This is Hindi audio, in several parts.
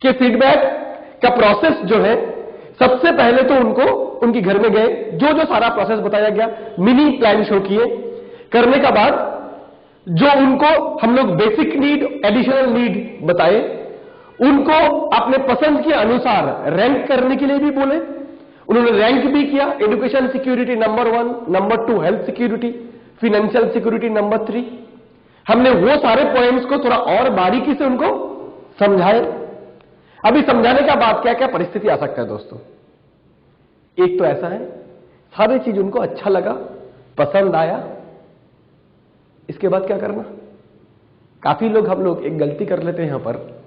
कि फीडबैक का प्रोसेस जो है, सबसे पहले तो उनको उनके घर में गए, जो जो सारा प्रोसेस बताया गया, मिनी प्लान शो किए, करने का बाद जो उनको हम लोग बेसिक नीड, एडिशनल नीड बताए, उनको अपने पसंद के अनुसार रैंक करने के लिए भी बोले। उन्होंने रैंक भी किया, education security number 1, number 2 health security, financial security number 3। हमने वो सारे पॉइंट्स को थोड़ा और बारीकी से उनको समझाए। अभी समझाने का बाद क्या क्या परिस्थिति आ सकता है दोस्तों। एक तो ऐसा है, सारी चीज उनको अच्छा लगा, पसंद आया, इसके बाद क्या करना। काफी लोग हम लोग एक गलती कर लेते हैं यहां पर,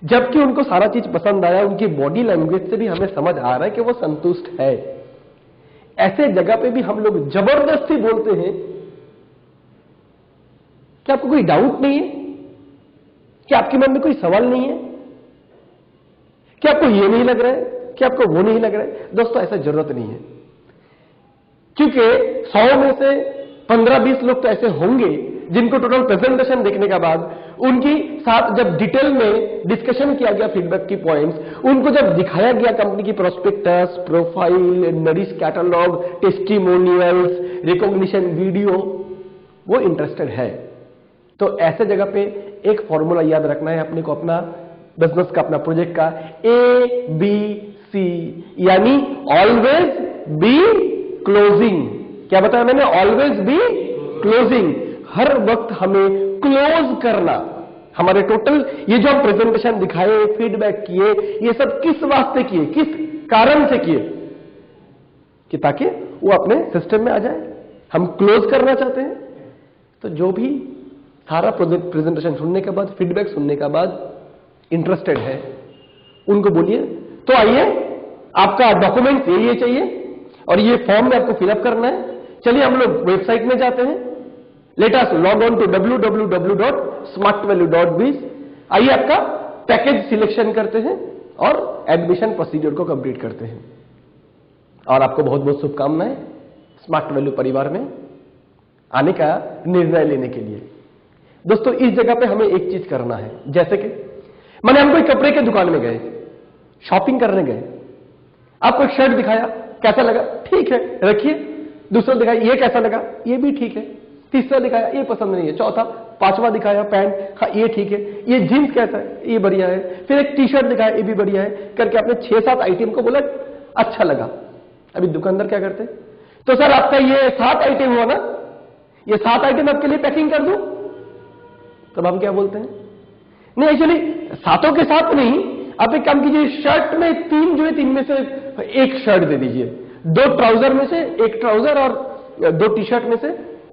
जबकि उनको सारा चीज पसंद आया, उनकी बॉडी लैंग्वेज से भी हमें समझ आ रहा है कि वो संतुष्ट है, ऐसे जगह पे भी हम लोग जबरदस्ती बोलते हैं कि आपको कोई डाउट नहीं है, कि आपके मन में कोई सवाल नहीं है, कि आपको ये नहीं लग रहा है, कि आपको वो नहीं लग रहा है। दोस्तों ऐसा जरूरत नहीं है, क्योंकि 100 में से 15-20 लोग तो ऐसे होंगे जिनको टोटल प्रेजेंटेशन देखने के बाद उनकी साथ जब डिटेल में डिस्कशन किया गया फीडबैक की पॉइंट्स, उनको जब दिखाया गया कंपनी की prospectus, profile, nourish catalogue, testimonials, recognition video, वो इंटरेस्टेड है। तो ऐसे जगह पे एक फॉर्मूला याद रखना है अपने को, अपना बिजनेस का, अपना प्रोजेक्ट का, ABC, यानी ऑलवेज बी क्लोजिंग। क्या बताया मैंने? Always be closing. हर वक्त हमें क्लोज करना। हमारे टोटल ये जो हम प्रेजेंटेशन दिखाए, फीडबैक किए, ये सब किस वास्ते किए, किस कारण से किए? कि ताकि वो अपने सिस्टम में आ जाए। हम क्लोज करना चाहते हैं। तो जो भी सारा प्रेजेंटेशन सुनने के बाद, फीडबैक सुनने के बाद इंटरेस्टेड है, उनको बोलिए तो आइए, आपका डॉक्यूमेंट ये चाहिए और ये फॉर्म में आपको फिलअप करना है। चलिए हम लोग वेबसाइट में जाते हैं। Let us log on to www.smartvalue.biz। आइए आपका पैकेज सिलेक्शन करते हैं और एडमिशन प्रोसीजर को कंप्लीट करते हैं। और आपको बहुत बहुत शुभकामनाएं स्मार्ट वैल्यू परिवार में आने का निर्णय लेने के लिए। दोस्तों इस जगह पे हमें एक चीज करना है, जैसे कि मैंने हम कोई कपड़े के दुकान में गए, शॉपिंग करने गए, आपको एक शर्ट दिखाया, कैसा लगा? ठीक है, रखिए। दूसरा दिखाया, ये कैसा लगा? ये भी ठीक है। तीसरा दिखाया, ये पसंद नहीं है। चौथा, पांचवा दिखाया, पैंट, हाँ ये ठीक है। ये जीन्स कैसा है? ये बढ़िया है। फिर एक टी शर्ट दिखाया, ये भी बढ़िया है। करके आपने 6-7 आइटम को बोला अच्छा लगा। अभी दुकानदार क्या करते? तो सर आपका ये 7 आइटम हुआ ना, ये 7 आइटम आपके लिए पैकिंग कर दूं? तब हम क्या बोलते हैं? नहीं, एक्चुअली सातों के साथ नहीं, आप एक काम कीजिए, शर्ट में 3 जो है, 3 में से एक शर्ट दे दीजिए, 2 ट्राउजर में से एक ट्राउजर और 2 टी शर्ट में से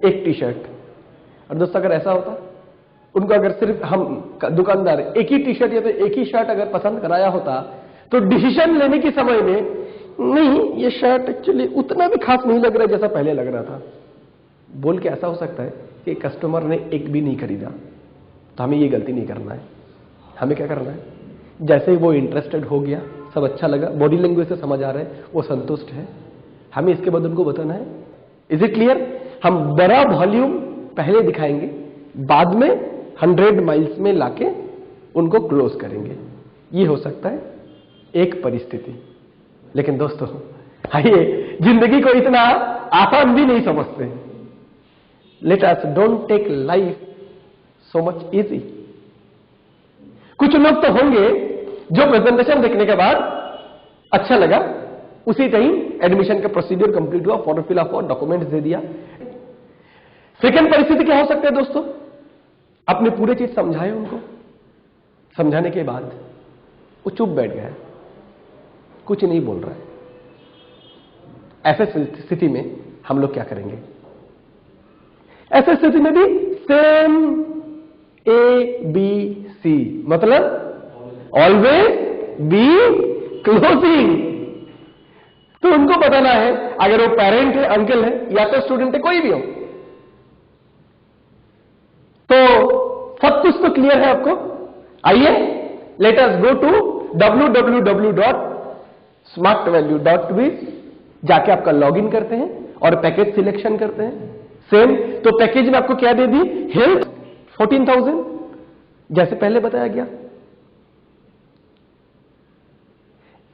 एक टी शर्ट। और दोस्तों अगर ऐसा होता, उनको अगर सिर्फ हम दुकानदार एक ही टी शर्ट या तो एक ही शर्ट अगर पसंद कराया होता, तो डिसीजन लेने के समय में नहीं ये शर्ट एक्चुअली उतना भी खास नहीं लग रहा है जैसा पहले लग रहा था, बोल के ऐसा हो सकता है कि कस्टमर ने एक भी नहीं खरीदा। तो हमें ये गलती नहीं करना है। हमें क्या करना है? जैसे ही वो इंटरेस्टेड हो गया, सब अच्छा लगा, बॉडी लैंग्वेज से समझ आ रहा है, वो संतुष्ट है, हमें इसके बाद उनको बताना है। Is it clear? हम बड़ा वॉल्यूम पहले दिखाएंगे, बाद में 100 माइल्स में लाके उनको क्लोज करेंगे। ये हो सकता है एक परिस्थिति। लेकिन दोस्तों आइए, जिंदगी को इतना आसान भी नहीं समझते। Let us don't take life so much easy. कुछ लोग तो होंगे जो प्रेजेंटेशन देखने के बाद अच्छा लगा, उसी टाइम एडमिशन का प्रोसीजर कंप्लीट हुआ, फॉर्म फिल अप हुआ, डॉक्यूमेंट्स दे दिया। सेकंड परिस्थिति क्या हो सकता है दोस्तों? आपने पूरी चीज समझाए उनको, समझाने के बाद वो चुप बैठ गया, कुछ नहीं बोल रहा है। ऐसे स्थिति में हम लोग क्या करेंगे? ऐसे स्थिति में भी सेम ABC, मतलब ऑलवेज बी क्लोजिंग। तो उनको बताना है, अगर वो पेरेंट है, अंकल है, या तो स्टूडेंट है, कोई भी हो, तो सब कुछ तो क्लियर है आपको। आइए, let us go to www.smartvalue.biz। जाके आपका लॉगिन करते हैं और पैकेज सिलेक्शन करते हैं। सेम, तो पैकेज में आपको क्या दे दी? हेल्थ 14,000, जैसे पहले बताया गया।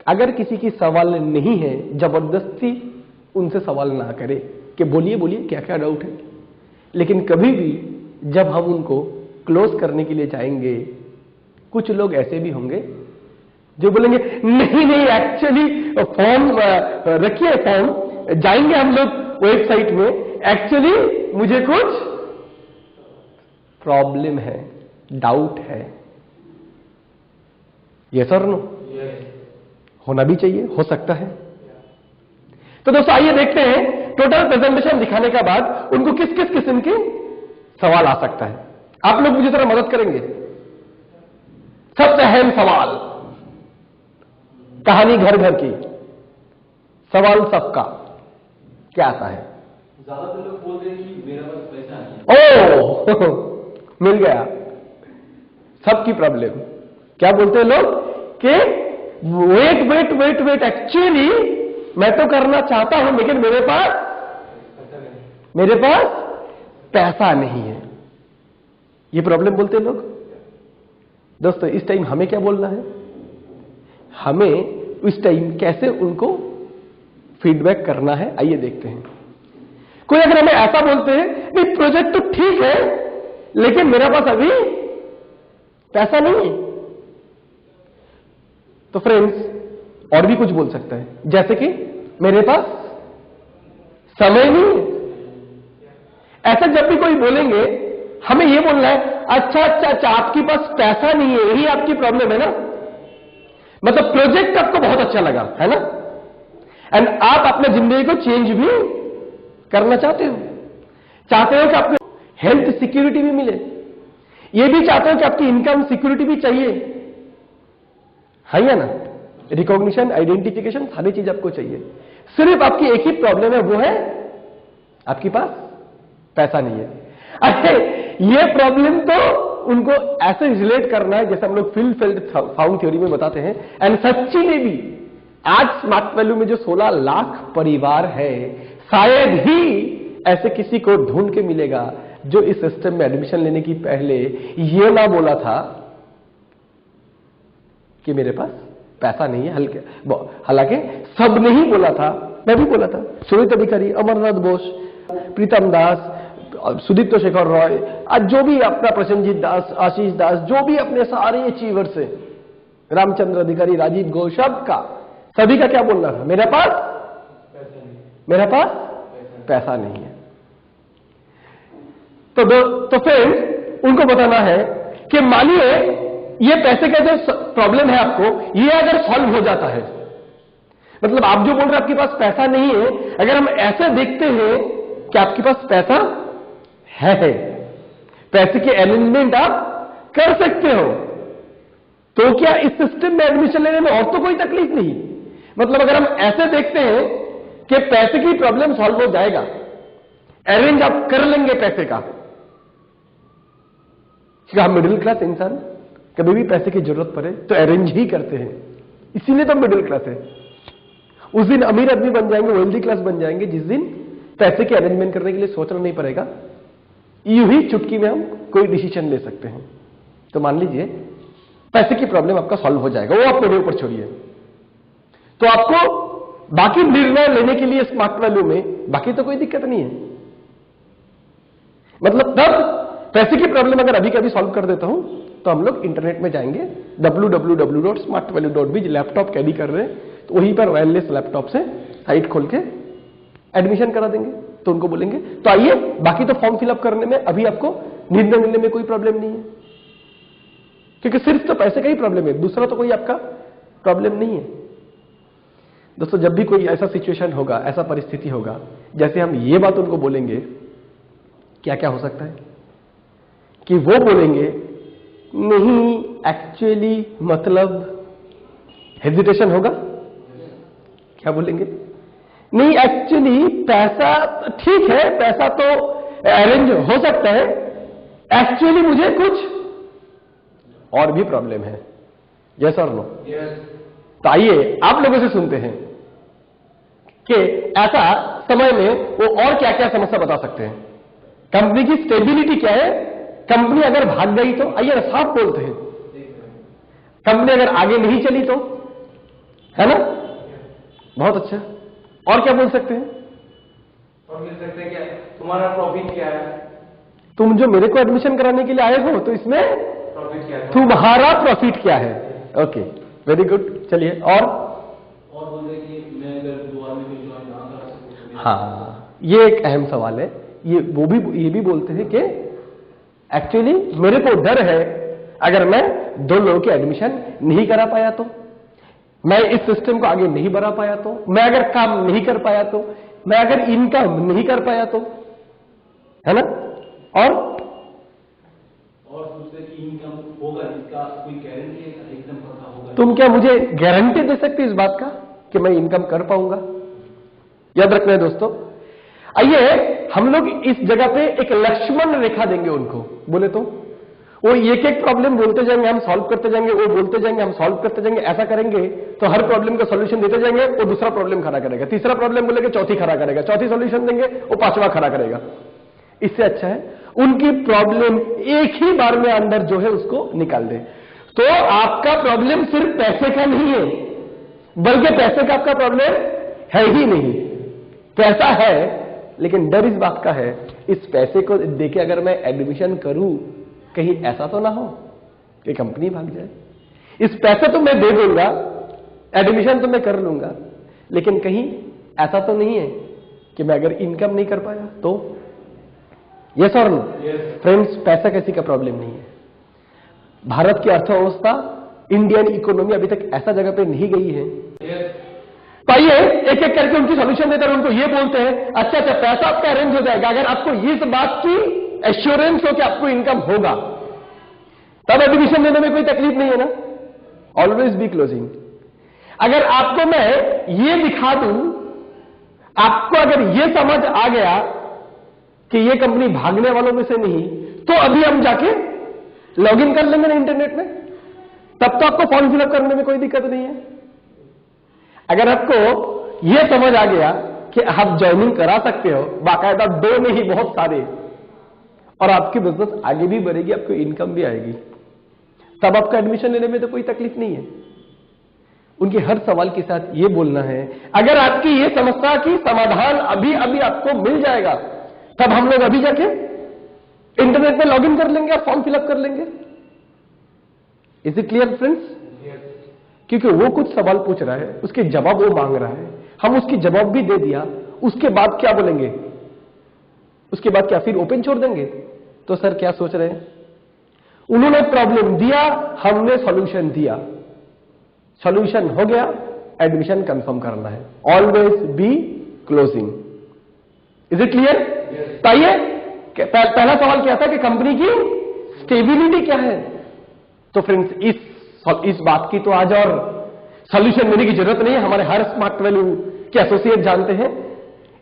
अगर किसी की सवाल नहीं है, जबरदस्ती उनसे सवाल ना करे कि बोलिए बोलिए क्या क्या डाउट है। लेकिन कभी भी जब हम उनको क्लोज करने के लिए जाएंगे, कुछ लोग ऐसे भी होंगे जो बोलेंगे नहीं नहीं एक्चुअली फॉर्म रखिए, फॉर्म जाएंगे हम लोग वेबसाइट में, एक्चुअली मुझे कुछ प्रॉब्लम है, डाउट है। ये सर नो होना भी चाहिए, हो सकता है। तो दोस्तों आइए देखते हैं टोटल प्रेजेंटेशन दिखाने के बाद उनको किस किस किस्म के सवाल आ सकता है। आप लोग मुझे जरा मदद करेंगे। सबसे अहम सवाल, कहानी घर घर की, सवाल सबका क्या आता है? ज्यादातर लोग बोल रहे हैं कि मेरा पास पैसा नहीं। ओ मिल गया, सबकी प्रॉब्लम। क्या बोलते हैं लोग कि wait wait wait wait, actually मैं तो करना चाहता हूं लेकिन मेरे पास पैसा नहीं है। ये प्रॉब्लम बोलते हैं लोग। दोस्तों इस टाइम हमें क्या बोलना है? हमें इस टाइम कैसे उनको फीडबैक करना है, आइए देखते हैं। कोई अगर हमें ऐसा बोलते हैं नहीं प्रोजेक्ट तो ठीक है लेकिन मेरे पास अभी पैसा नहीं है, तो फ्रेंड्स और भी कुछ बोल सकता है, जैसे कि मेरे पास समय नहीं है। ऐसा जब भी कोई बोलेंगे हमें यह बोलना है अच्छा अच्छा अच्छा आपके पास पैसा नहीं है, यही आपकी प्रॉब्लम है ना। मतलब प्रोजेक्ट आपको बहुत अच्छा लगा है ना, एंड आप अपने जिंदगी को चेंज भी करना चाहते हो कि आपको हेल्थ सिक्योरिटी भी मिले, ये भी चाहते हो कि आपकी इनकम सिक्योरिटी भी चाहिए, है या ना। रिकॉग्निशन, आइडेंटिफिकेशन, सारी चीज आपको चाहिए। सिर्फ आपकी एक ही प्रॉब्लम है, वो है आपके पास पैसा नहीं है। अरे ये प्रॉब्लम तो उनको ऐसे रिलेट करना है जैसे हम लोग फील्ड फाउंड थ्योरी में बताते हैं। एंड सच्ची में भी आज स्मार्ट वैल्यू में जो 16 लाख परिवार है, शायद ही ऐसे किसी को ढूंढ के मिलेगा जो इस सिस्टम में एडमिशन लेने की पहले ये ना बोला था कि मेरे पास पैसा नहीं है। हालांकि सब ने ही बोला था, मैं भी बोला था, सुनीत अधिकारी, अमरनाथ बोस, प्रीतम दास, सुदीप्त शेखर रॉय, आज जो भी अपना प्रसन्नजीत दास, आशीष दास, जो भी अपने सारे अचीवर्स है, रामचंद्र अधिकारी, राजीव घोष, सभी का क्या बोलना था? मेरे पास पैसा नहीं है। तो फ्रेंड्स उनको बताना है कि मानिए ये पैसे का जो प्रॉब्लम है आपको, ये अगर सॉल्व हो जाता है, मतलब आप जो बोल रहे हैं आपके पास पैसा नहीं है, अगर हम ऐसे देखते हैं कि आपके पास पैसा है, पैसे के अरेंजमेंट आप कर सकते हो, तो क्या इस सिस्टम में एडमिशन लेने में और तो कोई तकलीफ नहीं। मतलब अगर हम ऐसे देखते हैं कि पैसे की प्रॉब्लम सॉल्व हो जाएगा, अरेंज आप कर लेंगे पैसे का। हम मिडिल क्लास इंसान कभी भी पैसे की जरूरत पड़े तो अरेंज ही करते हैं, इसीलिए तो मिडिल क्लास है। उस दिन अमीर आदमी बन जाएंगे, वेल्दी क्लास बन जाएंगे जिस दिन पैसे के अरेंजमेंट करने के लिए सोचना नहीं पड़ेगा, यूं ही चुटकी में हम कोई डिसीजन ले सकते हैं। तो मान लीजिए पैसे की प्रॉब्लम आपका सॉल्व हो जाएगा, वो आप मेरे ऊपर छोड़िए। तो आपको बाकी निर्णय लेने के लिए स्मार्ट वैल्यू में बाकी तो कोई दिक्कत नहीं है। मतलब तब पैसे की प्रॉब्लम अगर अभी कभी सॉल्व कर देता हूं तो हम लोग इंटरनेट में जाएंगे, www.smartvalue.biz, लैपटॉप कैरी कर रहे हैं तो वहीं पर वायरलेस लैपटॉप से साइट खोल के एडमिशन करा देंगे। तो उनको बोलेंगे तो आइए, बाकी तो फॉर्म फिलअप करने में अभी आपको निर्णय मिलने में कोई प्रॉब्लम नहीं है, क्योंकि सिर्फ तो पैसे का ही प्रॉब्लम है, दूसरा तो कोई आपका प्रॉब्लम नहीं है। दोस्तों जब भी कोई ऐसा सिचुएशन होगा, ऐसा परिस्थिति होगा, जैसे हम ये बात उनको बोलेंगे, क्या क्या हो सकता है कि वो बोलेंगे नहीं एक्चुअली, मतलब हेजिटेशन होगा। क्या बोलेंगे? नहीं एक्चुअली पैसा ठीक है, पैसा तो अरेंज हो सकता है, एक्चुअली मुझे कुछ और भी प्रॉब्लम है। यस और नो? तो आइए आप लोगों से सुनते हैं कि ऐसा समय में वो और क्या क्या समस्या बता सकते हैं। कंपनी की स्टेबिलिटी क्या है, कंपनी अगर भाग गई तो, आइए साफ बोलते हैं, कंपनी अगर आगे नहीं चली तो, है ना? बहुत अच्छा। और क्या बोल सकते हैं? और मिल सकते हैं क्या, तुम्हारा प्रॉफिट क्या है? तुम जो मेरे को एडमिशन कराने के लिए आए हो, तो इसमें प्रॉफिट क्या है? तुम्हारा प्रॉफिट क्या है? Okay, very good. चलिए, और बोलते कि मैं अगर दोबारा में ज्वाइन ना करा सकूं। हाँ, ये एक अहम सवाल है। ये भी बोलते हैं कि एक्चुअली मेरे को डर है, अगर मैं 2 लोगों की एडमिशन नहीं करा पाया तो, मैं इस सिस्टम को आगे नहीं बढ़ा पाया तो, मैं अगर काम नहीं कर पाया तो, मैं अगर इनकम नहीं कर पाया तो, है ना? और दूसरे की इनकम होगा, इसका कोई गारंटी है? एकदम पक्का होगा? तुम क्या मुझे गारंटी दे सकते इस बात का कि मैं इनकम कर पाऊंगा? याद रखना है दोस्तों। आइए हम लोग इस जगह पे एक लक्ष्मण रेखा देंगे उनको। बोले तो वो एक एक प्रॉब्लम बोलते जाएंगे, हम सॉल्व करते जाएंगे, वो बोलते जाएंगे, हम सॉल्व करते जाएंगे। ऐसा करेंगे तो हर प्रॉब्लम का सॉल्यूशन देते जाएंगे, वो दूसरा प्रॉब्लम खड़ा करेगा, तीसरा प्रॉब्लम बोलेगा, चौथी खड़ा करेगा, चौथी सॉल्यूशन देंगे, वो 5वां खड़ा करेगा। इससे अच्छा है उनकी प्रॉब्लम एक ही बार में अंदर जो है उसको निकाल दे। तो आपका प्रॉब्लम सिर्फ पैसे का नहीं है, बल्कि पैसे का आपका प्रॉब्लम है ही नहीं। पैसा है, लेकिन डर इस बात का है, इस पैसे को देके अगर मैं एडमिशन करूं, कहीं ऐसा तो ना हो कि कंपनी भाग जाए। इस पैसे तो मैं दे दूंगा, एडमिशन तो मैं कर लूंगा, लेकिन कहीं ऐसा तो नहीं है कि मैं अगर इनकम नहीं कर पाया तो? यस और नो? फ्रेंड्स, पैसा किसी का प्रॉब्लम नहीं है। भारत की अर्थव्यवस्था, इंडियन इकोनॉमी अभी तक ऐसा जगह पे नहीं गई है। तो आइए एक एक करके उनकी सॉल्यूशन देकर उनको ये बोलते हैं, अच्छा पैसा आपका अरेंज हो जाएगा अगर आपको इस बात की एश्योरेंस हो कि आपको इनकम होगा, तब एडमिशन देने में कोई तकलीफ नहीं है ना। Always be closing. अगर आपको मैं ये दिखा दूं, आपको अगर ये समझ आ गया कि ये कंपनी भागने वालों में से नहीं, तो अभी हम जाके लॉग इन कर लेंगे ना इंटरनेट में, तब तो आपको फॉर्म फिलअप करने में कोई दिक्कत नहीं है। अगर आपको यह समझ आ गया कि आप ज्वाइनिंग करा सकते हो, बाकायदा 2 नहीं बहुत सारे, और आपकी बिजनेस आगे भी बढ़ेगी, आपको इनकम भी आएगी, तब आपका एडमिशन लेने में तो कोई तकलीफ नहीं है। उनके हर सवाल के साथ यह बोलना है, अगर आपकी यह समस्या की समाधान अभी अभी आपको मिल जाएगा, तब हम लोग अभी जाके इंटरनेट में लॉगिन कर लेंगे और फॉर्म फिलअप कर लेंगे। Is it clear friends? क्योंकि वो कुछ सवाल पूछ रहा है, उसके जवाब वो मांग रहा है, हम उसकी जवाब भी दे दिया, उसके बाद क्या बोलेंगे? उसके बाद क्या फिर ओपन छोड़ देंगे? तो सर क्या सोच रहे हैं? उन्होंने प्रॉब्लम दिया, हमने सॉल्यूशन दिया, सॉल्यूशन हो गया, एडमिशन कंफर्म करना है। Always be closing. Is it clear? आइए, पहला सवाल क्या था कि कंपनी की स्टेबिलिटी क्या है। तो फ्रेंड्स इस बात की तो आज और सॉल्यूशन देने की जरूरत नहीं है, हमारे हर स्मार्ट वैल्यू के एसोसिएट जानते हैं।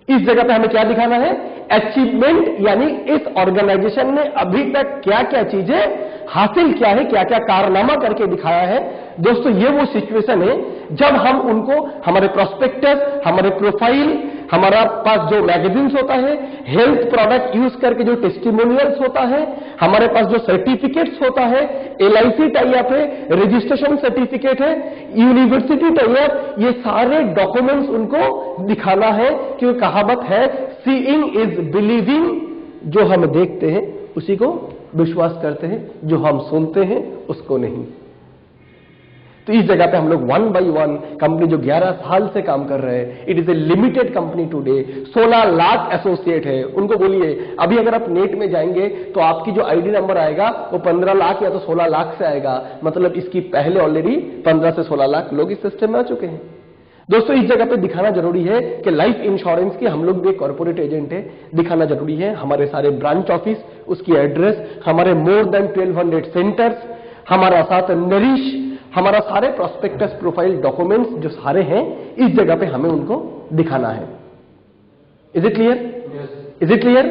इस जगह पे हमें क्या दिखाना है? अचीवमेंट, यानी इस ऑर्गेनाइजेशन ने अभी तक क्या क्या चीजें हासिल किया है, क्या क्या कारनामा करके दिखाया है। दोस्तों, ये वो सिचुएशन है जब हम उनको हमारे प्रोस्पेक्टस, हमारे प्रोफाइल, हमारा पास जो मैगजीन्स होता है, हेल्थ प्रोडक्ट यूज करके जो टेस्टिमोनियल्स होता है, हमारे पास जो सर्टिफिकेट्स होता है, LIC टाइप है, रजिस्ट्रेशन सर्टिफिकेट है, यूनिवर्सिटी टाइप, ये सारे डॉक्यूमेंट्स उनको दिखाना है। क्योंकि कहावत है, सीइंग इज बिलीविंग। जो हम देखते हैं उसी को विश्वास करते हैं, जो हम सुनते हैं उसको नहीं। तो इस जगह पे हम लोग 1 by 1 कंपनी जो 11 साल से काम कर रहे हैं, it is a limited company today, 16 lakh associate है। उनको बोलिए अभी अगर आप नेट में जाएंगे तो आपकी जो आईडी नंबर आएगा वो 15 लाख या तो 16 लाख से आएगा। मतलब इसकी पहले ऑलरेडी 15 से 16 लाख लोग इस सिस्टम में आ चुके हैं। दोस्तों, इस जगह पे दिखाना जरूरी है कि लाइफ इंश्योरेंस की हम लोग भी कॉर्पोरेट एजेंट है, दिखाना जरूरी है। हमारे सारे ब्रांच ऑफिस, उसकी एड्रेस, हमारे मोर देन 1200 सेंटर्स, हमारा साथ नरिश, हमारा सारे प्रोस्पेक्टस, प्रोफाइल, डॉक्यूमेंट्स जो सारे हैं, इस जगह पे हमें उनको दिखाना है। Is it clear? Is it clear?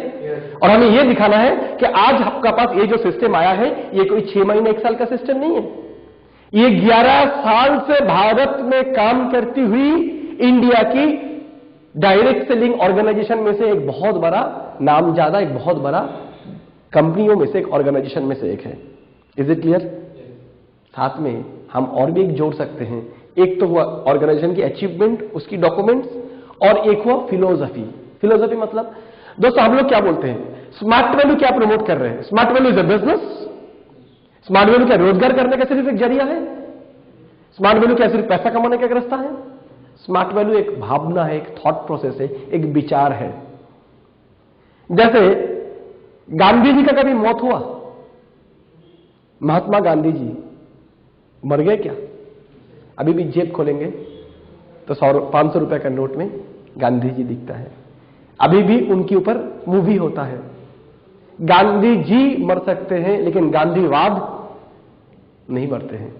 और हमें यह दिखाना है कि आज आपका पास ये जो सिस्टम आया है, ये कोई 6 महीने 1 साल का सिस्टम नहीं है। ये 11 साल से भारत में काम करती हुई इंडिया की डायरेक्ट सेलिंग ऑर्गेनाइजेशन में से एक बहुत बड़ा नाम ज्यादा, एक बहुत बड़ा कंपनियों में से एक, ऑर्गेनाइजेशन में से एक है। Is it clear? साथ में हम और भी एक जोड़ सकते हैं। एक तो हुआ ऑर्गेनाइजेशन की अचीवमेंट, उसकी डॉक्यूमेंट्स, और एक हुआ फिलोसफी। फिलोसफी मतलब दोस्तों हम लोग क्या बोलते हैं, स्मार्ट वैल्यू क्या प्रमोट कर रहे हैं? Smart value is a business. Smart value क्या रोजगार करने का सिर्फ एक जरिया है? स्मार्ट वैल्यू क्या सिर्फ पैसा कमाने का एक रास्ता है? स्मार्ट वैल्यू एक भावना है, एक थॉट प्रोसेस है, एक विचार है। जैसे गांधी जी का कभी मौत हुआ? महात्मा गांधी जी मर गए क्या? अभी भी जेब खोलेंगे तो 500 रुपए का नोट में गांधी जी दिखता है। अभी भी उनके ऊपर मूवी होता है। गांधी जी मर सकते हैं लेकिन गांधीवाद नहीं मरते हैं,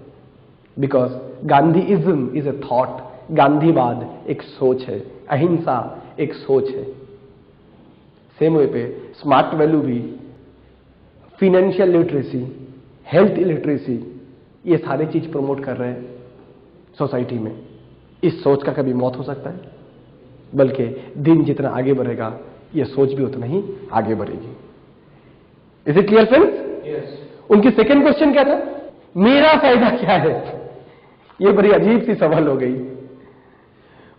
बिकॉज गांधीइज्म इज ए थॉट। गांधीवाद एक सोच है, अहिंसा एक सोच है। सेम वे पे स्मार्ट वैल्यू भी फाइनेंशियल लिटरेसी, हेल्थ लिटरेसी, ये सारे चीज प्रमोट कर रहे हैं सोसाइटी में। इस सोच का कभी मौत हो सकता है, बल्कि दिन जितना आगे बढ़ेगा ये सोच भी उतना ही आगे बढ़ेगी। Is it clear friends? Yes. उनकी सेकेंड क्वेश्चन क्या था? मेरा फायदा क्या है? ये बड़ी अजीब सी सवाल हो गई।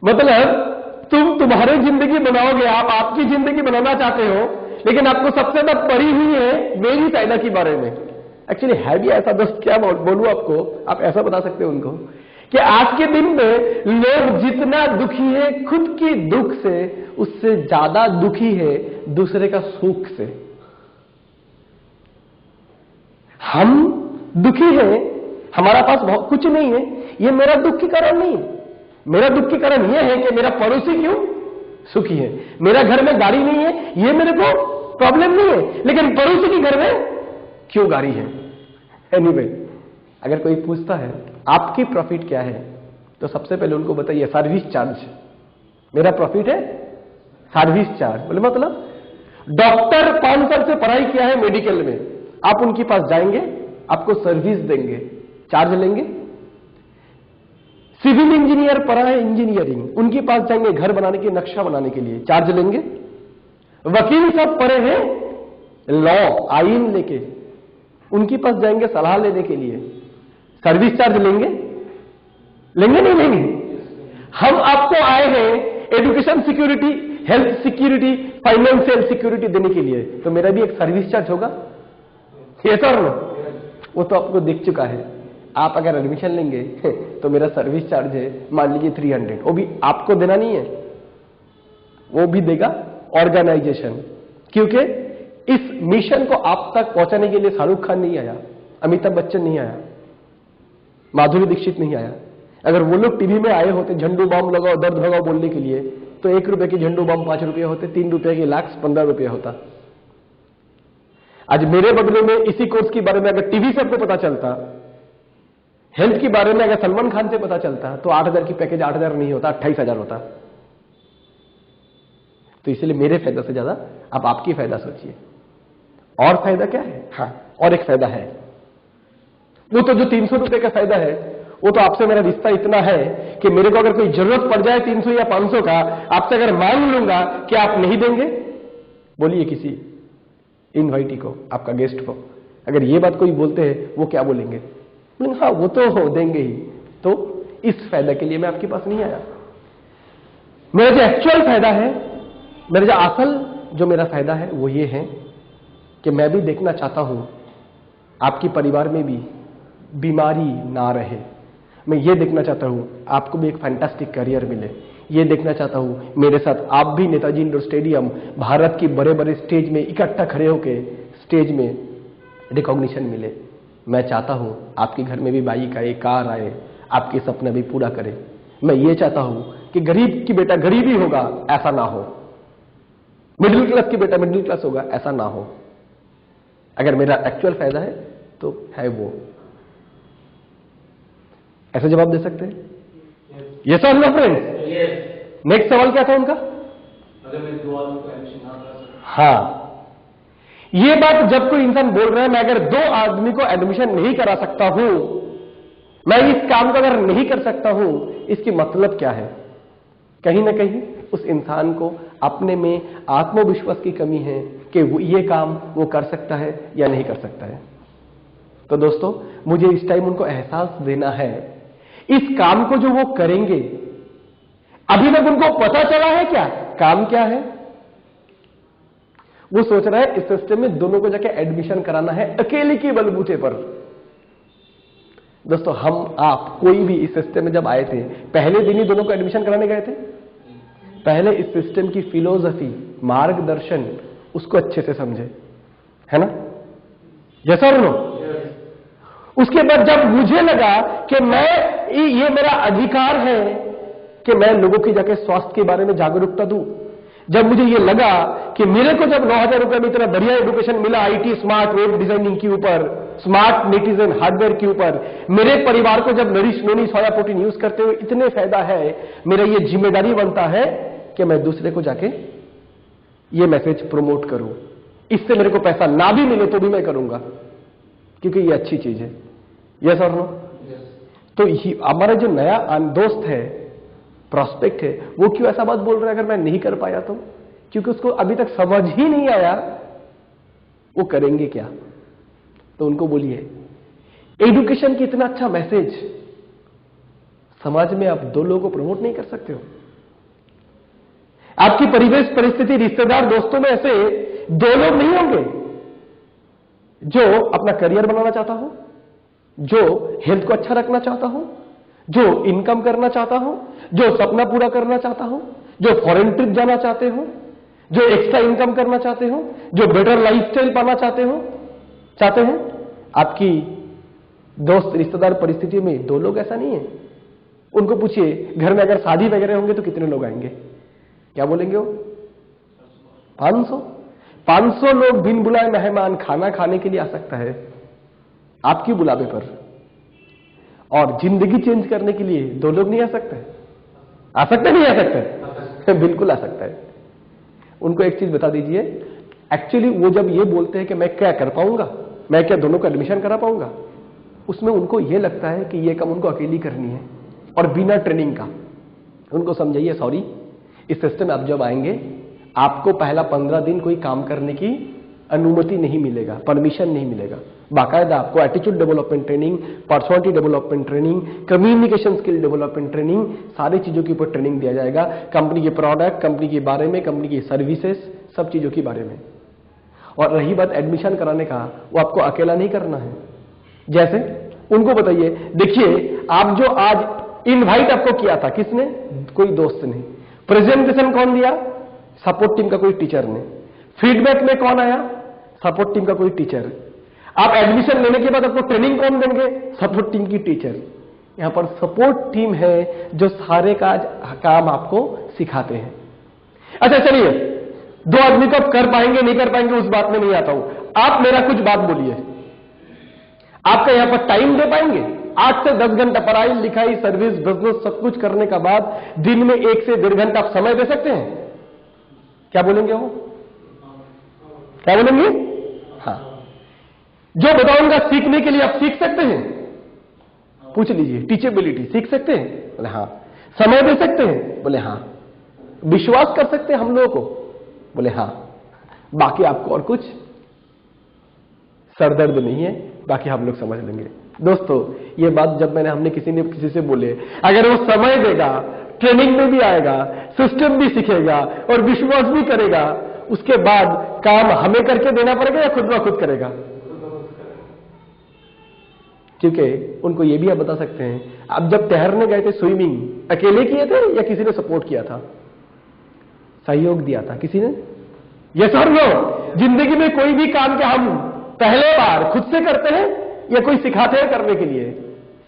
मतलब तुम तुम्हारी जिंदगी बनाओगे, आप आपकी जिंदगी बनाना चाहते हो, लेकिन आपको सबसे ज्यादा पड़ी हुई है मेरी फायदा के बारे में। एक्चुअली है भी ऐसा दोस्त, क्या बोलूं आपको, आप ऐसा बता सकते हो उनको कि आज के दिन में लोग जितना दुखी है खुद की दुख से, उससे ज्यादा दुखी है दूसरे का सुख से। हम दुखी हैं, हमारा पास बहुत कुछ नहीं है, ये मेरा दुख के कारण नहीं है। मेरा दुख के कारण यह है कि मेरा पड़ोसी क्यों सुखी है। मेरा घर में गाड़ी नहीं है, ये मेरे को प्रॉब्लम नहीं है, लेकिन पड़ोसी के घर में क्यों गाड़ी है। एनीवे, अगर कोई पूछता है आपकी प्रॉफिट क्या है, तो सबसे पहले उनको बताइए सर्विस चार्ज। मेरा प्रॉफिट है सर्विस चार्ज। बोले मतलब डॉक्टर 5 साल से पढ़ाई किया है मेडिकल में, आप उनके पास जाएंगे, आपको सर्विस देंगे, चार्ज लेंगे। सिविल इंजीनियर पढ़ा है इंजीनियरिंग, उनके पास जाएंगे घर बनाने के नक्शा बनाने के लिए, चार्ज लेंगे। वकील सब पढ़े हैं लॉ, आईन लेके, उनके पास जाएंगे सलाह लेने के लिए, सर्विस चार्ज लेंगे? लेंगे नहीं लेंगे? हम आपको आए हैं education security, health security, financial security देने के लिए, तो मेरा भी एक सर्विस चार्ज होगा। ये सर वो तो आपको दिख चुका है। आप अगर एडमिशन लेंगे तो मेरा सर्विस चार्ज है मान लीजिए 300, वो भी आपको देना नहीं है, वो भी देगा ऑर्गेनाइजेशन। क्योंकि इस मिशन को आप तक पहुंचाने के लिए शाहरुख खान नहीं आया, अमिताभ बच्चन नहीं आया, माधुरी दीक्षित नहीं आया। अगर वो लोग टीवी में आए होते झंडू बम लगाओ दर्द भगाओ बोलने के लिए, तो 1 रुपए की झंडू बम 5 रुपए होते, 3 रुपए की लाख 15 रुपए होता। आज मेरे बदले में इसी कोर्स के बारे में अगर टीवी से आपको पता चलता, हेल्थ के बारे में अगर सलमान खान से पता चलता, तो 8,000 की पैकेज 8,000 नहीं होता, 28,000 होता। तो इसलिए मेरे फायदा से ज्यादा आप आपकी फायदा सोचिए। और फायदा क्या है? हाँ, और एक फायदा है, वो तो जो 300 रुपए का फायदा है, वो तो आपसे मेरा रिश्ता इतना है कि मेरे को अगर कोई जरूरत पड़ जाए 300 या 500 का, आपसे अगर मांग लूंगा कि आप नहीं देंगे? बोलिए किसी इनवाइटी को, आपका गेस्ट को, अगर ये बात कोई बोलते हैं, वो क्या बोलेंगे? हाँ वो तो हो देंगे ही। तो इस फायदा के लिए मैं आपके पास नहीं आया। मेरा जो एक्चुअल फायदा है, मेरा जो असल जो मेरा फायदा है, वो ये है कि मैं भी देखना चाहता हूं आपके परिवार में भी बीमारी ना रहे। मैं ये देखना चाहता हूं आपको भी एक फैंटास्टिक करियर मिले। ये देखना चाहता हूं मेरे साथ आप भी नेताजी इंडोर स्टेडियम, भारत की बड़े बड़े स्टेज में इकट्ठा खड़े होकर स्टेज में रिकॉग्निशन मिले। मैं चाहता हूं आपके घर में भी बाइक आए, कार आए, आपके सपने भी पूरा करे। मैं ये चाहता हूं कि गरीब की बेटा गरीब ही होगा, ऐसा ना हो। मिडिल क्लास की बेटा मिडिल क्लास होगा, ऐसा ना हो। अगर मेरा एक्चुअल फायदा है तो है वो। ऐसा जवाब दे सकते हैं? यस और नो फ्रेंड्स? यस। नेक्स्ट सवाल क्या था उनका? अगर मैं 2 आदमी को एडमिशन ना करा सकूं? हाँ, ये बात जब कोई इंसान बोल रहा है मैं अगर 2 आदमी को एडमिशन नहीं करा सकता हूं, मैं इस काम को अगर नहीं कर सकता हूं, इसकी मतलब क्या है? कहीं ना कहीं उस इंसान को अपने में आत्मविश्वास की कमी है कि वो ये काम वो कर सकता है या नहीं कर सकता है। तो दोस्तों, मुझे इस टाइम उनको एहसास देना है, इस काम को जो वो करेंगे, अभी तक उनको पता चला है क्या काम क्या है? वो सोच रहा है इस सिस्टम में दोनों को जाके एडमिशन कराना है अकेले के बलबूते पर। दोस्तों, हम आप कोई भी इस सिस्टम में जब आए थे, पहले दिन ही दोनों को एडमिशन कराने गए थे? पहले इस सिस्टम की फिलोसफी, मार्गदर्शन, उसको अच्छे से समझे, है ना? जैसा नो। उसके बाद जब मुझे लगा कि ये मेरा अधिकार है कि मैं लोगों की जाके स्वास्थ्य के बारे में जागरूकता दूं, जब मुझे ये लगा कि मेरे को जब 9,000 रुपए में इतना बढ़िया एजुकेशन मिला आईटी स्मार्ट वेब डिजाइनिंग के ऊपर, स्मार्ट नेटिजन हार्डवेयर के ऊपर, मेरे परिवार को जब नरिश नोनी सोया प्रोटीन यूज करते हुए इतने फायदा है, मेरा ये जिम्मेदारी बनता है कि मैं दूसरे को जाके ये मैसेज प्रमोट करूं। इससे मेरे को पैसा ना भी मिले तो भी मैं करूंगा, क्योंकि ये अच्छी चीज है। यस और नो? तो हमारा जो नया दोस्त है, प्रोस्पेक्ट है, वो क्यों ऐसा बात बोल रहा है अगर मैं नहीं कर पाया तो? क्योंकि उसको अभी तक समझ ही नहीं आया वो करेंगे क्या। तो उनको बोलिए, एजुकेशन की इतना अच्छा मैसेज समाज में आप दो लोगों को प्रमोट नहीं कर सकते हो? आपकी परिवेश परिस्थिति, रिश्तेदार, दोस्तों में ऐसे दो लोग नहीं होंगे जो अपना करियर बनाना चाहता हो, जो हेल्थ को अच्छा रखना चाहता हो, जो इनकम करना चाहता हो, जो सपना पूरा करना चाहता हो, जो फॉरेन ट्रिप जाना चाहते हो, जो एक्स्ट्रा इनकम करना चाहते हो, जो बेटर लाइफस्टाइल पाना चाहते हैं। आपकी दोस्त, रिश्तेदार परिस्थिति में दो लोग ऐसा नहीं है। उनको पूछिए, घर में अगर शादी वगैरह होंगे तो कितने लोग आएंगे? क्या बोलेंगे वो? 500 लोग बिन बुलाए मेहमान खाना खाने के लिए आ सकता है आपकी बुलावे पर, और जिंदगी चेंज करने के लिए दो लोग नहीं आ सकते? आ सकते नहीं आ सकते? बिल्कुल आ सकता है। उनको एक चीज बता दीजिए, एक्चुअली वो जब ये बोलते हैं कि मैं क्या कर पाऊंगा, मैं क्या दोनों को एडमिशन करा पाऊंगा, उसमें उनको ये लगता है कि ये काम उनको अकेली करनी है और बिना ट्रेनिंग का। उनको समझाइए, सॉरी, इस सिस्टम में आप जब आएंगे आपको पहला 15 दिन कोई काम करने की अनुमति नहीं मिलेगा, परमिशन नहीं मिलेगा। बाकायदा आपको attitude development training, personality development training, communication skill development training, सारी चीजों के ऊपर ट्रेनिंग दिया जाएगा। कंपनी के प्रोडक्ट, कंपनी के बारे में, कंपनी की सर्विसेज, सब चीजों के बारे में। और रही बात एडमिशन कराने का, वो आपको अकेला नहीं करना है। जैसे उनको बताइए, देखिए आप जो आज इनवाइट आपको किया था, किसने? कोई दोस्त ने। प्रेजेंटेशन कौन दिया? सपोर्ट टीम का कोई टीचर ने। फीडबैक में कौन आया? सपोर्ट टीम का कोई टीचर। आप एडमिशन लेने के बाद आपको ट्रेनिंग कौन देंगे? सपोर्ट टीम की टीचर। यहां पर सपोर्ट टीम है जो सारे काम आपको सिखाते हैं। अच्छा चलिए, दो आदमी को आप कर पाएंगे नहीं कर पाएंगे उस बात में नहीं आता हूं। आप मेरा कुछ बात बोलिए, आपका यहां पर टाइम दे पाएंगे? 8 से 10 घंटा पढ़ाई लिखाई सर्विस बिजनेस सब कुछ करने का बाद दिन में 1 से 1.5 घंटा आप समय दे सकते हैं? क्या बोलेंगे वो? क्या बोलेंगे? हाँ। जो बताऊंगा सीखने के लिए आप सीख सकते हैं? पूछ लीजिए। टीचेबिलिटी सीख सकते हैं? बोले हाँ। समय दे सकते हैं? बोले हाँ। विश्वास कर सकते हैं हम लोगों को? बोले हाँ। बाकी आपको और कुछ सरदर्द नहीं है, बाकी हम लोग समझ लेंगे। दोस्तों, ये बात जब हमने किसी से बोले, अगर वो समय देगा, ट्रेनिंग में भी आएगा, सिस्टम भी सीखेगा और विश्वास भी करेगा, उसके बाद काम हमें करके देना पड़ेगा या खुद ब खुद करेगा? क्योंकि उनको ये भी आप बता सकते हैं, आप जब तैरने गए थे स्विमिंग, अकेले किए थे या किसी ने सपोर्ट किया था, सहयोग दिया था किसी ने? यस और नो? जिंदगी में कोई भी काम क्या हम पहले बार खुद से करते हैं या कोई सिखाते हैं करने के लिए?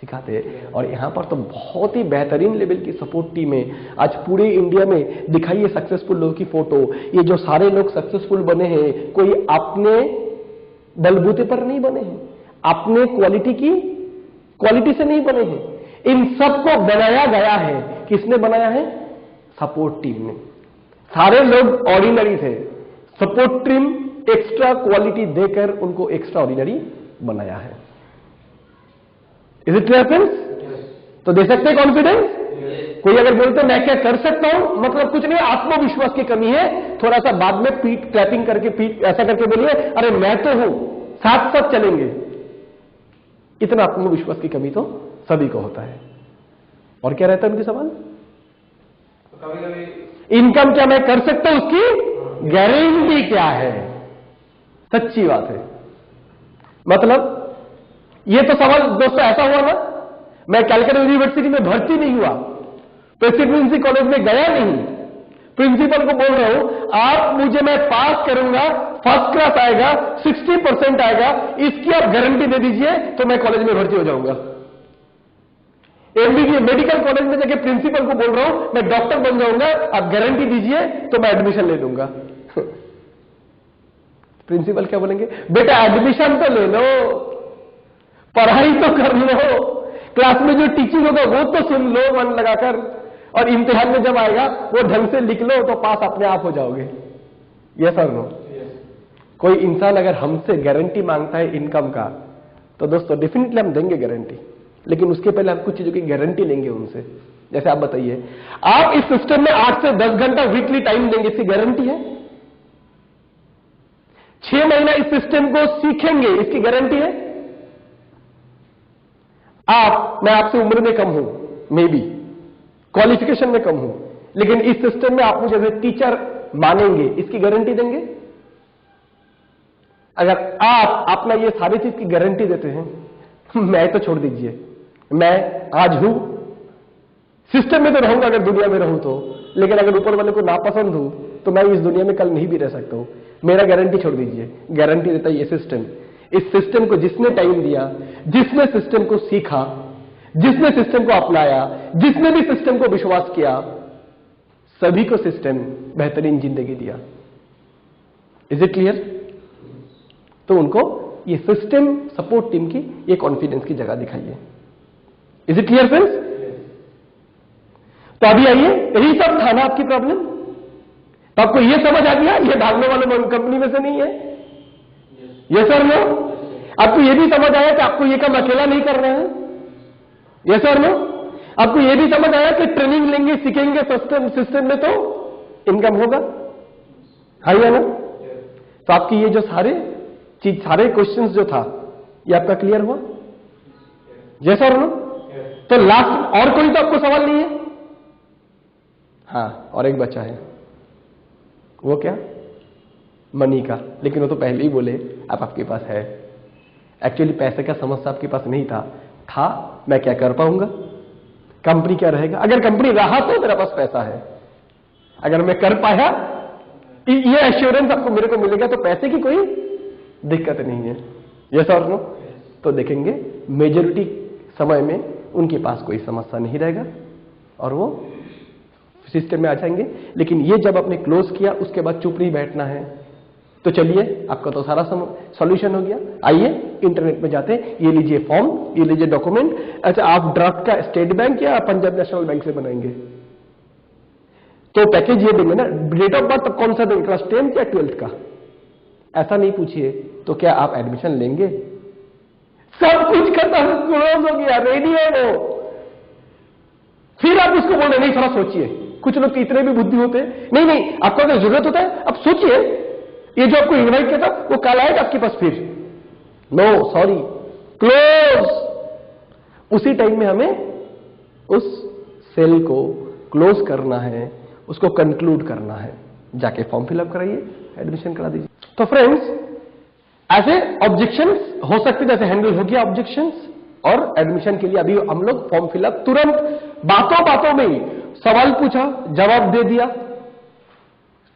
सिखाते हैं। और यहां पर तो बहुत ही बेहतरीन लेवल की सपोर्ट टीम है। आज पूरे इंडिया में दिखाइए सक्सेसफुल लोगों की फोटो। ये जो सारे लोग सक्सेसफुल बने हैं, कोई अपने बलबूते पर नहीं बने हैं, अपने क्वालिटी से नहीं बने हैं। इन सबको बनाया गया है। किसने बनाया है? सपोर्ट टीम ने। सारे लोग ऑर्डिनरी थे, सपोर्ट टीम एक्स्ट्रा क्वालिटी देकर उनको एक्स्ट्रा ऑर्डिनरी बनाया है। Is it clear friends? तो दे सकते हैं कॉन्फिडेंस? कोई अगर बोलते मैं क्या कर सकता हूं, मतलब कुछ नहीं, आत्मविश्वास की कमी है। थोड़ा सा बाद में पीठ क्लैपिंग करके, पीठ ऐसा करके बोलिए, अरे मैं तो हूं, साथ साथ चलेंगे। इतना आत्मविश्वास की कमी तो सभी को होता है। और क्या रहता है उनके सवाल? तो कभी कभी इनकम क्या मैं कर सकता हूं, उसकी गारंटी क्या है? सच्ची बात है। मतलब ये तो सवाल दोस्तों ऐसा हुआ ना, मैं कैलकाटा यूनिवर्सिटी में भर्ती नहीं हुआ, प्रेसिडेंसी कॉलेज में गया नहीं, प्रिंसिपल को बोल रहा हूं आप मुझे, मैं पास करूंगा, फर्स्ट क्लास आएगा, 60% आएगा, इसकी आप गारंटी दे दीजिए तो मैं कॉलेज में भर्ती हो जाऊंगा। एमबीबीएस मेडिकल कॉलेज में जाके प्रिंसिपल को बोल रहा हूं मैं डॉक्टर बन जाऊंगा, आप गारंटी दीजिए तो मैं एडमिशन ले लूंगा। प्रिंसिपल क्या बोलेंगे? बेटा एडमिशन तो ले लो, पढ़ाई तो कर लो, क्लास में जो टीचिंग होगा वो तो सुन लो मन लगाकर, और इम्तिहान में जब आएगा वो ढंग से लिख लो तो पास अपने आप हो जाओगे। यस और नो? कोई इंसान अगर हमसे गारंटी मांगता है इनकम का, तो दोस्तों डेफिनेटली हम देंगे गारंटी, लेकिन उसके पहले हम कुछ चीजों की गारंटी लेंगे उनसे। जैसे आप बताइए, आप इस सिस्टम में 8 से 10 घंटा वीकली टाइम देंगे, इसकी गारंटी है? 6 महीना इस सिस्टम को सीखेंगे, इसकी गारंटी है? मैं आपसे उम्र में कम हूं, मे बी क्वालिफिकेशन में कम हूं, लेकिन इस सिस्टम में आप मुझे एज ए टीचर मानेंगे, इसकी गारंटी देंगे? अगर आप अपना ये सारी चीज की गारंटी देते हैं, मैं तो छोड़ दीजिए, मैं आज हूं, सिस्टम में तो रहूंगा अगर दुनिया में रहूं तो, लेकिन अगर ऊपर वाले को नापसंद हूं तो मैं इस दुनिया में कल नहीं भी रह सकता हूं। मेरा गारंटी छोड़ दीजिए, गारंटी देता है ये सिस्टम। इस सिस्टम को जिसने टाइम दिया, जिसने सिस्टम को सीखा, जिसने सिस्टम को अपनाया, जिसने भी सिस्टम को विश्वास किया, सभी को सिस्टम बेहतरीन जिंदगी दिया। Is it clear? तो उनको ये सिस्टम सपोर्ट टीम की ये कॉन्फिडेंस की जगह दिखाइए। Is it clear friends? तो अभी आइए, यही सब था ना आपकी प्रॉब्लम? तो आपको ये समझ आ गया ये भागने वाले कंपनी में से नहीं है? Yes sir no? आपको ये भी समझ आया कि आपको ये काम अकेला नहीं करना है? Yes sir no? आपको ये भी समझ आया कि ट्रेनिंग लेंगे, सीखेंगे सिस्टम में तो इनकम होगा? हाँ या ना? तो आपकी ये जो सारे क्वेश्चंस जो था ये आपका क्लियर हुआ? यस और नो? तो लास्ट और कोई तो आपको सवाल नहीं है? हाँ, और एक बचा है, वो क्या? मनी का। लेकिन वो तो पहले ही बोले अब आपके पास है। एक्चुअली पैसे का समस्या आपके पास नहीं था, मैं क्या कर पाऊंगा, कंपनी क्या रहेगा। अगर कंपनी रहा तो मेरे पास पैसा है, अगर मैं कर पाया ये एश्योरेंस आपको मेरे को मिलेगा, तो पैसे की कोई दिक्कत नहीं है। यस और नो? तो देखेंगे मेजॉरिटी समय में उनके पास कोई समस्या नहीं रहेगा और वो सिस्टम में आ जाएंगे। लेकिन ये जब आपने क्लोज किया उसके बाद चुप नहीं बैठना है। तो चलिए, आपका तो सारा सॉल्यूशन हो गया। आइए इंटरनेट में जाते हैं, ये लीजिए फॉर्म, ये लीजिए डॉक्यूमेंट। अच्छा, आप ड्राफ्ट का स्टेट बैंक या पंजाब नेशनल बैंक से बनाएंगे? तो पैकेज ये देंगे ना। डेट ऑफ बर्थ कौन सा देंगे, क्लास 10th या 12th का? ऐसा नहीं पूछिए। तो क्या आप एडमिशन लेंगे? सब कुछ खत्म, क्लोज हो गया, रेडी है वो। फिर आप उसको बोल रहे नहीं, थोड़ा सोचिए। कुछ लोग इतने भी बुद्धि होते हैं, नहीं आपको अगर जरूरत होता है अब सोचिए, ये जो आपको इन्वाइट किया था वो कल आएगा आपके पास फिर? No sorry, close. उसी टाइम में हमें उस सेल को क्लोज करना है, उसको कंक्लूड करना है। जाके फॉर्म फिलअप कराइए, एडमिशन करा दीजिए। तो फ्रेंड्स, ऐसे ऑब्जेक्शंस हो सकते, जैसे हैंडल हो गया ऑब्जेक्शंस, और एडमिशन के लिए अभी हम लोग फॉर्म फिलअप तुरंत बातों में ही सवाल पूछा, जवाब दे दिया,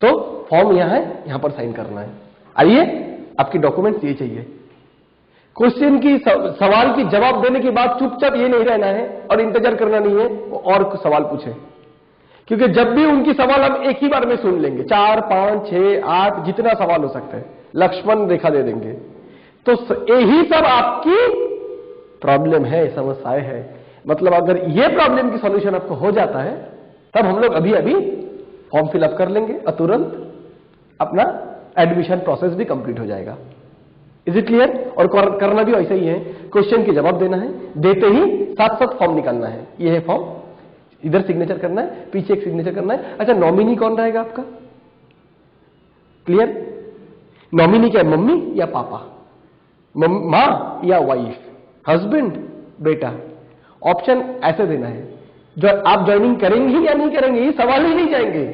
तो फॉर्म यहां है, यहां पर साइन करना है। आइए, आपकी डॉक्यूमेंट्स ये चाहिए। क्वेश्चन की सवाल की जवाब देने के बाद चुपचाप ये नहीं रहना है और इंतजार करना नहीं है और सवाल पूछे, क्योंकि जब भी उनकी सवाल हम एक ही बार में सुन लेंगे, 4, 5, 6, 8 जितना सवाल हो सकता है, लक्ष्मण रेखा दे देंगे। तो यही सब आपकी प्रॉब्लम है, समस्याएं है। मतलब अगर ये प्रॉब्लम की सॉल्यूशन आपको हो जाता है, तब हम लोग अभी फॉर्म फिलअप कर लेंगे और तुरंत अपना एडमिशन प्रोसेस भी कंप्लीट हो जाएगा। Is it clear? और करना भी ऐसा ही है, क्वेश्चन के जवाब देना है, देते ही साथ साथ फॉर्म निकालना है। ये है फॉर्म, इधर सिग्नेचर करना है, पीछे एक सिग्नेचर करना है। अच्छा, नॉमिनी कौन रहेगा आपका? क्लियर? नॉमिनी क्या है, मम्मी या पापा, मां या वाइफ? हस्बैंड, बेटा। ऑप्शन ऐसे देना है, जो आप ज्वाइनिंग करेंगे या नहीं करेंगे, ये सवाल ही नहीं जाएंगे।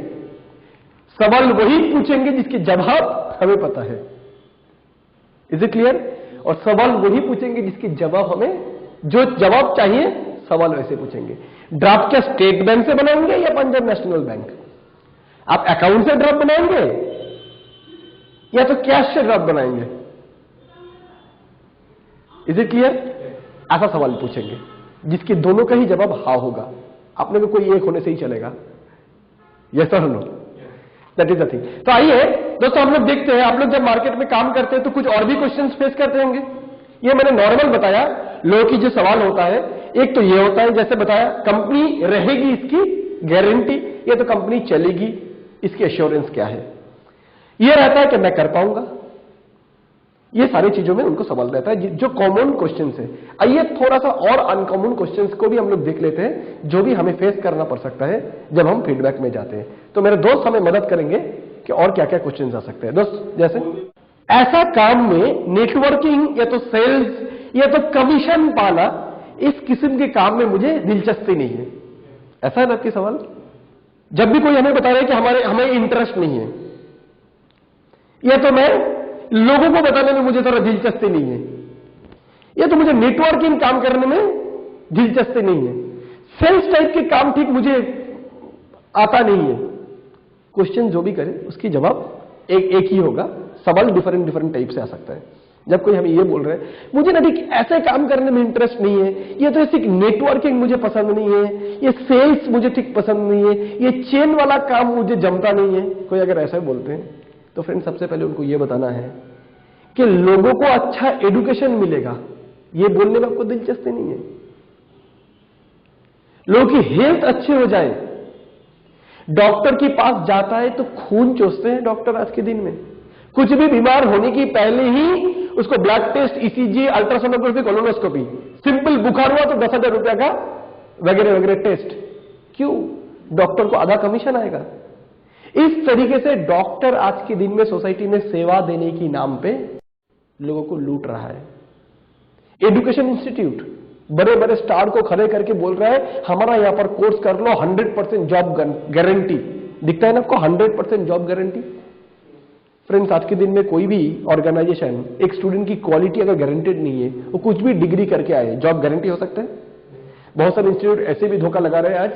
सवाल वही पूछेंगे जिसके जवाब हमें पता है। Is it clear? और सवाल वही पूछेंगे जिसके जवाब हमें, जो जवाब चाहिए सवाल वैसे पूछेंगे। ड्राफ्ट क्या स्टेट बैंक से बनाएंगे या पंजाब नेशनल बैंक? आप अकाउंट से ड्राफ्ट बनाएंगे या तो कैश से ड्राफ्ट बनाएंगे? Is it clear? ऐसा सवाल पूछेंगे जिसके दोनों का ही जवाब हाँ होगा। आपने को कोई एक होने से ही चलेगा। यस और no? That is the thing. तो आइए दोस्तों, हम लोग देखते हैं, आप लोग जब मार्केट में काम करते हैं तो कुछ और भी क्वेश्चंस फेस करते होंगे। ये मैंने नॉर्मल बताया, लोगों की जो सवाल होता है, एक तो ये होता है, जैसे बताया, कंपनी रहेगी इसकी गारंटी, ये तो कंपनी चलेगी इसकी एश्योरेंस क्या है। ये रहता है कि मैं कर पाऊंगा। ये सारी चीजों में उनको सवाल रहता है, जो कॉमन क्वेश्चन है। आइए थोड़ा सा और अनकॉमन क्वेश्चंस को भी हम लोग देख लेते हैं, जो भी हमें फेस करना पड़ सकता है जब हम फीडबैक में जाते हैं। तो मेरे दोस्त हमें मदद करेंगे कि और क्या क्या क्वेश्चन आ सकते हैं। दोस्त, जैसे ऐसा काम में नेटवर्किंग या तो सेल्स या तो कमीशन पाना, इस किस्म के काम में मुझे दिलचस्पी नहीं है। ऐसा है ना आपकी सवाल? जब भी कोई हमें बता रहा है कि हमें इंटरेस्ट नहीं है, या तो मैं लोगों को बताने में मुझे थोड़ा दिलचस्पी नहीं है, या तो मुझे नेटवर्किंग काम करने में दिलचस्पी नहीं है, सेल्स टाइप के काम ठीक मुझे आता नहीं है। क्वेश्चन जो भी करे उसकी जवाब एक ही होगा। सवाल डिफरेंट टाइप से आ सकता है। जब कोई हमें ये बोल रहे हैं मुझे ना ठीक ऐसे काम करने में इंटरेस्ट नहीं है, ये तो ऐसी नेटवर्किंग मुझे पसंद नहीं है, ये सेल्स मुझे ठीक पसंद नहीं है, ये चेन वाला काम मुझे जमता नहीं है, कोई अगर ऐसा बोलते हैं तो फ्रेंड सबसे पहले उनको ये बताना है कि लोगों को अच्छा एडुकेशन मिलेगा, ये बोलने में आपको दिलचस्पी नहीं है। लोगों की हेल्थ अच्छी हो जाए, डॉक्टर के पास जाता है तो खून चूसते हैं डॉक्टर आज के दिन में। कुछ भी बीमार होने की पहले ही उसको blood test, ECG, ultrasonography, colonoscopy, simple बुखार हुआ तो 10,000 रुपया का वगैरह वगैरह टेस्ट। क्यों? डॉक्टर को आधा कमीशन आएगा। इस तरीके से डॉक्टर आज के दिन में सोसाइटी में सेवा देने की नाम पे लोगों को लूट रहा है। एजुकेशन इंस्टीट्यूट बड़े बड़े स्टार को खड़े करके बोल रहा है हमारा यहां पर कोर्स कर लो, 100% जॉब गारंटी। दिखता है ना आपको 100% जॉब गारंटी? फ्रेंड्स, आज के दिन में कोई भी ऑर्गेनाइजेशन एक स्टूडेंट की क्वालिटी अगर गारंटेड नहीं है, वो कुछ भी डिग्री करके आए, जॉब गारंटी हो सकता है? बहुत सारे इंस्टीट्यूट ऐसे भी धोखा लगा रहे हैं आज,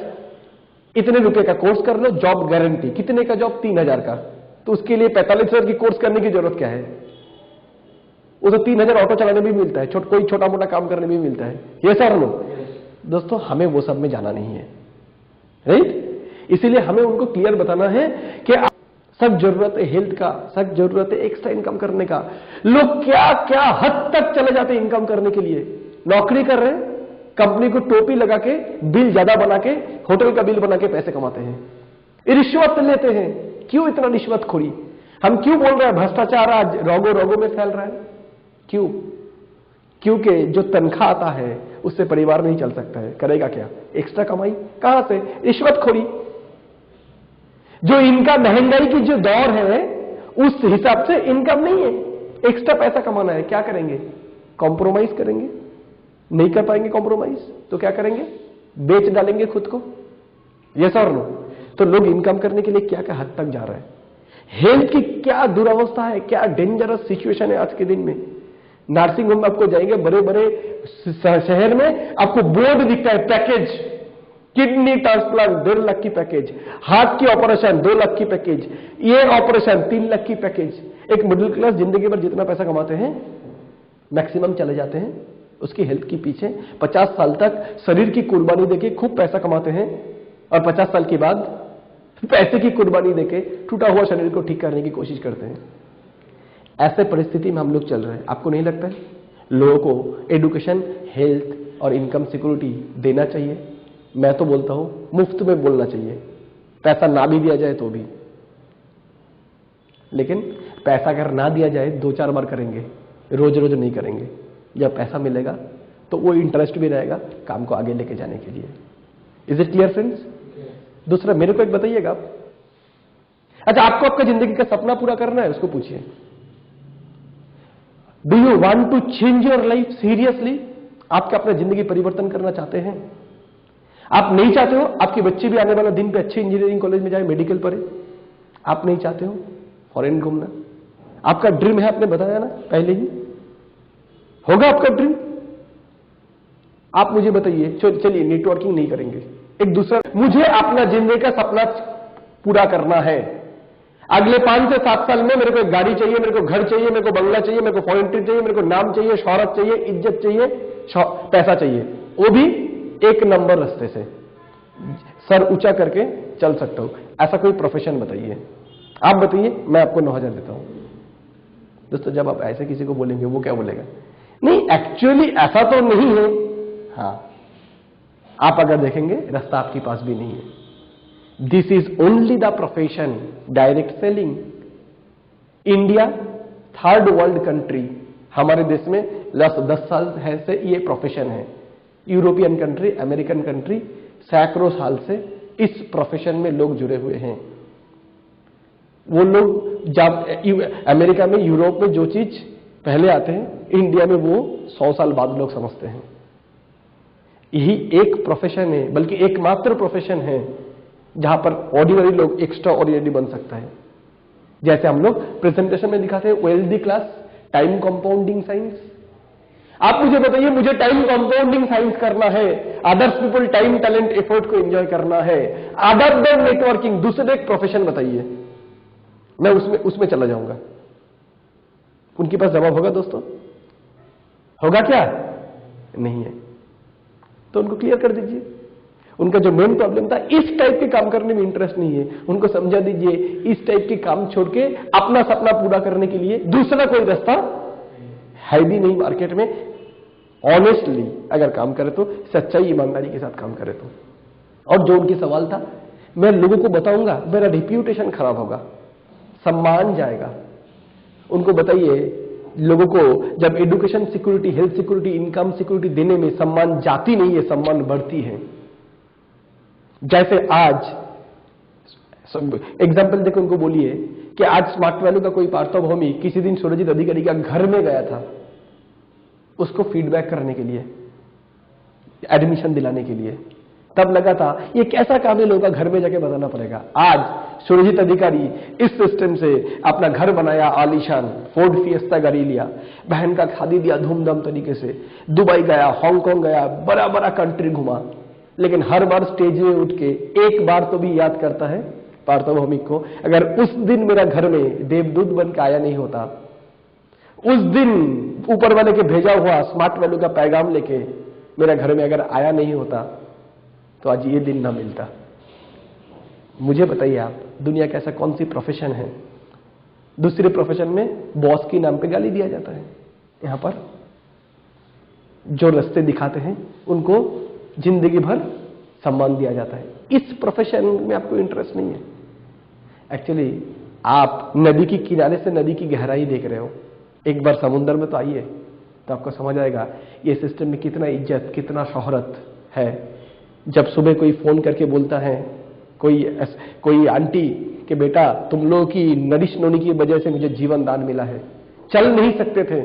इतने रुपए का कोर्स कर लो, जॉब गारंटी। कितने का जॉब? 3,000 का। तो उसके लिए 45,000 की कोर्स करने की जरूरत क्या है? वो तो 3,000 ऑटो चलाने भी मिलता है, कोई छोटा मोटा काम करने भी मिलता है। ये सर नो दोस्तों, हमें वो सब में जाना नहीं है, राइट? इसीलिए हमें उनको क्लियर बताना है कि सब जरूरत है हेल्थ का, सब जरूरत है एक्स्ट्रा इनकम करने का। लोग क्या क्या हद तक चले जाते हैं इनकम करने के लिए। नौकरी कर रहे हैं, कंपनी को टोपी लगा के बिल ज्यादा बना के, होटल का बिल बना के पैसे कमाते हैं, रिश्वत लेते हैं। क्यों इतना रिश्वतखोरी? हम क्यों बोल रहे हैं भ्रष्टाचार आज रोगों रोगों में फैल रहा है? क्यों? क्योंकि जो तनख्वाह आता है उससे परिवार नहीं चल सकता है। करेगा क्या? एक्स्ट्रा कमाई कहां से? रिश्वतखोरी। जो इनका महंगाई की जो दौर है उस हिसाब से इनकम नहीं है, एक्स्ट्रा पैसा कमाना है। क्या करेंगे? कॉम्प्रोमाइज करेंगे। नहीं कर पाएंगे कॉम्प्रोमाइज तो क्या करेंगे? बेच डालेंगे खुद को। यस और नो? तो लोग इनकम करने के लिए क्या क्या हद तक जा रहे हैं। हेल्थ की क्या दुरावस्था है, क्या डेंजरस सिचुएशन है आज के दिन में। नर्सिंग होम में आपको जाएंगे, बड़े बड़े शहर में आपको बोर्ड दिखता है, पैकेज, किडनी ट्रांसप्लांट 1.5 लाख की पैकेज, हार्ट की ऑपरेशन 2 लाख की पैकेज, ये ऑपरेशन 3 लाख की पैकेज। एक मिडिल क्लास जिंदगी भर जितना पैसा कमाते हैं मैक्सिमम चले जाते हैं उसकी हेल्थ के पीछे। 50 साल तक शरीर की कुर्बानी देके खूब पैसा कमाते हैं और 50 साल के बाद पैसे की कुर्बानी देके टूटा हुआ शरीर को ठीक करने की कोशिश करते हैं। ऐसे परिस्थिति में हम लोग चल रहे हैं। आपको नहीं लगता है लोगों को एजुकेशन, हेल्थ और इनकम सिक्योरिटी देना चाहिए? मैं तो बोलता हूं मुफ्त में बोलना चाहिए, पैसा ना भी दिया जाए तो भी। लेकिन पैसा अगर ना दिया जाए 2-4 बार करेंगे, रोज रोज नहीं करेंगे। जब पैसा मिलेगा तो वो इंटरेस्ट भी रहेगा काम को आगे लेके जाने के लिए। Is it clear friends? दूसरा मेरे को एक बताइएगा आप, अच्छा आपको आपका जिंदगी का सपना पूरा करना है, उसको पूछिए do you want to change your life seriously? आप क्या अपना जिंदगी परिवर्तन करना चाहते हैं? आप नहीं चाहते हो आपके बच्चे भी आने वाला दिन पे अच्छे इंजीनियरिंग कॉलेज में जाए, मेडिकल पढ़े? आप नहीं चाहते हो फॉरेन घूमना? आपका ड्रीम है, आपने बताया ना पहले ही। होगा आपका ड्रीम? आप मुझे बताइए। चलिए नेटवर्किंग नहीं करेंगे, एक दूसरा, मुझे अपना जिंदगी का सपना पूरा करना है। अगले 5 से 7 साल में मेरे को एक गाड़ी चाहिए, मेरे को घर चाहिए, मेरे को बंगला चाहिए, मेरे को फॉरेन ट्रिप चाहिए, मेरे को नाम चाहिए, शोहरत चाहिए, इज्जत चाहिए, पैसा चाहिए, वो भी 1 नंबर रास्ते से सर ऊंचा करके चल सकता हूं। ऐसा कोई प्रोफेशन बताइए, आप बताइए, मैं आपको 9,000 देता हूं। दोस्तों जब आप ऐसे किसी को बोलेंगे वो क्या बोलेगा? नहीं एक्चुअली ऐसा तो नहीं है। हाँ, आप अगर देखेंगे रास्ता आपके पास भी नहीं है। This is only the profession direct selling. India 3rd world country, हमारे देश में 10 साल है से ये प्रोफेशन है। यूरोपियन कंट्री, अमेरिकन कंट्री सैकड़ों साल से इस प्रोफेशन में लोग जुड़े हुए हैं। वो लोग जब अमेरिका में, यूरोप में जो चीज पहले आते हैं, इंडिया में वो 100 साल बाद लोग समझते हैं। यही एक प्रोफेशन है, बल्कि एकमात्र प्रोफेशन है जहां पर ऑर्डिनरी लोग एक्स्ट्रा ऑर्डिनरी बन सकता है। जैसे हम लोग प्रेजेंटेशन में दिखाते हैं wealthy class, time compounding science. आप मुझे बताइए, मुझे टाइम कंपाउंडिंग साइंस करना है, others people time talent effort को एंजॉय करना है, अदर देन नेटवर्किंग, दूसरे एक प्रोफेशन बताइए, मैं उसमें चला जाऊंगा। उनके पास जवाब होगा दोस्तों? होगा क्या? नहीं है। तो उनको क्लियर कर दीजिए। उनका जो मेन प्रॉब्लम था, इस टाइप के काम करने में इंटरेस्ट नहीं है, उनको समझा दीजिए इस टाइप के काम छोड़ के अपना सपना पूरा करने के लिए दूसरा कोई रास्ता है भी नहीं मार्केट में। ऑनेस्टली अगर काम करे तो, सच्चाई ईमानदारी के साथ काम करे तो। और जो उनकी सवाल था, मैं लोगों को बताऊंगा, मेरा रिप्यूटेशन खराब होगा, सम्मान जाएगा। उनको बताइए, लोगों को जब education security, health security, income security देने में सम्मान जाती नहीं है, सम्मान बढ़ती है। जैसे आज एग्जाम्पल देखो, उनको बोलिए कि आज स्मार्ट वैल्यू का कोई पार्थभूमि किसी दिन सुरजीत अधिकारी का घर में गया था, उसको फीडबैक करने के लिए, एडमिशन दिलाने के लिए। तब लगा था ये कैसा काम है, लोगों का घर में जाके बताना पड़ेगा। आज सुरजीत अधिकारी इस सिस्टम से अपना घर बनाया, आलीशान फोर्ड फिएस्टा गाड़ी लिया, बहन का शादी दिया धूमधाम तरीके से, दुबई गया, हांगकांग गया, बड़ा बड़ा कंट्री घुमा। लेकिन हर बार स्टेज में उठ के एक बार तो भी याद करता है पार्थभौमिक को, अगर उस दिन मेरा घर में देवदूत बन के आया नहीं होता, उस दिन ऊपर वाले के भेजा हुआ स्मार्ट वैल्यू का पैगाम लेके मेरा घर में अगर आया नहीं होता, तो आज ये दिन ना मिलता। मुझे बताइए आप, दुनिया का ऐसा कौन सी प्रोफेशन है? दूसरे प्रोफेशन में बॉस के नाम पे गाली दिया जाता है, यहां पर जो रास्ते दिखाते हैं उनको जिंदगी भर सम्मान दिया जाता है। इस प्रोफेशन में आपको इंटरेस्ट नहीं है। एक्चुअली आप नदी के किनारे से नदी की गहराई देख रहे हो, एक बार समुद्र में तो आइए, तो आपको समझ आएगा ये सिस्टम में कितना इज्जत, कितना शोहरत है। जब सुबह कोई फोन करके बोलता है, कोई आंटी कि बेटा तुम लोगों की नरिश नोनी की वजह से मुझे जीवन दान मिला है, चल नहीं सकते थे,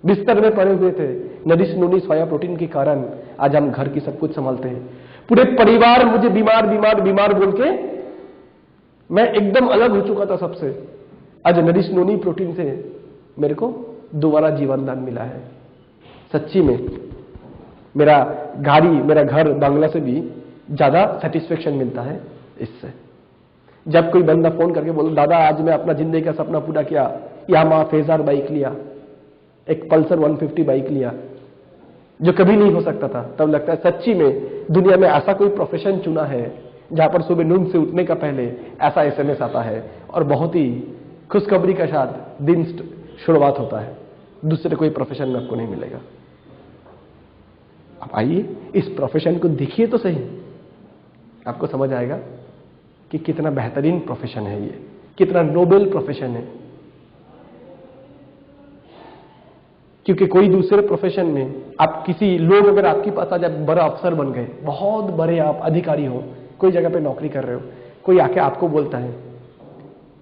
बिस्तर में पड़े हुए थे, नरिश नोनी सोया प्रोटीन के कारण आज हम घर की सब कुछ संभालते हैं। पूरे परिवार मुझे बीमार बीमार बीमार बोल के मैं एकदम अलग हो चुका था सबसे, आज नरिश नोनी प्रोटीन से मेरे को दोबारा जीवन दान मिला है। सच्ची में मेरा गाड़ी, मेरा घर, बांग्ला से भी ज्यादा सेटिस्फेक्शन मिलता है इससे। जब कोई बंदा फोन करके बोले दादा आज मैं अपना जिंदगी का सपना पूरा किया, यामाहा फेजार बाइक लिया, एक पल्सर 150 बाइक लिया, जो कभी नहीं हो सकता था, तब लगता है सच्ची में दुनिया में ऐसा कोई प्रोफेशन चुना है जहां पर सुबह नींद से उठने का पहले ऐसा एसएमएस आता है और बहुत ही खुशखबरी के साथ दिन शुरुआत होता है। दूसरे कोई प्रोफेशन में आपको नहीं मिलेगा। आप आइए इस प्रोफेशन को देखिए तो सही, आपको समझ आएगा कि कितना बेहतरीन प्रोफेशन है ये, कितना नोबेल प्रोफेशन है। क्योंकि कोई दूसरे प्रोफेशन में आप किसी लोग अगर आपके पास आज बड़ा अफसर बन गए, बहुत बड़े आप अधिकारी हो, कोई जगह पे नौकरी कर रहे हो, कोई आके आपको बोलता है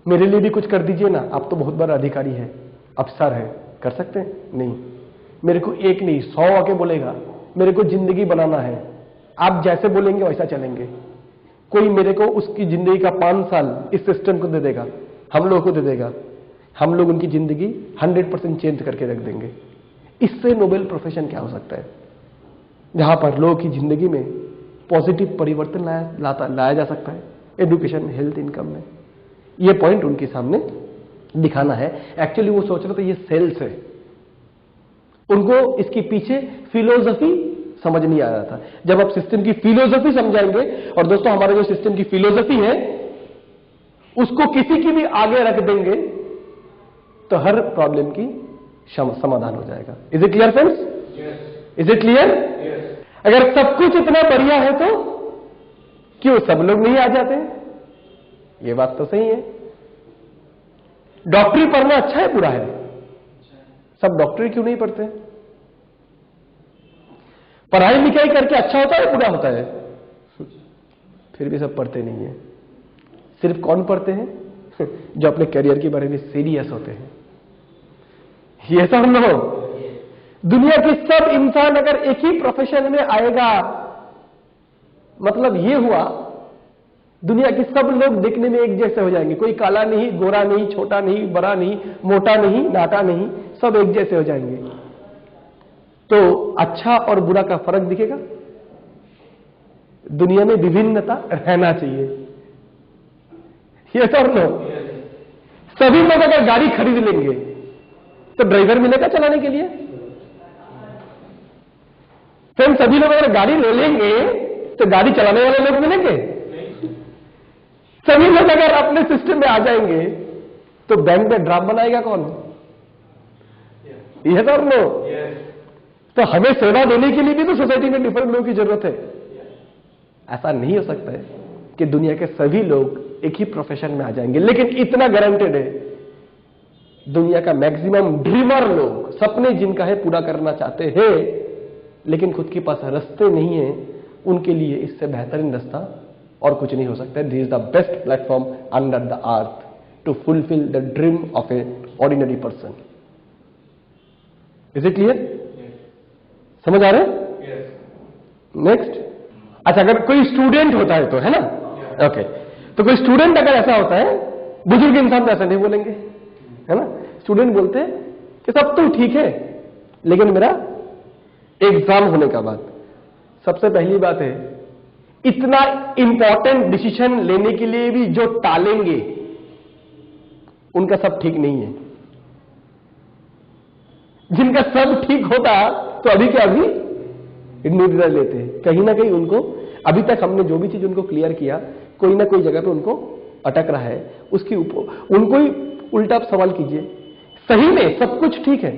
मेरे लिए भी कुछ कर दीजिए ना, आप तो बहुत बड़ा अधिकारी है, अफसर है, कर सकते हैं? नहीं। मेरे को एक नहीं 100 आके बोलेगा मेरे को जिंदगी बनाना है, आप जैसे बोलेंगे वैसा चलेंगे। कोई मेरे को उसकी जिंदगी का 5 साल इस सिस्टम को दे देगा, हम लोगों को दे देगा, हम लोग उनकी जिंदगी 100% चेंज करके रख देंगे। इससे नोबेल प्रोफेशन क्या हो सकता है, जहां पर लोगों की जिंदगी में पॉजिटिव परिवर्तन लाया जा सकता है, एजुकेशन, हेल्थ, इनकम में। ये पॉइंट उनके सामने दिखाना है। एक्चुअली वो सोच रहे थे ये सेल्स है, उनको इसके पीछे फिलोसफी समझ नहीं आ रहा था। जब आप सिस्टम की फिलोसफी समझाएंगे, और दोस्तों हमारे जो सिस्टम की फिलोसफी है उसको किसी की भी आगे रख देंगे तो हर प्रॉब्लम की समाधान हो जाएगा। Is it clear friends? Is it clear? अगर सब कुछ इतना बढ़िया है तो क्यों सब लोग नहीं आ जाते? ये बात तो सही है। डॉक्टरी पढ़ना अच्छा है बुरा है? सब डॉक्टरी क्यों नहीं पढ़ते? पढ़ाई लिखाई करके अच्छा होता है बुरा होता है? फिर भी सब पढ़ते नहीं है। सिर्फ कौन पढ़ते हैं? जो अपने करियर के बारे में सीरियस होते हैं। ये सब लोग, दुनिया के सब इंसान अगर एक ही प्रोफेशन में आएगा, मतलब ये हुआ दुनिया के सब लोग देखने में एक जैसे हो जाएंगे। कोई काला नहीं, गोरा नहीं, छोटा नहीं, बड़ा नहीं, मोटा नहीं, नाटा नहीं, सब एक जैसे हो जाएंगे। तो अच्छा और बुरा का फर्क दिखेगा? दुनिया में विभिन्नता रहना चाहिए। ये सब लोग, सभी लोग अगर गाड़ी खरीद लेंगे तो ड्राइवर मिलेगा चलाने के लिए? फिर सभी लोग अगर गाड़ी ले लेंगे तो गाड़ी चलाने वाले लोग मिलेंगे? सभी लोग अगर अपने सिस्टम में आ जाएंगे तो बैंक में ड्राफ्ट बनाएगा कौन? यह सब लोग। तो हमें सेवा देने के लिए भी तो सोसाइटी में डिफरेंट लोगों की जरूरत है। ऐसा नहीं हो सकता है कि दुनिया के सभी लोग एक ही प्रोफेशन में आ जाएंगे। लेकिन इतना गारंटेड है, दुनिया का मैक्सिमम ड्रीमर लोग, सपने जिनका है पूरा करना चाहते हैं, लेकिन खुद के पास रास्ते नहीं है, उनके लिए इससे बेहतरीन रास्ता और कुछ नहीं हो सकता। This is the best platform under the earth to fulfil the dream of a ordinary person. Is it clear? समझ आ रहे हैं? नेक्स्ट। अच्छा, अगर कोई स्टूडेंट होता है तो, है ना? ओके। तो कोई स्टूडेंट अगर ऐसा होता है, बुजुर्ग इंसान तो ऐसा नहीं बोलेंगे, है ना? स्टूडेंट बोलते हैं कि सब तो ठीक है, लेकिन मेरा एग्जाम होने का बाद सबसे पहली बात है, इतना इंपॉर्टेंट डिसीजन लेने के लिए भी जो टालेंगे उनका सब ठीक नहीं है। जिनका सब ठीक होता तो अभी के अभी निर्णय लेते हैं। कहीं ना कहीं उनको, अभी तक हमने जो भी चीज उनको क्लियर किया, कोई ना कोई जगह पे उनको अटक रहा है, उसके ऊपर उनको ही उल्टा सवाल कीजिए। सही में सब कुछ ठीक है,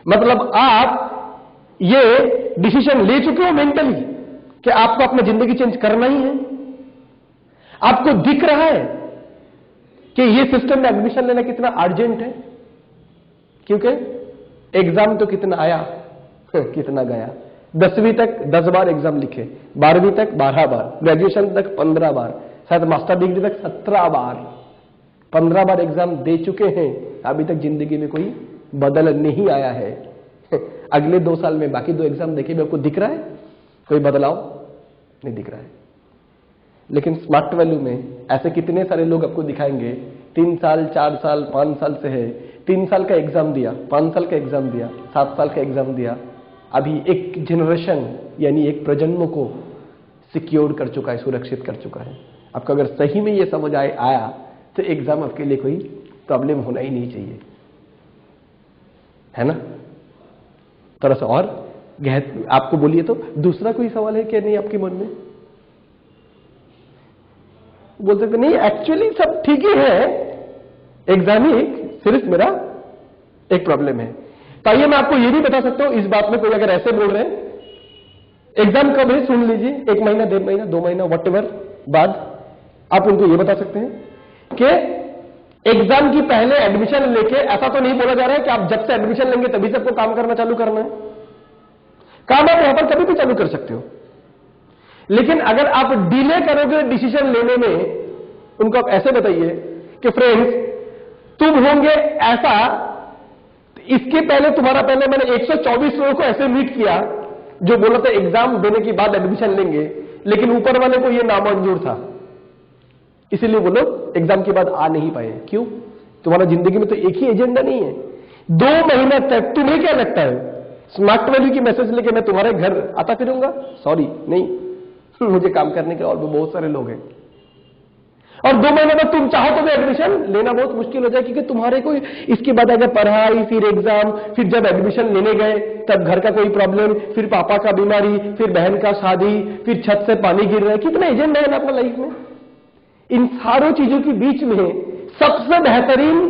मतलब आप ये डिसीजन ले चुके हो मेंटली कि आपको अपनी जिंदगी चेंज करना ही है, आपको दिख रहा है कि ये सिस्टम में एडमिशन लेना कितना अर्जेंट है, क्योंकि एग्जाम तो कितना आया कितना गया। 10वीं तक 10 बार एग्जाम लिखे, 12वीं तक 12 बार, ग्रेजुएशन तक 15 बार, शायद मास्टर डिग्री तक 17 बार, 15 बार एग्जाम दे चुके हैं। अभी तक जिंदगी में कोई बदल नहीं आया है। अगले 2 साल में बाकी 2 एग्जाम देखे भी आपको दिख रहा है कोई बदलाव? नहीं दिख रहा है। लेकिन स्मार्ट वैल्यू में ऐसे कितने सारे लोग आपको दिखाएंगे, 3 साल 4 साल 5 साल से है, 3 साल का एग्जाम दिया, 5 साल का एग्जाम दिया, 7 साल का एग्जाम दिया, अभी एक जनरेशन यानी एक प्रजन्म को सिक्योर कर चुका है, सुरक्षित कर चुका है। आपको अगर सही में ये समझ आया तो एग्जाम आपके लिए कोई प्रॉब्लम होना ही नहीं चाहिए, है ना? थोड़ा सा और गहन आपको बोलिए तो दूसरा कोई सवाल है क्या नहीं आपके मन में? बोल सकते नहीं, एक्चुअली सब ठीक ही है, एग्जाम ही सिर्फ मेरा एक प्रॉब्लम है। तो आइए मैं आपको ये भी बता सकता हूं, इस बात में कोई अगर ऐसे बोल रहे हैं, एग्जाम कब है सुन लीजिए, 1 महीना 1.5 महीना 2 महीना व्हाटएवर बाद, आप उनको ये बता सकते हैं कि एग्जाम की पहले एडमिशन लेके, ऐसा तो नहीं बोला जा रहा है कि आप जब से एडमिशन लेंगे तभी से आपको काम करना चालू करना है। काम आप यहां पर कभी भी चालू कर सकते हो, लेकिन अगर आप डिले करोगे डिसीजन लेने में, उनको आप ऐसे बताइए कि फ्रेंड्स तुम होंगे ऐसा, इसके पहले तुम्हारा पहले मैंने 124 लोगों को ऐसे मीट किया जो बोला था एग्जाम देने के बाद एडमिशन लेंगे, लेकिन ऊपर वाले को यह नामंजूर था, इसीलिए वो लोग एग्जाम के बाद आ नहीं पाए। क्यों? तुम्हारा जिंदगी में तो एक ही एजेंडा नहीं है। 2 महीना तक तुम्हें क्या लगता है स्मार्ट वैल्यू की मैसेज लेके मैं तुम्हारे घर आता फिरूंगा? सॉरी, नहीं, मुझे काम करने के और भी बहुत सारे लोग हैं। और 2 महीने बाद तुम चाहो तो भी एडमिशन लेना बहुत मुश्किल हो जाए, क्योंकि तुम्हारे कोई इसके बाद अगर पढ़ाई, फिर एग्जाम, फिर जब एडमिशन लेने गए तब घर का कोई प्रॉब्लम, फिर पापा का बीमारी, फिर बहन का शादी, फिर छत से पानी गिर रहा है। कितना एजेंडा है ना अपना लाइफ में। इन सारों चीजों के बीच में सबसे बेहतरीन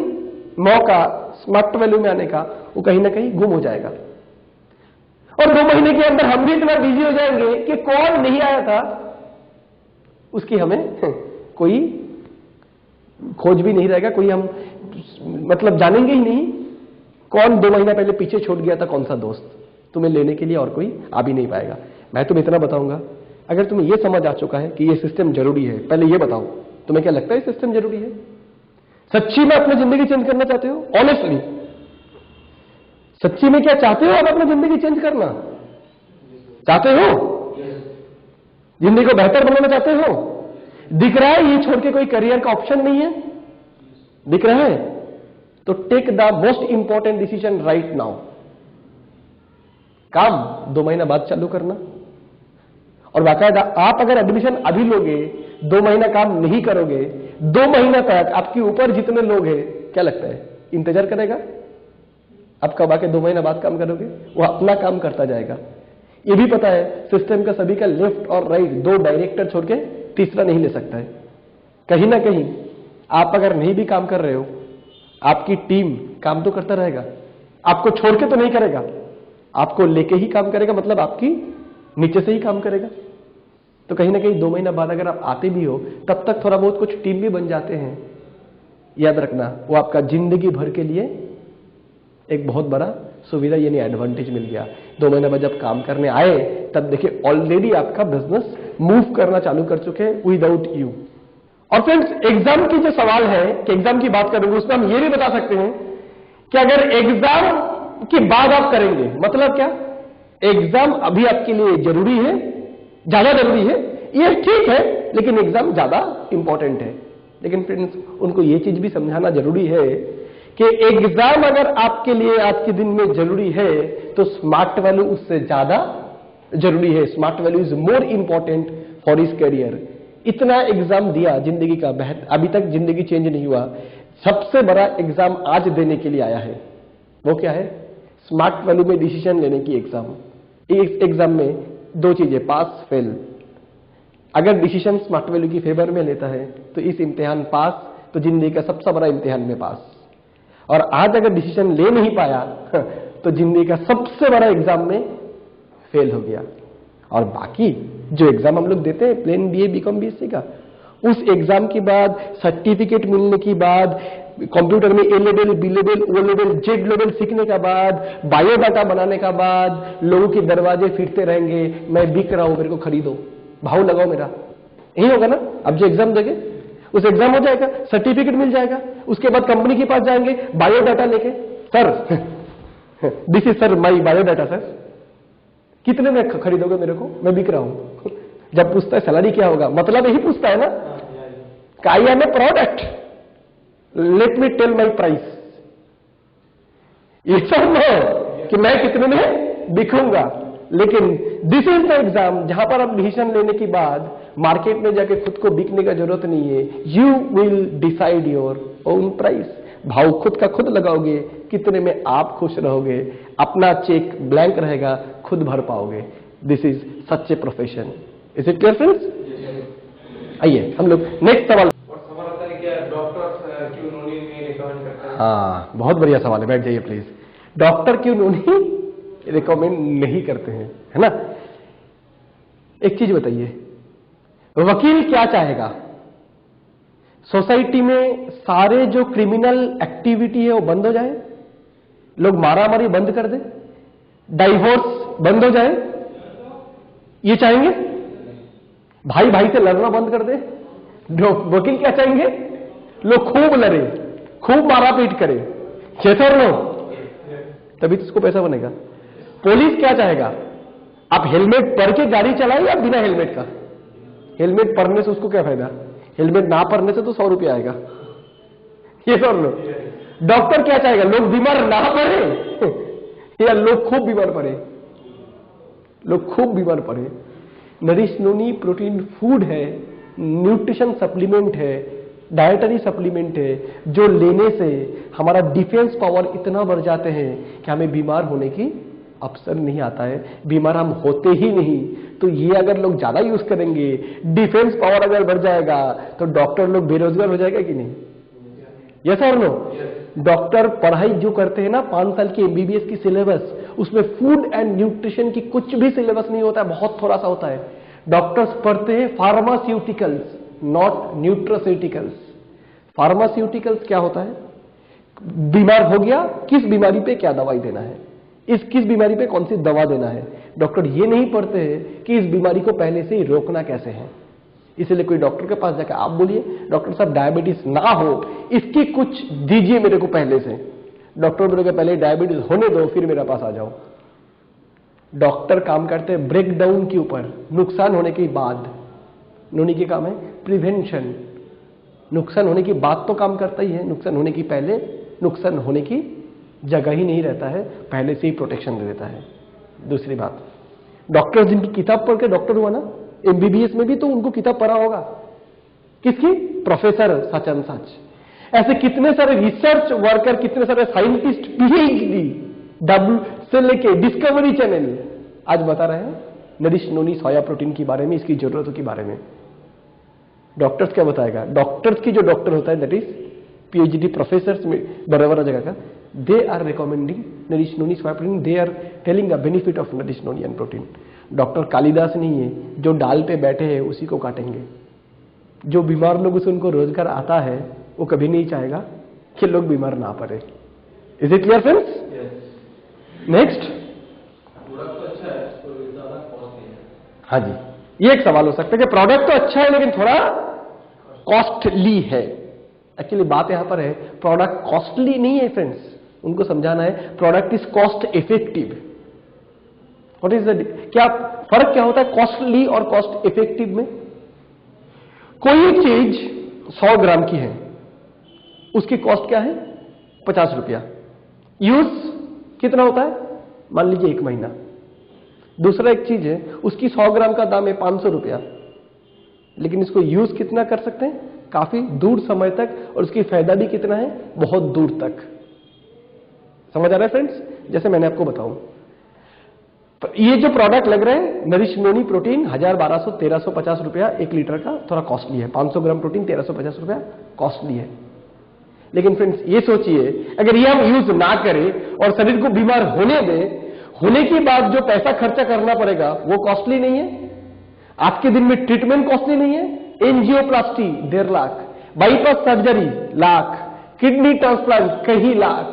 मौका स्मार्ट वैल्यू में आने का वो कहीं ना कहीं गुम हो जाएगा। और 2 महीने के अंदर हम भी इतना बिजी हो जाएंगे कि कौन नहीं आया था उसकी हमें कोई खोज भी नहीं रहेगा, कोई हम मतलब जानेंगे ही नहीं कौन 2 महीना पहले पीछे छूट गया था, कौन सा दोस्त तुम्हें लेने के लिए और कोई आ भी नहीं पाएगा। मैं तुम्हें इतना बताऊंगा, अगर तुम्हें यह समझ आ चुका है कि यह सिस्टम जरूरी है, पहले यह बताओ तुम्हें क्या लगता है सिस्टम जरूरी है? सच्ची में अपनी जिंदगी चेंज करना चाहते हो? ऑनेस्टली सच्ची में क्या चाहते हो? आप अपनी जिंदगी चेंज करना चाहते हो? जिंदगी को बेहतर बनाना चाहते हो? दिख रहा है ये छोड़ के कोई करियर का ऑप्शन नहीं है? दिख रहा है? तो take the most important decision right now. काम 2 महीना बाद चालू करना, और बाकायदा आप अगर एडमिशन अभी लोगे, 2 महीना काम नहीं करोगे, 2 महीना तक आपके ऊपर जितने लोग हैं, क्या लगता है इंतजार करेगा? आप कब आके 2 महीना बाद काम करोगे? वो अपना काम करता जाएगा। ये भी पता है सिस्टम का सभी का लेफ्ट और राइट 2 डायरेक्टर छोड़ के तीसरा नहीं ले सकता है। कहीं ना कहीं आप अगर नहीं भी काम कर रहे हो, आपकी टीम काम तो करता रहेगा, आपको छोड़ के तो नहीं करेगा, आपको लेके ही काम करेगा, मतलब आपकी नीचे से ही काम करेगा। तो कहीं ना कहीं 2 महीना बाद अगर आप आते भी हो, तब तक थोड़ा बहुत कुछ टीम भी बन जाते हैं। याद रखना, वो आपका जिंदगी भर के लिए एक बहुत बड़ा सुविधा यानी एडवांटेज मिल गया। 2 महीने बाद जब काम करने आए तब देखिए ऑलरेडी आपका बिजनेस मूव करना चालू कर चुके हैं विदाउट यू। और फ्रेंड्स, एग्जाम की जो सवाल है कि एग्जाम की बात करेंगे, उसमें हम ये भी बता सकते हैं कि अगर एग्जाम के बाद आप करेंगे, मतलब क्या? एग्जाम अभी आपके लिए जरूरी है, ज्यादा जरूरी है, ये ठीक है, लेकिन एग्जाम ज्यादा इंपॉर्टेंट है। लेकिन फ्रेंड्स, उनको ये चीज भी समझाना जरूरी है कि एग्जाम अगर आपके लिए आज के दिन में जरूरी है तो स्मार्ट वैल्यू उससे ज्यादा जरूरी है। Smart value is more important for his career. इतना एग्जाम दिया जिंदगी का, अभी तक जिंदगी चेंज नहीं हुआ। सबसे बड़ा एग्जाम आज देने के लिए आया है, वो क्या है? स्मार्ट वैल्यू में डिसीजन लेने की एग्जाम। इस एग्जाम में 2 चीजें, पास फेल। अगर डिसीजन स्मार्ट वैल्यू की फेवर में लेता है तो इस इम्तिहान पास, तो जिंदगी का सबसे बड़ा इम्तिहान में पास। और आज अगर डिसीजन ले नहीं पाया तो जिंदगी का सबसे बड़ा एग्जाम में फेल हो गया। और बाकी जो एग्जाम हम लोग देते हैं प्लेन बीए बीकॉम बीएससी का, उस एग्जाम के बाद सर्टिफिकेट मिलने के बाद, कंप्यूटर में A level, B level, O level, Z level सीखने का बाद, बायोडाटा बनाने का बाद, लोगों के दरवाजे फिरते रहेंगे, मैं बिक रहा हूं, मेरे को खरीदो, भाव लगाओ मेरा। यही होगा ना? अब जो एग्जाम देंगे उस एग्जाम हो जाएगा, सर्टिफिकेट मिल जाएगा, उसके बाद कंपनी के पास जाएंगे बायोडाटा लेके, sir this is sir my biodata sir, कितने में खरीदोगे मेरे को, मैं बिक रहा हूं। जब पूछता है सैलरी क्या होगा, मतलब यही पूछता है ना, I am a product, let me tell my price. ये सब है कि मैं कितने में बिकूंगा। लेकिन दिस इज द एग्जाम जहां पर आप डिसीजन लेने के बाद मार्केट में जाके खुद को बिकने का जरूरत नहीं है। You will decide your own price. भाव खुद का खुद लगाओगे, कितने में आप खुश रहोगे, अपना चेक ब्लैंक रहेगा, खुद भर पाओगे। दिस इज सच्चे profession. Is it clear friends? आइए हम लोग नेक्स्ट सवाल। सवाल आता है क्या डॉक्टर क्यों नोनी में रिकमेंड करते हैं? हाँ, बहुत बढ़िया सवाल है, बैठ जाइए प्लीज। डॉक्टर क्यों नोनी रिकमेंड नहीं करते हैं, है ना? एक चीज बताइए, वकील क्या चाहेगा? सोसाइटी में सारे जो क्रिमिनल एक्टिविटी है वो बंद हो जाए, लोग मारामारी बंद कर दे, डाइवोर्स बंद हो जाए, ये चाहेंगे? भाई भाई से लड़ना बंद कर दे। वकील क्या चाहेंगे? लोग खूब लड़े, खूब मारापीट करे। कैसे लो तभी तो उसको पैसा बनेगा। पुलिस क्या चाहेगा, आप हेलमेट पहन के गाड़ी चलाए या बिना हेलमेट का? हेलमेट पहनने से उसको क्या फायदा, हेलमेट ना पहनने से तो 100 रुपया आएगा। ये सब लोग, डॉक्टर क्या चाहेगा, लोग बीमार ना पड़े या लोग खूब बीमार पड़े? लोग खूब बीमार पड़े। नरिश नोनी प्रोटीन फूड है, न्यूट्रिशन सप्लीमेंट है, डाइटरी सप्लीमेंट है, जो लेने से हमारा डिफेंस पावर इतना बढ़ जाते हैं कि हमें बीमार होने की अवसर नहीं आता है, बीमार हम होते ही नहीं। तो ये अगर लोग ज्यादा यूज करेंगे, डिफेंस पावर अगर बढ़ जाएगा, तो डॉक्टर लोग बेरोजगार हो जाएगा कि नहीं? यस और नो? डॉक्टर पढ़ाई जो करते हैं ना 5 साल की एमबीबीएस की सिलेबस, उसमें फूड एंड न्यूट्रिशन की कुछ भी सिलेबस नहीं होता है, बहुत थोड़ा सा होता है। डॉक्टर्स पढ़ते हैं फार्मास्यूटिकल्स, नॉट न्यूट्रास्यूटिकल्स। फार्मास्यूटिकल्स क्या होता है, बीमार हो गया, किस बीमारी पे क्या दवाई देना है, किस बीमारी पे कौन सी दवा देना है। डॉक्टर ये नहीं पढ़ते हैं कि इस बीमारी को पहले से ही रोकना कैसे है। इसलिए कोई डॉक्टर के पास जाकर आप बोलिए, डॉक्टर साहब डायबिटीज ना हो, इसकी कुछ दीजिए मेरे को पहले से। डॉक्टर बोलेगा पहले डायबिटीज होने दो, फिर मेरे पास आ जाओ। डॉक्टर काम करते हैं ब्रेकडाउन के ऊपर, नुकसान होने के बाद। नोनी के काम है प्रिवेंशन। नुकसान होने की बात तो काम करता ही है, नुकसान होने की पहले, नुकसान होने की जगह ही नहीं रहता है, पहले से ही प्रोटेक्शन दे देता है। दूसरी बात, डॉक्टर जिनकी किताब पढ़ के डॉक्टर हुआ ना, एमबीबीएस में भी तो उनको किताब पढ़ा होगा, किसकी? Professor such and such. ऐसे कितने सारे रिसर्च वर्कर, कितने सारे साइंटिस्ट, पीएचडी, डब्ल्यू से लेके डिस्कवरी चैनल आज बता रहे हैं नरिश नोनी सोया प्रोटीन के बारे में, इसकी जरूरतों के बारे में। डॉक्टर्स क्या बताएगा? डॉक्टर्स की जो डॉक्टर होता है दैट इज पीएचडी प्रोफेसर में बड़ा बड़ा जगह का, they are recommending nourish noni soya protein, they are telling the benefit of nourish noni and protein। Doctor Kalidas नहीं है, जो डाल पे बैठे हैं उसी को काटेंगे। जो बीमार लोगों से उनको रोजगार आता है, वो कभी नहीं चाहेगा कि लोग बीमार ना पड़े। Is it clear friends? Next, product तो अच्छा है, तो ज्यादा कॉस्टली है। हाँ जी, ये एक सवाल हो सकता है कि प्रोडक्ट तो अच्छा है लेकिन थोड़ा कॉस्टली है। एक्चुअली बात यहां पर है, प्रोडक्ट कॉस्टली नहीं है फ्रेंड्स, उनको समझाना है product is cost effective. What is the, क्या फर्क क्या होता है कॉस्टली और कॉस्ट इफेक्टिव में? कोई एक चीज 100 ग्राम की है, उसकी कॉस्ट क्या है? 50 रुपया। यूज कितना होता है? मान लीजिए 1 महीना। दूसरा एक चीज है, उसकी 100 ग्राम का दाम है 500 रुपया, लेकिन इसको यूज कितना कर सकते हैं? काफी दूर समय तक, और उसकी फायदा भी कितना है? बहुत दूर तक। समझ आ रहा है फ्रेंड्स? जैसे मैंने आपको बताऊं, ये जो प्रोडक्ट लग रहे हैं नरिश नोनी प्रोटीन 1000, 1200, 1350 रुपया 1 लीटर का, थोड़ा कॉस्टली है। 500 ग्राम प्रोटीन 1350 रुपया कॉस्टली है। लेकिन फ्रेंड्स ये सोचिए, अगर ये हम यूज ना करें और शरीर को बीमार होने दें, होने के बाद जो पैसा खर्चा करना पड़ेगा वो कॉस्टली नहीं है? आज के दिन में ट्रीटमेंट कॉस्टली नहीं है? Angioplasty 1.5 lakh, bypass surgery lakh, kidney transplant कई लाख,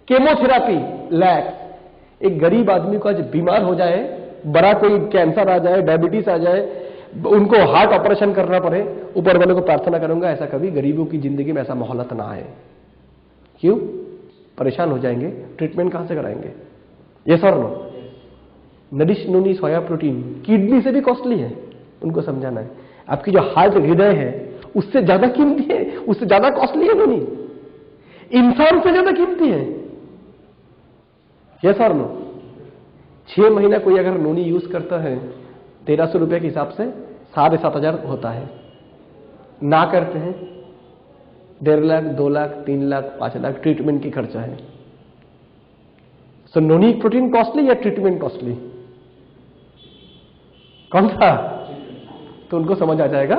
केमोथेरापी लाख। एक गरीब आदमी को आज बीमार हो जाए, बड़ा कोई कैंसर आ जाए, डायबिटीज आ जाए, उनको हार्ट ऑपरेशन करना पड़े, ऊपर वाले को प्रार्थना करूंगा ऐसा कभी गरीबों की जिंदगी में ऐसा मोहलत ना आए। क्यों? परेशान हो जाएंगे, ट्रीटमेंट कहां से कराएंगे? यस और नो? नरिश नोनी सोया प्रोटीन किडनी से भी कॉस्टली है, उनको समझाना है। आपकी जो हार्ट, हृदय है, उससे ज्यादा कीमती है, उससे ज्यादा कॉस्टली है नोनी, इंसान से ज्यादा कीमती है। यस और नो? 6 महीना कोई अगर नोनी यूज करता है 1300 रुपए के हिसाब से 7,500 होता है। ना करते हैं 1.5 लाख, 2 लाख, 3 लाख, 5 लाख ट्रीटमेंट की खर्चा है। सो नोनी प्रोटीन कॉस्टली या ट्रीटमेंट कॉस्टली? कौन सा? तो उनको समझ आ जाएगा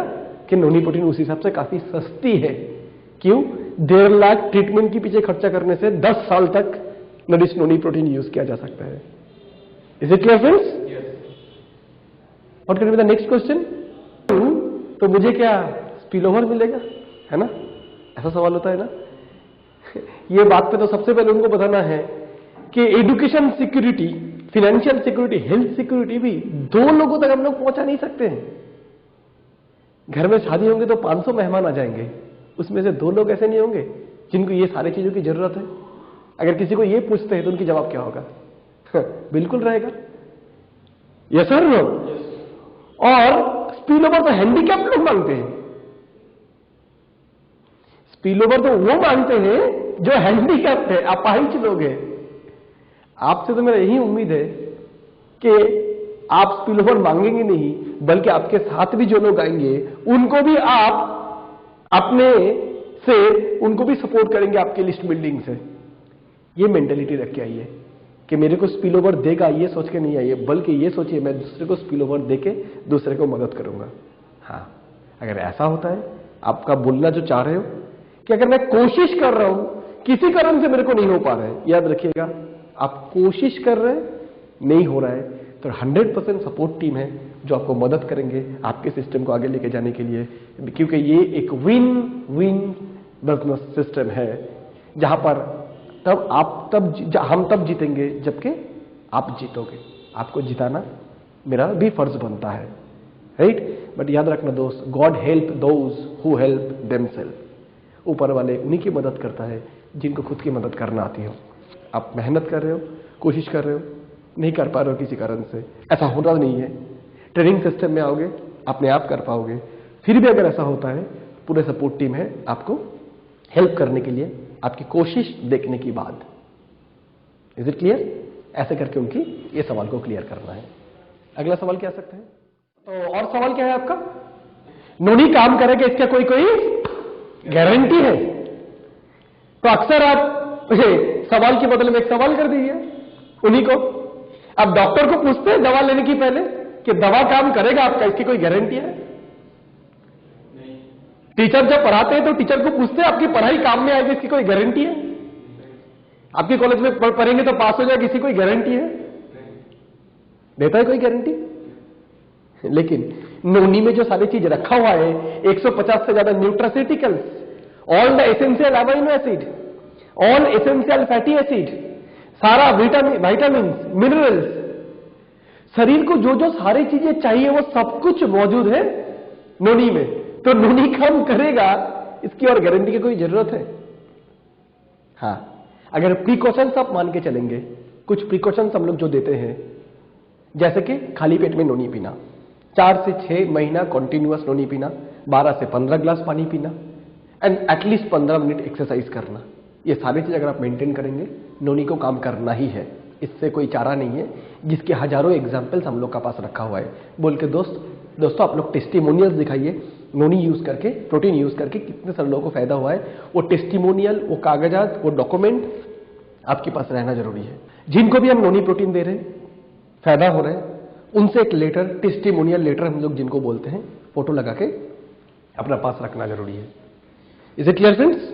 कि नोनी प्रोटीन उस हिसाब से काफी सस्ती है। क्यों? 1.5 लाख ट्रीटमेंट के पीछे खर्चा करने से 10 साल तक नरिश नोनी प्रोटीन यूज किया जा सकता है। Is it clear friends? What can be the next question? तो मुझे क्या स्पिल ओवर मिलेगा, है ना? ऐसा सवाल होता है ना। ये बात पे तो सबसे पहले उनको बताना है कि education security, financial security, health security भी 2 लोगों तक हम लोग पहुंचा नहीं सकते हैं। घर में शादी होंगे तो 500 मेहमान आ जाएंगे, उसमें से 2 लोग ऐसे नहीं होंगे जिनको ये सारी चीजों की जरूरत है। अगर किसी को ये पूछते हैं तो उनकी जवाब क्या होगा? बिल्कुल रहेगा, यस सर नो। और स्पिल ओवर तो हैंडीकैप लोग मांगते हैं, स्पिल ओवर तो वो मांगते हैं जो हैंडीकैप है, अपाहिज लोग हैं। आपसे तो मेरा यही उम्मीद है कि आप स्पिल ओवर मांगेंगे नहीं, बल्कि आपके साथ भी जो लोग आएंगे उनको भी आप अपने से उनको भी सपोर्ट करेंगे आपके लिस्ट बिल्डिंग से। ये मेंटेलिटी रख के आइए कि मेरे को स्पिल ओवर देगा ये सोच के नहीं आइए, बल्कि ये सोचिए मैं दूसरे को स्पिल ओवर देके दूसरे को मदद करूंगा। हाँ, अगर ऐसा होता है, आपका बोलना जो चाह रहे हो कि अगर मैं कोशिश कर रहा हूं, किसी कारण से मेरे को नहीं हो पा रहा है, याद रखिएगा आप कोशिश कर रहे हैं, नहीं हो रहा है, तो 100% सपोर्ट टीम है जो आपको मदद करेंगे आपके सिस्टम को आगे लेके जाने के लिए, क्योंकि ये एक विन विन बिजनेस सिस्टम है जहां पर हम तब जीतेंगे जबकि आप जीतोगे। आपको जिताना मेरा भी फर्ज बनता है, राइट? बट याद रखना दोस्त, God help those who help themselves. ऊपर वाले उन्हीं की मदद करता है जिनको खुद की मदद करना आती हो। आप मेहनत कर रहे हो, कोशिश कर रहे हो, नहीं कर पा रहे हो किसी कारण से, ऐसा होना नहीं है। ट्रेनिंग सिस्टम में आओगे, अपने आप कर पाओगे। फिर भी अगर ऐसा होता है, पूरे सपोर्ट टीम है आपको हेल्प करने के लिए, आपकी कोशिश देखने की बाद। Is it clear? ऐसे करके उनकी ये सवाल को क्लियर करना है। अगला सवाल क्या आ सकता है? तो और सवाल क्या है आपका? नोनी काम करेगा इसका कोई गारंटी है? तो अक्सर आप सवाल के बदले में एक सवाल कर दीजिए उन्हीं को। आप डॉक्टर को पूछते हैं दवा लेने की पहले कि दवा काम करेगा आपका, इसकी कोई गारंटी है? नहीं। टीचर जब पढ़ाते हैं तो टीचर को पूछते हैं आपकी पढ़ाई काम में आएगी, इसकी कोई गारंटी है? आपके कॉलेज में पढ़ेंगे तो पास हो जाएगी, इसकी कोई गारंटी है? देता है कोई गारंटी? लेकिन नोनी में जो सारी चीज रखा हुआ है, 150 से ज्यादा nutraceuticals, all the essential amino acid, all essential fatty acid, सारा विटामिन मिनरल्स, शरीर को जो जो सारी चीजें चाहिए वो सब कुछ मौजूद है नोनी में। तो नोनी काम करेगा, इसकी और गारंटी की कोई जरूरत है? हाँ, अगर प्रिकॉशंस आप मान के चलेंगे, कुछ प्रिकॉशंस हम लोग जो देते हैं, जैसे कि खाली पेट में नोनी पीना, 4 से 6 महीना कॉन्टिन्यूअस नोनी पीना, 12 से 15 ग्लास पानी पीना, एंड एटलीस्ट 15 मिनट एक्सरसाइज करना, ये सारी चीज अगर आप मेंटेन करेंगे, नोनी को काम करना ही है। इससे कोई चारा नहीं है, जिसके हजारों एग्जाम्पल्स हम लोग का पास रखा हुआ है। बोल के दोस्तों आप लोग टेस्टिमोनियल्स दिखाइए, नोनी यूज करके, प्रोटीन यूज करके कितने सारे लोगों को फायदा हुआ है। वो टेस्टिमोनियल, वो कागजात, वो डॉक्यूमेंट आपके पास रहना जरूरी है। जिनको भी हम नोनी प्रोटीन दे रहे हैं, फायदा हो रहा है, उनसे एक लेटर, टेस्टिमोनियल लेटर हम लोग जिनको बोलते हैं, फोटो लगा के अपना पास रखना जरूरी है। Is it clear friends?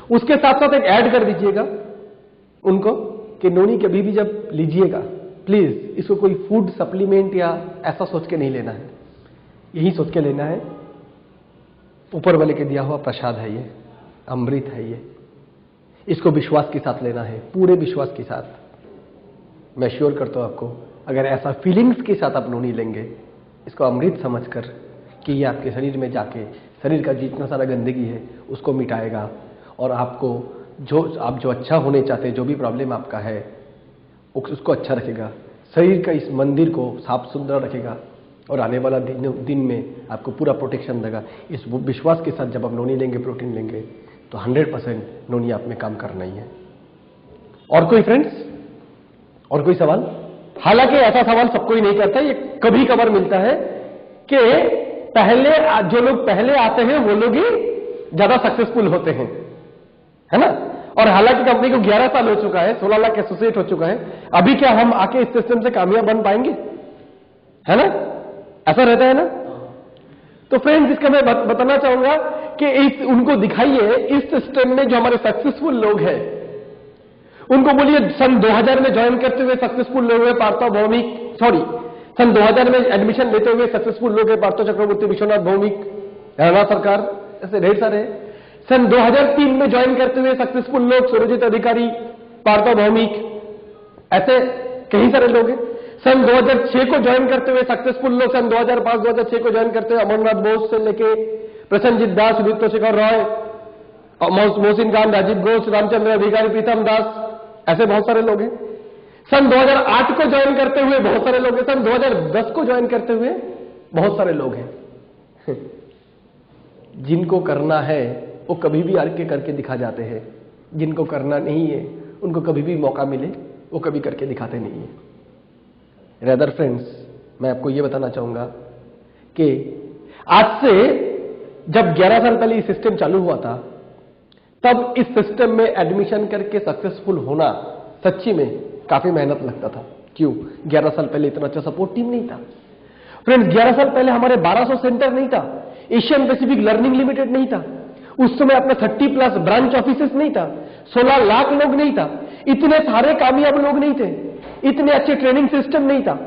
उसके साथ साथ एक ऐड कर दीजिएगा उनको कि नोनी कभी भी जब लीजिएगा, प्लीज इसको कोई फूड सप्लीमेंट या ऐसा सोच के नहीं लेना है, यही सोच के लेना है ऊपर वाले के दिया हुआ प्रसाद है, ये अमृत है, ये इसको विश्वास के साथ लेना है, पूरे विश्वास के साथ। मैं श्योर करता हूं आपको, अगर ऐसा फीलिंग्स के साथ आप नोनी लेंगे, इसको अमृत समझकर कि ये आपके शरीर में जाके शरीर का जितना सारा गंदगी है उसको मिटाएगा, और आपको जो अच्छा होने चाहते हैं, जो भी प्रॉब्लम आपका है उसको अच्छा रखेगा, शरीर का इस मंदिर को साफ सुथरा रखेगा, और आने वाला दिन में आपको पूरा प्रोटेक्शन देगा। इस विश्वास के साथ जब आप नोनी लेंगे, प्रोटीन लेंगे, तो 100% नोनी आप में काम करना ही है। और कोई फ्रेंड्स, और कोई सवाल? हालांकि ऐसा सवाल सबको ही नहीं करता, ये कभी कभार मिलता है कि जो लोग पहले आते हैं वो लोग ही ज्यादा सक्सेसफुल होते हैं, है ना? और हालांकि कंपनी को 11 साल हो चुका है, 16 लाख एसोसिएट हो चुका है, अभी क्या हम आके इस सिस्टम से कामयाब बन पाएंगे? है ना? ऐसा रहता है ना? तो फ्रेंड्स, इसका मैं बताना चाहूंगा कि उनको दिखाइए इस सिस्टम में जो हमारे सक्सेसफुल लोग हैं, उनको बोलिए सन 2000 में ज्वाइन करते हुए सक्सेसफुल लोग हैं पार्थ भौमिक, सन 2000 में एडमिशन लेते हुए सक्सेसफुल लोग हैं पार्थ चक्रवर्ती, विश्वनाथ भौमिक, राणा सरकार, ऐसे ढेर सारे। सन 2003 में ज्वाइन करते हुए सक्सेसफुल लोग सुरजीत अधिकारी, पार्थ भौमिक, ऐसे कई सारे लोग हैं। सन 2006 को ज्वाइन करते हुए सक्सेसफुल लोग, सन 2005-2006 को ज्वाइन करते हुए अमरनाथ बोस से लेके प्रसन्नजीत दास, सुदीप्त शेखर रॉय, मोहसिन खान, राजीव घोष, रामचंद्र अधिकारी, प्रीतम दास, ऐसे बहुत सारे लोग हैं। सन 2008 को ज्वाइन करते हुए बहुत सारे लोग हैं। सन 2010 को ज्वाइन करते हुए बहुत सारे लोग हैं। जिनको करना है वो कभी भी आके करके दिखा जाते हैं, जिनको करना नहीं है उनको कभी भी मौका मिले वो कभी करके दिखाते नहीं है। रेदर फ्रेंड्स, मैं आपको ये बताना चाहूंगा कि आज से जब 11 साल पहले ये सिस्टम चालू हुआ था, तब इस सिस्टम में एडमिशन करके सक्सेसफुल होना सच्ची में काफी मेहनत लगता था। क्यों? 11 साल पहले इतना अच्छा सपोर्ट टीम नहीं था। फ्रेंड्स, 11 साल पहले हमारे 1200 सेंटर नहीं था, एशियन पैसिफिक लर्निंग लिमिटेड नहीं था, उस समय अपना 30+ ब्रांच ऑफिसेस नहीं था, 16 लाख लोग नहीं था, इतने सारे कामयाब लोग नहीं थे, इतने अच्छे ट्रेनिंग सिस्टम नहीं था।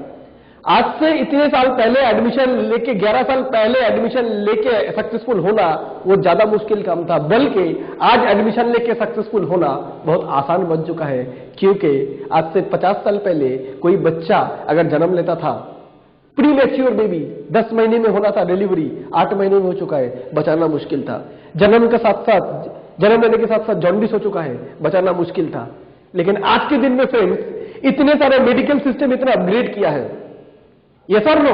आज से इतने साल पहले एडमिशन लेके 11 साल पहले एडमिशन लेके सक्सेसफुल होना वो ज्यादा मुश्किल काम था, बल्कि आज एडमिशन लेके सक्सेसफुल होना बहुत आसान बन चुका है। क्योंकि आज से 50 साल पहले कोई बच्चा अगर जन्म लेता था, प्री मैच्योर बेबी 10 महीने में होना था, डिलीवरी 8 महीने में हो चुका है, बचाना मुश्किल था। जन्म के साथ साथ जन्म लेने के साथ साथ जॉन्डिस हो चुका है, बचाना मुश्किल था। लेकिन आज के दिन में फ्रेंड्स इतने सारे मेडिकल सिस्टम इतना अपग्रेड किया है, यस और नो?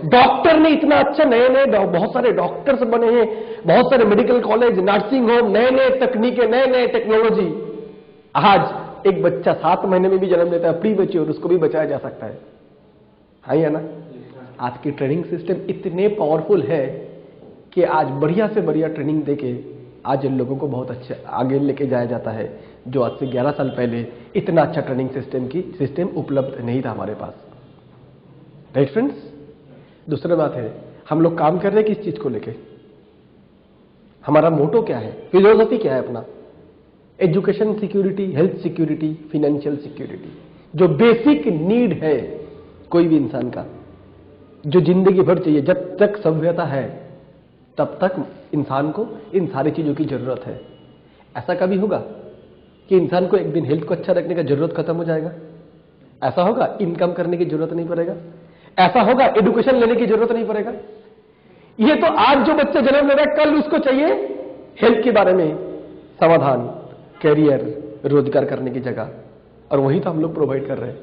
डॉक्टर ने इतना अच्छा नए नए बहुत सारे डॉक्टर्स बने हैं, बहुत सारे मेडिकल कॉलेज, नर्सिंग होम, नए नए तकनीकें, नए नए टेक्नोलॉजी। आज एक बच्चा 7 महीने में भी जन्म लेता है, प्री मैच्योर, उसको भी बचाया जा सकता है। हाँ या ना? आज की ट्रेनिंग सिस्टम इतने पावरफुल है कि आज बढ़िया से बढ़िया ट्रेनिंग देके आज इन लोगों को बहुत अच्छे आगे लेके जाया जाता है, जो आज से 11 साल पहले इतना अच्छा ट्रेनिंग सिस्टम उपलब्ध नहीं था हमारे पास। Right friends? दूसरी बात है, हम लोग काम कर रहे हैं किस चीज को लेके? हमारा मोटो क्या है, फिलोसफी क्या है अपना? Education security, health security, financial security, जो बेसिक नीड है कोई भी इंसान का, जो जिंदगी भर चाहिए। जब तक सभ्यता है तब तक इंसान को इन सारी चीजों की जरूरत है। ऐसा कभी होगा कि इंसान को एक दिन हेल्थ को अच्छा रखने का जरूरत खत्म हो जाएगा? ऐसा होगा इनकम करने की जरूरत नहीं पड़ेगा? ऐसा होगा एजुकेशन लेने की जरूरत नहीं पड़ेगा? ये तो आज जो बच्चा जन्म ले रहा है, कल उसको चाहिए हेल्थ के बारे में समाधान, कैरियर, रोजगार करने की जगह, और वही तो हम लोग प्रोवाइड कर रहे हैं।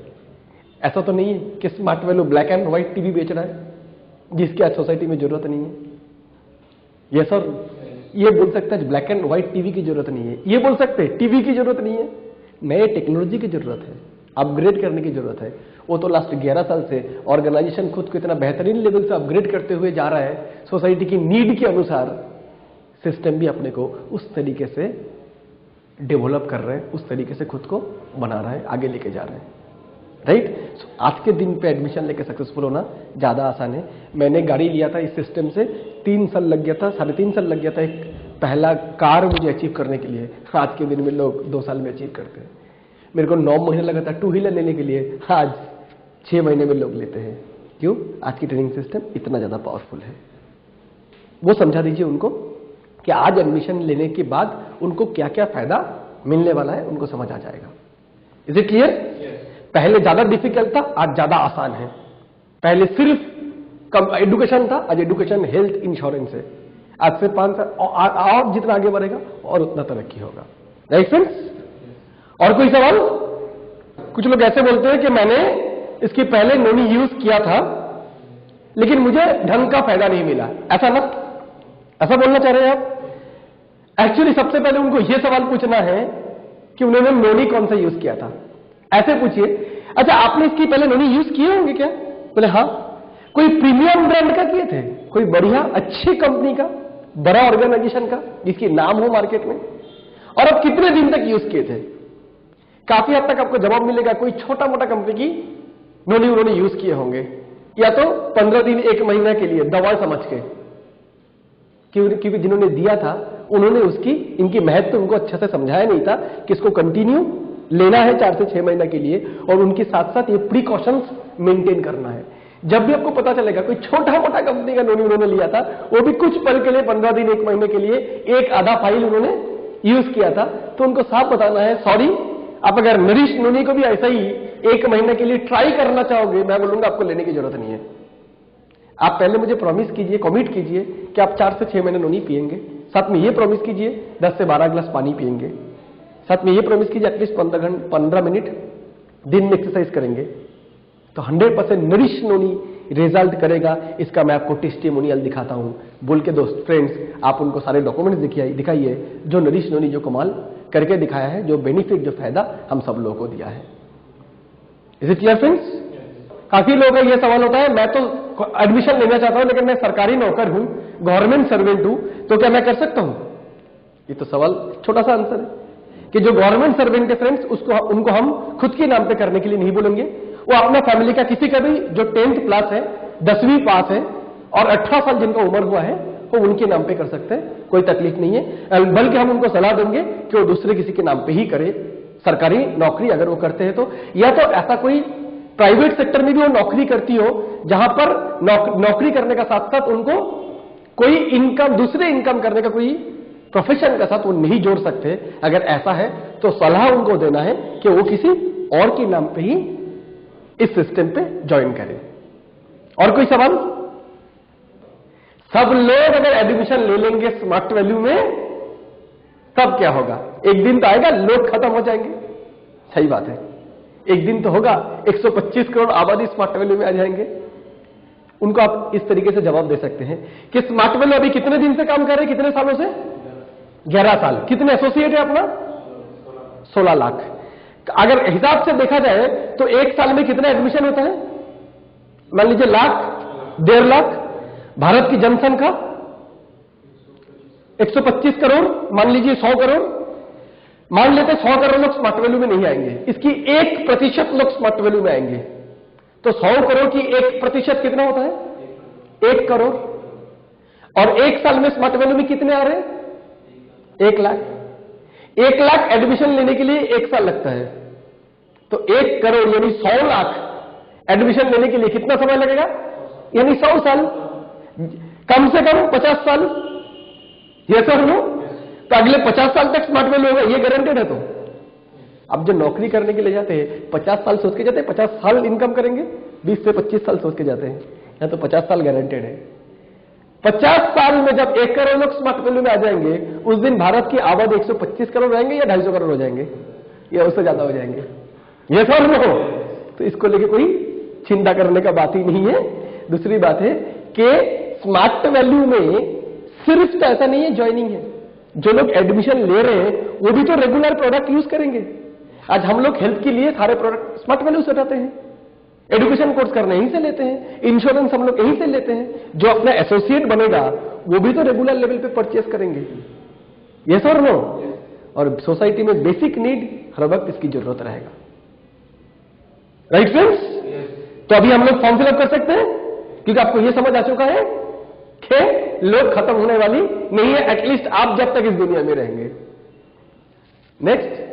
ऐसा तो नहीं है कि smart value black and white TV बेच रहा है जिसकी आज सोसाइटी में जरूरत नहीं है। ये सर, ये बोल सकता है ब्लैक एंड व्हाइट टीवी की जरूरत नहीं है, ये बोल सकते हैं टीवी की जरूरत नहीं है, नए टेक्नोलॉजी की जरूरत है, अपग्रेड करने की जरूरत है। वो तो लास्ट 11 साल से ऑर्गेनाइजेशन खुद को इतना बेहतरीन लेवल से अपग्रेड करते हुए जा रहा है, सोसाइटी की नीड के अनुसार सिस्टम भी अपने को उस तरीके से डेवलप कर रहे हैं, उस तरीके से खुद को बना रहा है, आगे लेके जा रहे हैं। राइट? आज के दिन पे एडमिशन लेके सक्सेसफुल होना ज्यादा आसान है। मैंने गाड़ी लिया था इस सिस्टम से, 3 साल लग गया था, 3.5 साल लग गया था एक पहला कार मुझे अचीव करने के लिए। आज के दिन में लोग 2 साल में अचीव करते हैं। मेरे को 9 महीने लगा था 2 व्हीलर लेने के लिए, आज 6 महीने में लोग लेते हैं। क्यों? आज की ट्रेनिंग सिस्टम इतना ज्यादा पावरफुल है। वो समझा दीजिए उनको कि आज एडमिशन लेने के बाद उनको क्या क्या फायदा मिलने वाला है, उनको समझ आ जाएगा। Is it clear? पहले ज्यादा डिफिकल्ट था, आज ज्यादा आसान है। पहले सिर्फ एडुकेशन था, आज एडुकेशन, हेल्थ, इंश्योरेंस है। आज से 5 साल और जितना आगे बढ़ेगा और उतना तरक्की होगा। Right friends? और कोई सवाल? कुछ लोग ऐसे बोलते हैं कि मैंने इसके पहले नोनी यूज किया था लेकिन मुझे ढंग का फायदा नहीं मिला। ऐसा ना, ऐसा बोलना चाह रहे हैं आप? एक्चुअली सबसे पहले उनको यह सवाल पूछना है कि उन्होंने नोनी कौन सा यूज किया था। ऐसे पूछिए, अच्छा आपने इसकी पहले नोनी यूज किए होंगे क्या? बोले हाँ। कोई प्रीमियम ब्रांड का किए थे, कोई बढ़िया अच्छी कंपनी का, बड़ा ऑर्गेनाइजेशन का जिसकी नाम हो मार्केट में, और अब कितने दिन तक यूज किए थे? काफी हद तक आपको जवाब मिलेगा कोई छोटा मोटा कंपनी की नोनी उन्होंने यूज किए होंगे, या तो 15 दिन 1 महीना के लिए दवा समझ के, क्योंकि जिन्होंने दिया था उन्होंने उसकी इनकी महत्व उनको अच्छे से समझाया नहीं था कि इसको कंटिन्यू लेना है 4 से 6 महीना के लिए, और उनके साथ साथ ये प्रिकॉशंस मेंटेन करना है। जब भी आपको पता चलेगा कोई छोटा मोटा कंपनी का नोनी उन्होंने लिया था, वो भी कुछ पल के लिए 15 दिन 1 महीने के लिए एक आधा फाइल उन्होंने यूज किया था, तो उनको साफ बताना है सॉरी, आप अगर नरिश नोनी को भी ऐसा ही 1 महीने के लिए ट्राई करना चाहोगे, मैं बोलूंगा आपको लेने की जरूरत नहीं है। आप पहले मुझे प्रॉमिस कीजिए, कमिट कीजिए कि आप 4 से 6 महीने नोनी पिएंगे, साथ में ये प्रॉमिस कीजिए 10 से 12 गिलास पानी पिएंगे, साथ में ये प्रॉमिस कीजिए एटलीस्ट 15 मिनट दिन में एक्सरसाइज करेंगे तो 100% नरिश नोनी रिजल्ट करेगा। इसका मैं आपको टेस्टिमोनियल दिखाता हूं बोल के दोस्त फ्रेंड्स, आप उनको सारे डॉक्यूमेंट्स दिखाइए जो नरिश नोनी जो कमाल करके दिखाया है, जो बेनिफिट जो फायदा हम सब लोगों को दिया है। Is it clear friends? काफी लोगों का यह सवाल होता है, मैं तो एडमिशन लेना चाहता हूं लेकिन मैं सरकारी नौकर हूं, गवर्नमेंट सर्वेंट हूं, तो क्या मैं कर सकता हूं? ये तो सवाल छोटा सा आंसर है कि जो गवर्नमेंट सर्वेंट है फ्रेंड्स, उनको हम खुद के नाम पे करने के लिए नहीं बोलेंगे। वो अपना फैमिली का किसी का भी जो 10th क्लास है, 10वीं पास है और 18 साल जिनका उम्र हुआ है वो उनके नाम पे कर सकते हैं, कोई तकलीफ नहीं है। बल्कि हम उनको सलाह देंगे कि वो दूसरे किसी के नाम पे ही करे। सरकारी नौकरी अगर वो करते हैं तो, या तो ऐसा कोई प्राइवेट सेक्टर में भी वो नौकरी करती हो जहां पर नौकरी करने का साथ साथ उनको कोई इनकम, दूसरे इनकम करने का कोई प्रोफेशन का साथ वो नहीं जोड़ सकते। अगर ऐसा है तो सलाह उनको देना है कि वो किसी और के नाम पे ही इस सिस्टम पे ज्वाइन करें। और कोई सवाल? सब लोग अगर एडमिशन ले लेंगे स्मार्ट वैल्यू में तब क्या होगा? एक दिन तो आएगा लोग खत्म हो जाएंगे। सही बात है, एक दिन तो होगा 125 करोड़ आबादी स्मार्ट वैल्यू में आ जाएंगे। उनको आप इस तरीके से जवाब दे सकते हैं कि स्मार्ट वैल्यू अभी कितने दिन से काम कर रहे हैं, कितने सालों से? 11 साल। कितने एसोसिएट है अपना? 16 लाख। अगर हिसाब से देखा जाए तो एक साल में कितना एडमिशन होता है? मान लीजिए लाख, 1.5 लाख। भारत की जनसंख्या 125 करोड़, मान लीजिए 100 करोड़। मान लेते 100 करोड़ लोग स्मार्ट वैल्यू में नहीं आएंगे, इसकी 1% लोग स्मार्ट वैल्यू में आएंगे। तो 100 करोड़ की 1% कितना होता है? 1 करोड़। और एक साल में स्मार्ट वैल्यू में कितने आ रहे हैं? 1 लाख। 1 लाख एडमिशन लेने के लिए 1 साल लगता है, तो 1 करोड़ यानी 100 लाख एडमिशन लेने के लिए कितना समय लगेगा? यानी 100 साल, कम से कम 50 साल। ये सर नो, तो अगले 50 साल तक स्मार्ट वैल्यू होगा, ये गारंटेड है। तो अब जो नौकरी करने के लिए जाते हैं 50 साल सोच के जाते हैं 50 साल इनकम करेंगे, 20 से 25 साल सोच के जाते हैं, या तो 50 साल गारंटेड है। 50 साल में जब 1 करोड़ लोग स्मार्ट वैल्यू में आ जाएंगे, उस दिन भारत की आबादी 125 करोड़ रहेंगे या 250 करोड़ हो जाएंगे, या उससे ज्यादा हो जाएंगे? ये सर नो, तो इसको लेके कोई चिंता करने का बात ही नहीं है। दूसरी बात है कि स्मार्ट वैल्यू में सिर्फ तो ऐसा नहीं है ज्वाइनिंग है, जो लोग एडमिशन ले रहे हैं वो भी तो रेगुलर प्रोडक्ट यूज करेंगे। आज हम लोग हेल्थ के लिए सारे प्रोडक्ट स्मार्ट वैल्यू से उठाते हैं, एजुकेशन कोर्स करने यहीं से लेते हैं, इंश्योरेंस हम लोग यहीं से लेते हैं। जो अपना एसोसिएट बनेगा वो भी तो रेगुलर लेवल पे परचेस करेंगे। यस और नो? और सोसाइटी में बेसिक नीड हर वक्त इसकी जरूरत रहेगा। Right friends? तो अभी हम लोग फॉर्म फिलअप कर सकते हैं, क्योंकि आपको यह समझ आ चुका है कि लोग खत्म होने वाली नहीं है, एटलीस्ट आप जब तक इस दुनिया में रहेंगे। नेक्स्ट,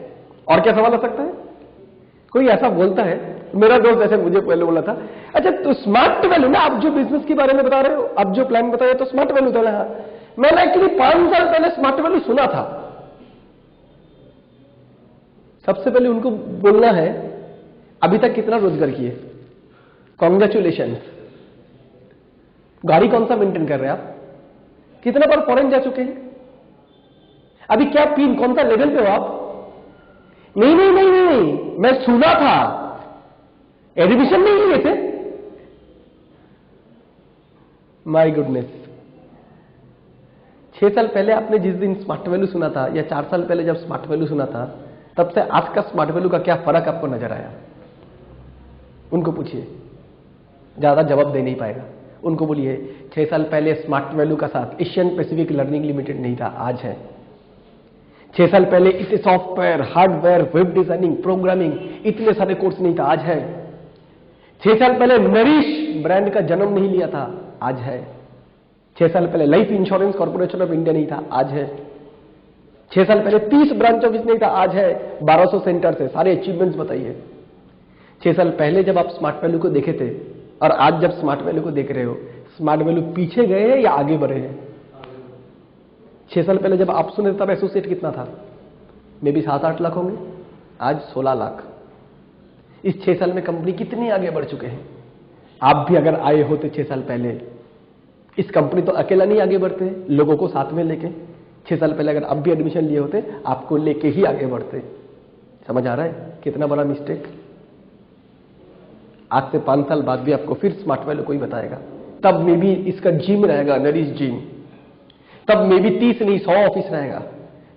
और क्या सवाल आ सकता है? कोई ऐसा बोलता है, मेरा दोस्त ऐसे मुझे पहले बोला था, अच्छा तो स्मार्ट वैल्यू ना, आप जो बिजनेस के बारे में बता रहे हो, आप जो प्लान बता रहे हो तो स्मार्ट वैल्यू था ना। मैंने एक्चुअली 5 साल पहले स्मार्ट वैल्यू सुना था। सबसे पहले उनको बोलना है अभी तक कितना रोजगार किए, कॉन्ग्रेचुलेशन। गाड़ी कौन सा मेंटेन कर रहे हैं आप, कितना बार फॉरेन जा चुके हैं, अभी क्या पिन कौन सा लेवल पे हो आप? नहीं नहीं नहीं नहीं, मैं सुना था, एडमिशन नहीं लिए थे। माय गुडनेस, 6 साल पहले आपने जिस दिन स्मार्ट वैल्यू सुना था, या 4 साल पहले जब स्मार्ट वैल्यू सुना था, तब से आज का स्मार्ट वैल्यू का क्या फर्क आपको नजर आया? उनको पूछिए, ज्यादा जवाब दे नहीं पाएगा। उनको बोलिए 6 साल पहले स्मार्ट वैल्यू का साथ एशियन पैसिफिक लर्निंग लिमिटेड नहीं था, आज है। 6 साल पहले इतने software, hardware, web designing, programming, इतने सारे कोर्स नहीं था, आज है। 6 साल पहले नरिश ब्रांड का जन्म नहीं लिया था, आज है। 6 साल पहले life insurance corporation of India नहीं था, आज है। 6 साल पहले 30 ब्रांच ऑफिस नहीं था, आज है 1200 सेंटर से। सारे अचीवमेंट्स बताइए। 6 साल पहले जब आप स्मार्ट वैल्यू को देखे थे और आज जब स्मार्ट वैल्यू को देख रहे हो, स्मार्ट वैल्यू पीछे गए हैं या आगे बढ़े हैं? 6 साल पहले जब आप सुने तब एसोसिएट कितना था? मे भी 7-8 लाख होंगे, आज 16 लाख। इस 6 साल में कंपनी कितनी आगे बढ़ चुके हैं। आप भी अगर आए होते 6 साल पहले, इस कंपनी तो अकेला नहीं आगे बढ़ते, लोगों को साथ में लेके 6 साल पहले अगर आप भी एडमिशन लिए होते आपको लेके ही आगे बढ़ते। समझ आ रहा है कितना बड़ा मिस्टेक? आज से 5 साल बाद भी आपको फिर स्मार्ट वैल्यू कोई बताएगा, तब में भी इसका जिम रहेगा, नरिश जिम, तब में भी 30 नहीं 100 ऑफिस रहेगा,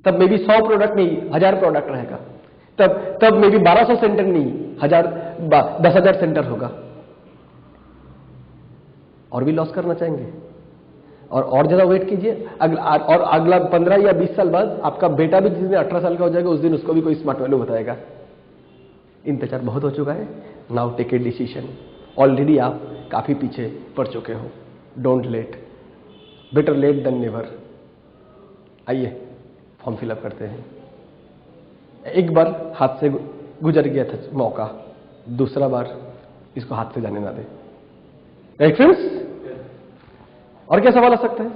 तब में भी 100 प्रोडक्ट नहीं 1000 प्रोडक्ट रहेगा, तब में भी 1200 सेंटर नहीं 10,000 सेंटर होगा। और भी लॉस करना चाहेंगे और ज्यादा वेट कीजिए, अगला 15 या 20 साल बाद आपका बेटा भी जिस दिन 18 साल का हो जाएगा उस दिन उसको भी कोई स्मार्ट वैल्यू बताएगा। इंतजार बहुत हो चुका है, now take a decision. Already आप काफी पीछे पड़ चुके हो। Don't late, better late than never. आइए फॉर्म फिलअप करते हैं। एक बार हाथ से गुजर गया था मौका, दूसरा बार इसको हाथ से जाने ना दे। Right friends? और क्या सवाल आ सकता है?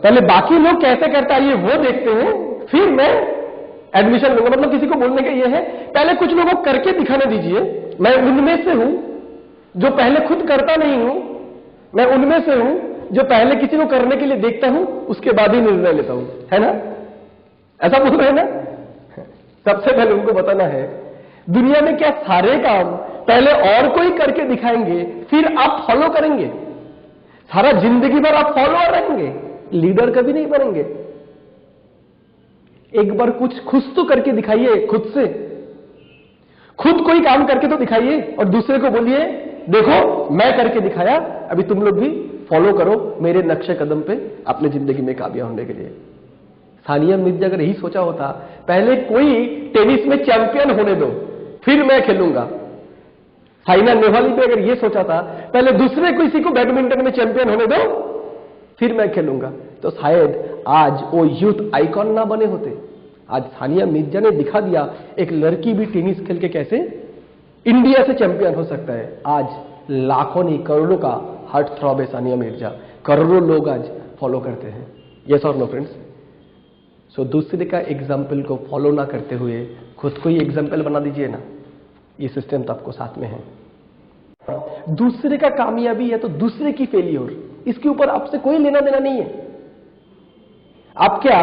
पहले बाकी लोग कैसे करता है ये वो देखते हैं, फिर मैं एडमिशन लूंगा। मतलब किसी को बोलने का ये है, पहले कुछ लोगों को करके दिखाने दीजिए। मैं उनमें से हूं जो पहले खुद करता नहीं हूं, मैं उनमें से हूं जो पहले किसी को करने के लिए देखता हूं, उसके बाद ही निर्णय लेता हूं, है ना? ऐसा बोल रहे हैं ना? सबसे पहले उनको बताना है दुनिया में क्या सारे काम पहले और कोई करके दिखाएंगे, फिर आप फॉलो करेंगे। सारा जिंदगी भर आप फॉलोअर रहेंगे, लीडर कभी नहीं बनेंगे। एक बार कुछ खुद तो करके दिखाइए, खुद से खुद कोई काम करके तो दिखाइए और दूसरे को बोलिए देखो मैं करके दिखाया, अभी तुम लोग भी फॉलो करो मेरे नक्शे कदम पे अपने जिंदगी में कामयाब होने के लिए। सानिया मिर्जा अगर यही सोचा होता पहले कोई टेनिस में चैंपियन होने दो फिर मैं खेलूंगा, साइना नेहवाल भी अगर ये सोचा था पहले दूसरे किसी को बैडमिंटन में चैंपियन होने दो फिर मैं खेलूंगा, तो शायद आज वो यूथ आइकॉन ना बने होते। आज सानिया मिर्जा ने दिखा दिया एक लड़की भी टेनिस खेल के कैसे इंडिया से चैंपियन हो सकता है। आज लाखों नहीं करोड़ों का हार्ट थ्रॉब है सानिया मिर्जा, करोड़ों लोग आज फॉलो करते हैं। यस और नो फ्रेंड्स? सो दूसरे का एग्जाम्पल को फॉलो ना करते हुए खुद को ही एग्जाम्पल बना दीजिए ना। ये सिस्टम तो आपको साथ में है। दूसरे का कामयाबी है तो दूसरे की फेलियर, इसके ऊपर आपसे कोई लेना देना नहीं है। आप क्या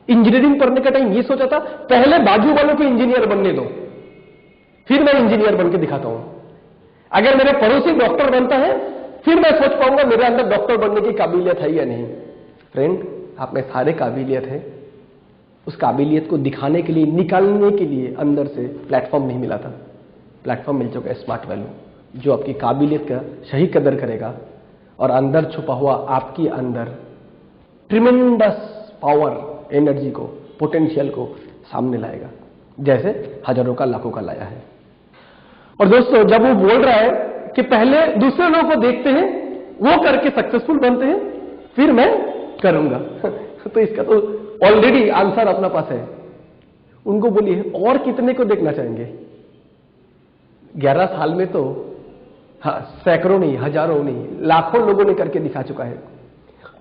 इंजीनियरिंग पढ़ने का टाइम ये सोचा था पहले बाजू वालों को इंजीनियर बनने दो फिर मैं इंजीनियर बन के दिखाता हूं। अगर मेरे पड़ोसी डॉक्टर बनता है फिर मैं सोच पाऊंगा मेरे अंदर डॉक्टर बनने की काबिलियत है या नहीं। फ्रेंड, आप में सारे काबिलियत है, उस काबिलियत को दिखाने के लिए निकालने के लिए अंदर से प्लेटफॉर्म नहीं मिला था। प्लेटफॉर्म मिल चुका है स्मार्ट वैल्यू, जो आपकी काबिलियत का सही कदर करेगा और अंदर छुपा हुआ आपकी अंदर ट्रिमेंडस पावर, एनर्जी को, पोटेंशियल को सामने लाएगा, जैसे हजारों का लाखों का लाया है। और दोस्तों जब वो बोल रहा है कि पहले दूसरे लोगों को देखते हैं वो करके सक्सेसफुल बनते हैं फिर मैं करूंगा तो इसका तो ऑलरेडी आंसर अपना पास है। उनको बोलिए और कितने को देखना चाहेंगे? 11 साल में तो सैकड़ों नहीं, हजारों नहीं, लाखों लोगों ने करके दिखा चुका है।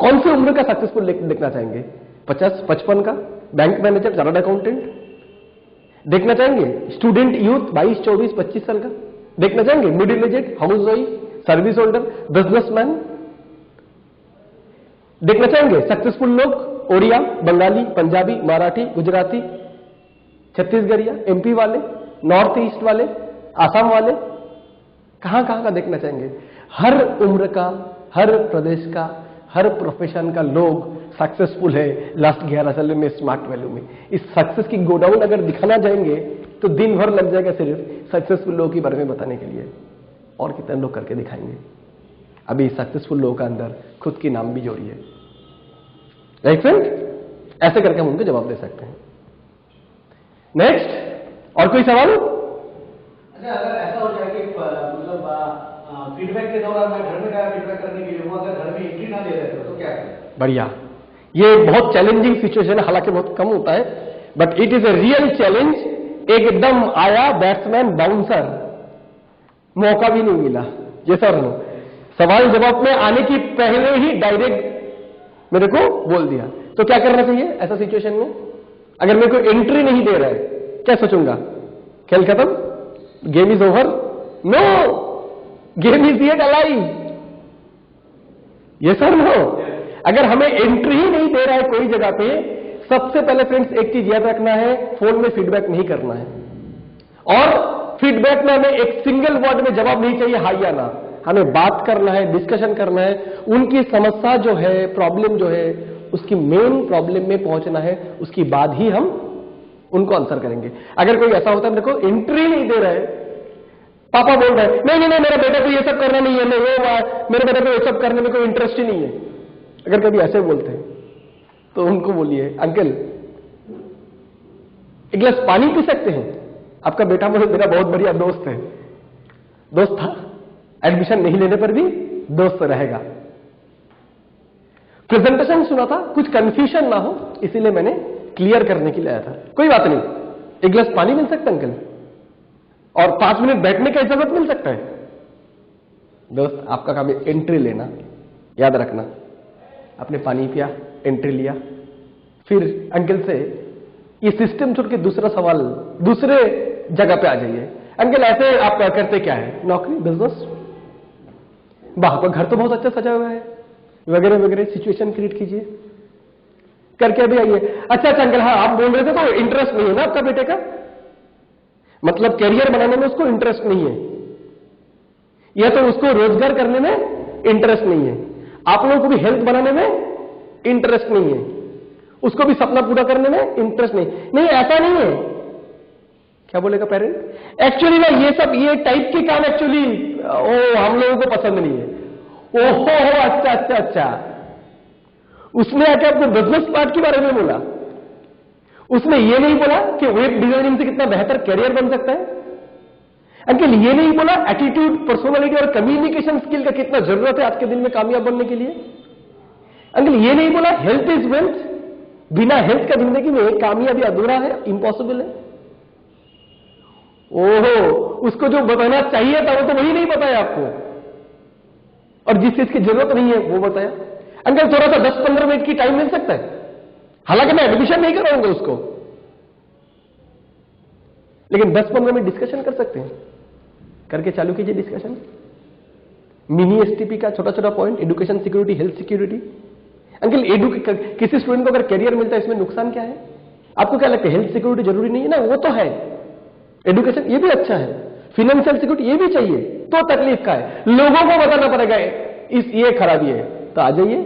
कौन सी उम्र का सक्सेसफुल देखना चाहेंगे? 50, 55 का बैंक मैनेजर, चार्टर्ड अकाउंटेंट देखना चाहेंगे? स्टूडेंट यूथ 22, 24, 25 साल का देखना चाहेंगे? Middle aged, house wife, service holder, businessman देखना चाहेंगे? सक्सेसफुल लोग ओडिया, बंगाली, पंजाबी, मराठी, गुजराती, छत्तीसगढ़िया, एमपी वाले, नॉर्थ ईस्ट वाले, आसाम वाले, कहां कहां का देखना चाहेंगे? हर उम्र का, हर प्रदेश का, हर प्रोफेशन का लोग सक्सेसफुल है लास्ट 11 साल में स्मार्ट वैल्यू में। इस सक्सेस की गोडाउन अगर दिखाना जाएंगे तो दिन भर लग जाएगा सिर्फ सक्सेसफुल लोगों के बारे में बताने के लिए। और कितने लोग करके दिखाएंगे? अभी सक्सेसफुल लोगों का अंदर खुद की नाम भी जोड़िए। Right friend? ऐसे करके हम उनको जवाब दे सकते हैं। नेक्स्ट, और कोई सवाल? अच्छा, अगर ऐसा हो जाए कि मतलब फीडबैक के दौरान मैं घर में गया फीडबैक करने के लिए, वो अगर घर में एंट्री ना दे रहे तो क्या करें? बढ़िया, ये बहुत चैलेंजिंग सिचुएशन है, हालांकि बहुत कम होता है, but it is a real challenge. एकदम आया बैट्समैन बाउंसर, मौका भी नहीं मिला। ये सर नो सवाल जवाब में आने की पहले ही डायरेक्ट मेरे को बोल दिया, तो क्या करना चाहिए ऐसा सिचुएशन में? अगर मेरे को एंट्री नहीं दे रहा है क्या सोचूंगा? खेल खत्म, game is over? No, game is yet alive. ये सर नो। अगर हमें एंट्री ही नहीं दे रहा है कोई जगह पे, सबसे पहले फ्रेंड्स एक चीज याद रखना है, फोन में फीडबैक नहीं करना है। और फीडबैक में हमें एक सिंगल वर्ड में जवाब नहीं चाहिए हाँ या ना, हमें बात करना है, डिस्कशन करना है, उनकी समस्या जो है, प्रॉब्लम जो है, उसकी मेन प्रॉब्लम में पहुंचना है, उसके बाद ही हम उनको आंसर करेंगे। अगर कोई ऐसा होता है मेरे को एंट्री नहीं दे रहा है, पापा बोल रहे हैं नहीं मेरा बेटा को ये सब करना नहीं है, नहीं वो मेरे बेटे को ये सब करने में कोई इंटरेस्ट ही नहीं है, अगर कभी ऐसे बोलते हैं तो उनको बोलिए अंकल एक गिलास पानी पी सकते हैं? आपका बेटा मेरा बहुत बढ़िया दोस्त है, दोस्त था, एडमिशन नहीं लेने पर भी दोस्त रहेगा। प्रेजेंटेशन सुना था, कुछ कंफ्यूजन ना हो इसीलिए मैंने क्लियर करने के लिए आया था। कोई बात नहीं, एक गिलास पानी मिल सकता है अंकल, और 5 मिनट बैठने का इजाजत मिल सकता है? दोस्त आपका काम है एंट्री लेना, याद रखना। आपने पानी पिया, एंट्री लिया, फिर अंकल से ये सिस्टम छोड़ के दूसरा सवाल, दूसरे जगह पे आ जाइए। अंकल ऐसे आप करते क्या है? नौकरी, बिजनेस? वाह, आपका घर तो बहुत अच्छा सजा हुआ है, वगैरह वगैरह सिचुएशन क्रिएट कीजिए, करके अभी आइए। अच्छा अंकल, हाँ आप बोल रहे थे तो इंटरेस्ट नहीं है ना आपका बेटे का, मतलब कैरियर बनाने में उसको इंटरेस्ट नहीं है, या तो उसको रोजगार करने में इंटरेस्ट नहीं है, आप लोगों को भी हेल्थ बनाने में इंटरेस्ट नहीं है, उसको भी सपना पूरा करने में इंटरेस्ट नहीं, ऐसा नहीं है। क्या बोलेगा पेरेंट? एक्चुअली ना ये सब ये टाइप के काम एक्चुअली हम लोगों को पसंद नहीं है। ओहो अच्छा, उसने आके आपको बिजनेस पार्ट के बारे में बोला, उसने ये नहीं बोला कि वेब डिजाइनिंग से कितना बेहतर कैरियर बन सकता है। अंकल ये नहीं बोला एटीट्यूड, पर्सनालिटी और कम्युनिकेशन स्किल का कितना जरूरत है आज के दिन में कामयाब बनने के लिए। अंकल ये नहीं बोला हेल्थ इज वेल्थ, बिना हेल्थ का जिंदगी में कामयाबी अधूरा है, इम्पॉसिबल है। ओहो, उसको जो बताना चाहिए था वो तो वही नहीं बताया आपको, और जिस चीज की जरूरत नहीं है वो बताया। अंकल थोड़ा सा 10-15 मिनट की टाइम मिल सकता है, हालांकि मैं एडमिशन नहीं कराऊंगा उसको, लेकिन 10-15 मिनट डिस्कशन कर सकते हैं, करके चालू कीजिए डिस्कशन। मिनी एसटीपी का छोटा छोटा point, education security, health security. Uncle किसी स्टूडेंट को अगर कैरियर मिलता है इसमें नुकसान क्या है? आपको क्या लगता है हेल्थ सिक्योरिटी जरूरी नहीं है ना? वो तो है, एजुकेशन ये भी अच्छा है, फाइनेंशियल सिक्योरिटी ये भी चाहिए, तो तकलीफ का है, लोगों को बताना पड़ेगा ये खराबी है। तो आ जाइए,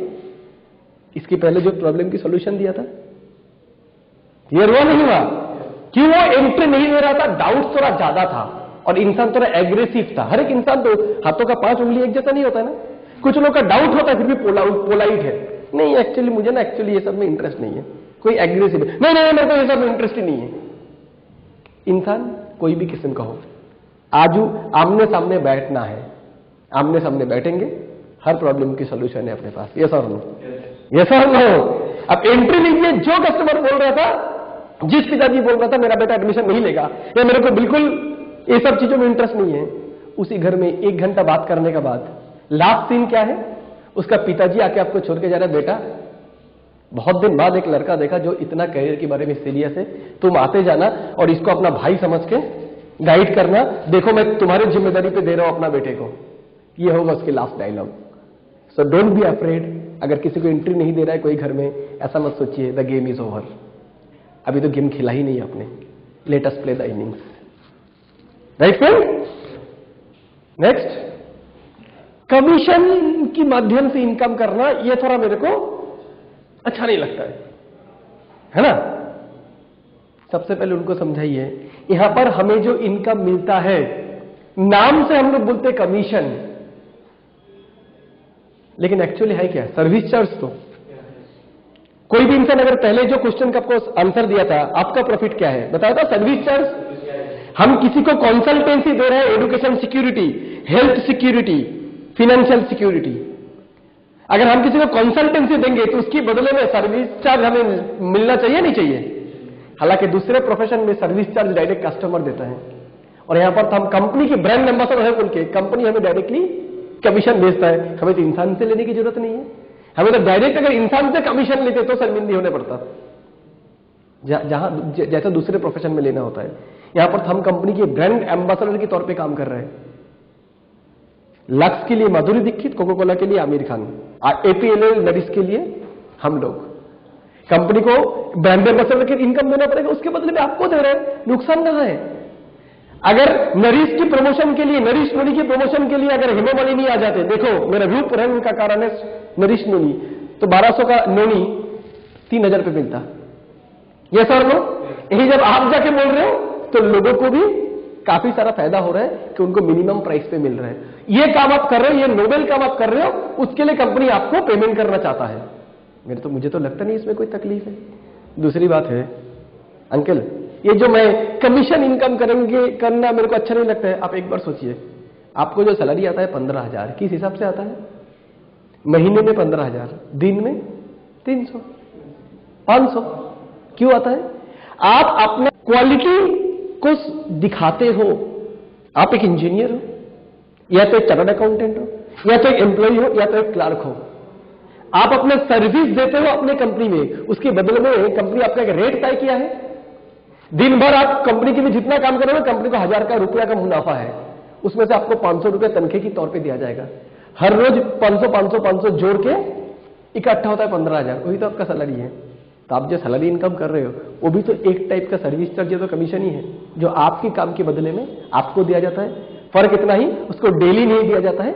इसकी पहले जो प्रॉब्लम की सॉल्यूशन दिया था क्लियर हुआ नहीं हुआ? क्यों वो एंट्री नहीं दे रहा था? डाउट थोड़ा ज्यादा था और इंसान थोड़ा एग्रेसिव था। हर एक इंसान तो हाथों का 5 उंगली एक जैसा नहीं होता है ना, कुछ लोग का डाउट होता है फिर भी पोलाइट है, नहीं एक्चुअली मुझे ना ये सब में इंटरेस्ट नहीं है। कोई एग्रेसिव है, नहीं मेरे को ये सब में इंटरेस्ट ही नहीं है। इंसान कोई भी किस्म का हो, आजू आमने सामने बैठना है, आमने सामने बैठेंगे, हर प्रॉब्लम की सोल्यूशन है अपने पास। ये सर नो, ये सर नो। अब एंट्री लीजिए, जो कस्टमर बोल रहा था, जिस पिताजी बोल रहा था मेरा बेटा एडमिशन नहीं लेगा या मेरे को बिल्कुल ये सब चीजों में इंटरेस्ट नहीं है, उसी घर में 1 घंटा बात करने के बाद लास्ट सीन क्या है? उसका पिताजी आके आपको छोड़ के जा रहा है, बेटा बहुत दिन बाद एक लड़का देखा जो इतना करियर के बारे में सीरियस है, तुम आते जाना और इसको अपना भाई समझ के गाइड करना, देखो मैं तुम्हारी जिम्मेदारी पे दे रहा हूं अपना बेटे को। ये होगा उसके last dialogue. So don't be afraid. अगर किसी को एंट्री नहीं दे रहा है कोई घर में, ऐसा मत सोचिए द गेम इज ओवर, अभी तो गेम खिला ही नहीं आपने, let us play the innings, right friend? Next, commission की माध्यम से इनकम करना, ये थोड़ा मेरे को अच्छा नहीं लगता है ना? सबसे पहले उनको समझाइए, यहां पर हमें जो इनकम मिलता है, नाम से हम लोग बोलते कमीशन, लेकिन एक्चुअली है क्या? Service charge. तो कोई भी इंसान अगर पहले जो क्वेश्चन का आपको आंसर दिया था, आपका प्रॉफिट क्या है बताया था? Service charge. हम किसी को कंसल्टेंसी दे रहे हैं, education security, health security, financial security. अगर हम किसी को कंसल्टेंसी देंगे तो उसकी बदले में सर्विस चार्ज हमें मिलना चाहिए नहीं चाहिए? हालांकि दूसरे प्रोफेशन में सर्विस चार्ज डायरेक्ट कस्टमर देता है, और यहां पर तो हम कंपनी की ब्रांड एम्बेसडर है बोल के कंपनी हमें डायरेक्टली कमीशन भेजता है। हमें तो इंसान से लेने की जरूरत नहीं है, हमें तो डायरेक्ट अगर इंसान से कमीशन लेते तो शर्मिंदी होने पड़ता, जहां जैसा दूसरे प्रोफेशन में लेना होता है। यहां पर हम कंपनी के ब्रांड एम्बेसडर के तौर पे काम कर रहे हैं। लक्स के लिए माधुरी दीक्षित, कोका कोला के लिए आमिर खान, APLL नरिश के लिए हम लोग। कंपनी को ब्रांड एम्बेसडर की इनकम देना पड़ेगा, उसके बदले में आपको दे रहे हैं, नुकसान कहां है? अगर नरिश की प्रमोशन के लिए, नरिश नोनी की प्रमोशन के लिए अगर हेमा मालिनी आ जाते, देखो मेरा रूप रंग का कारण है नरिश नोनी, तो 1200 का नोनी 3000 पे मिलता। ये सर लो, यही जब आप जाके बोल रहे हो तो लोगों को भी काफी सारा फायदा हो रहा है कि उनको मिनिमम प्राइस पे मिल रहा है। ये काम आप कर रहे हो, ये नोबेल काम आप कर रहे हो, उसके लिए कंपनी आपको पेमेंट करना चाहता है। मुझे तो लगता नहीं इसमें कोई तकलीफ है। दूसरी बात है अंकल, ये जो मैं कमीशन इनकम करना मेरे को अच्छा नहीं लगता है। आप एक बार सोचिए, आपको जो सैलरी आता है 15,000, किस हिसाब से आता है? महीने में 15,000, दिन में 300, 500, क्यों आता है? आप अपना क्वालिटी को दिखाते हो। आप एक इंजीनियर हो, या तो एक चार्टर्ड अकाउंटेंट हो, या तो एक एम्प्लॉय हो, या तो एक क्लर्क हो। आप अपने सर्विस देते हो अपने कंपनी में, उसके बदले में कंपनी आपका एक रेट तय किया है। दिन भर आप कंपनी के लिए जितना काम करोगे, कंपनी को 1000 रुपया का मुनाफा है, उसमें से आपको 500 रुपया तनखे की तौर पे दिया जाएगा। हर रोज 500 जोड़ के इकट्ठा होता है 15,000, वही तो आपका सैलरी है। तो आप जो सैलरी इनकम कर रहे हो वो भी तो एक टाइप का सर्विस चार्ज, तो कमीशन ही है, जो आपके काम के बदले में आपको दिया जाता है। फर्क इतना ही, उसको डेली नहीं दिया जाता है,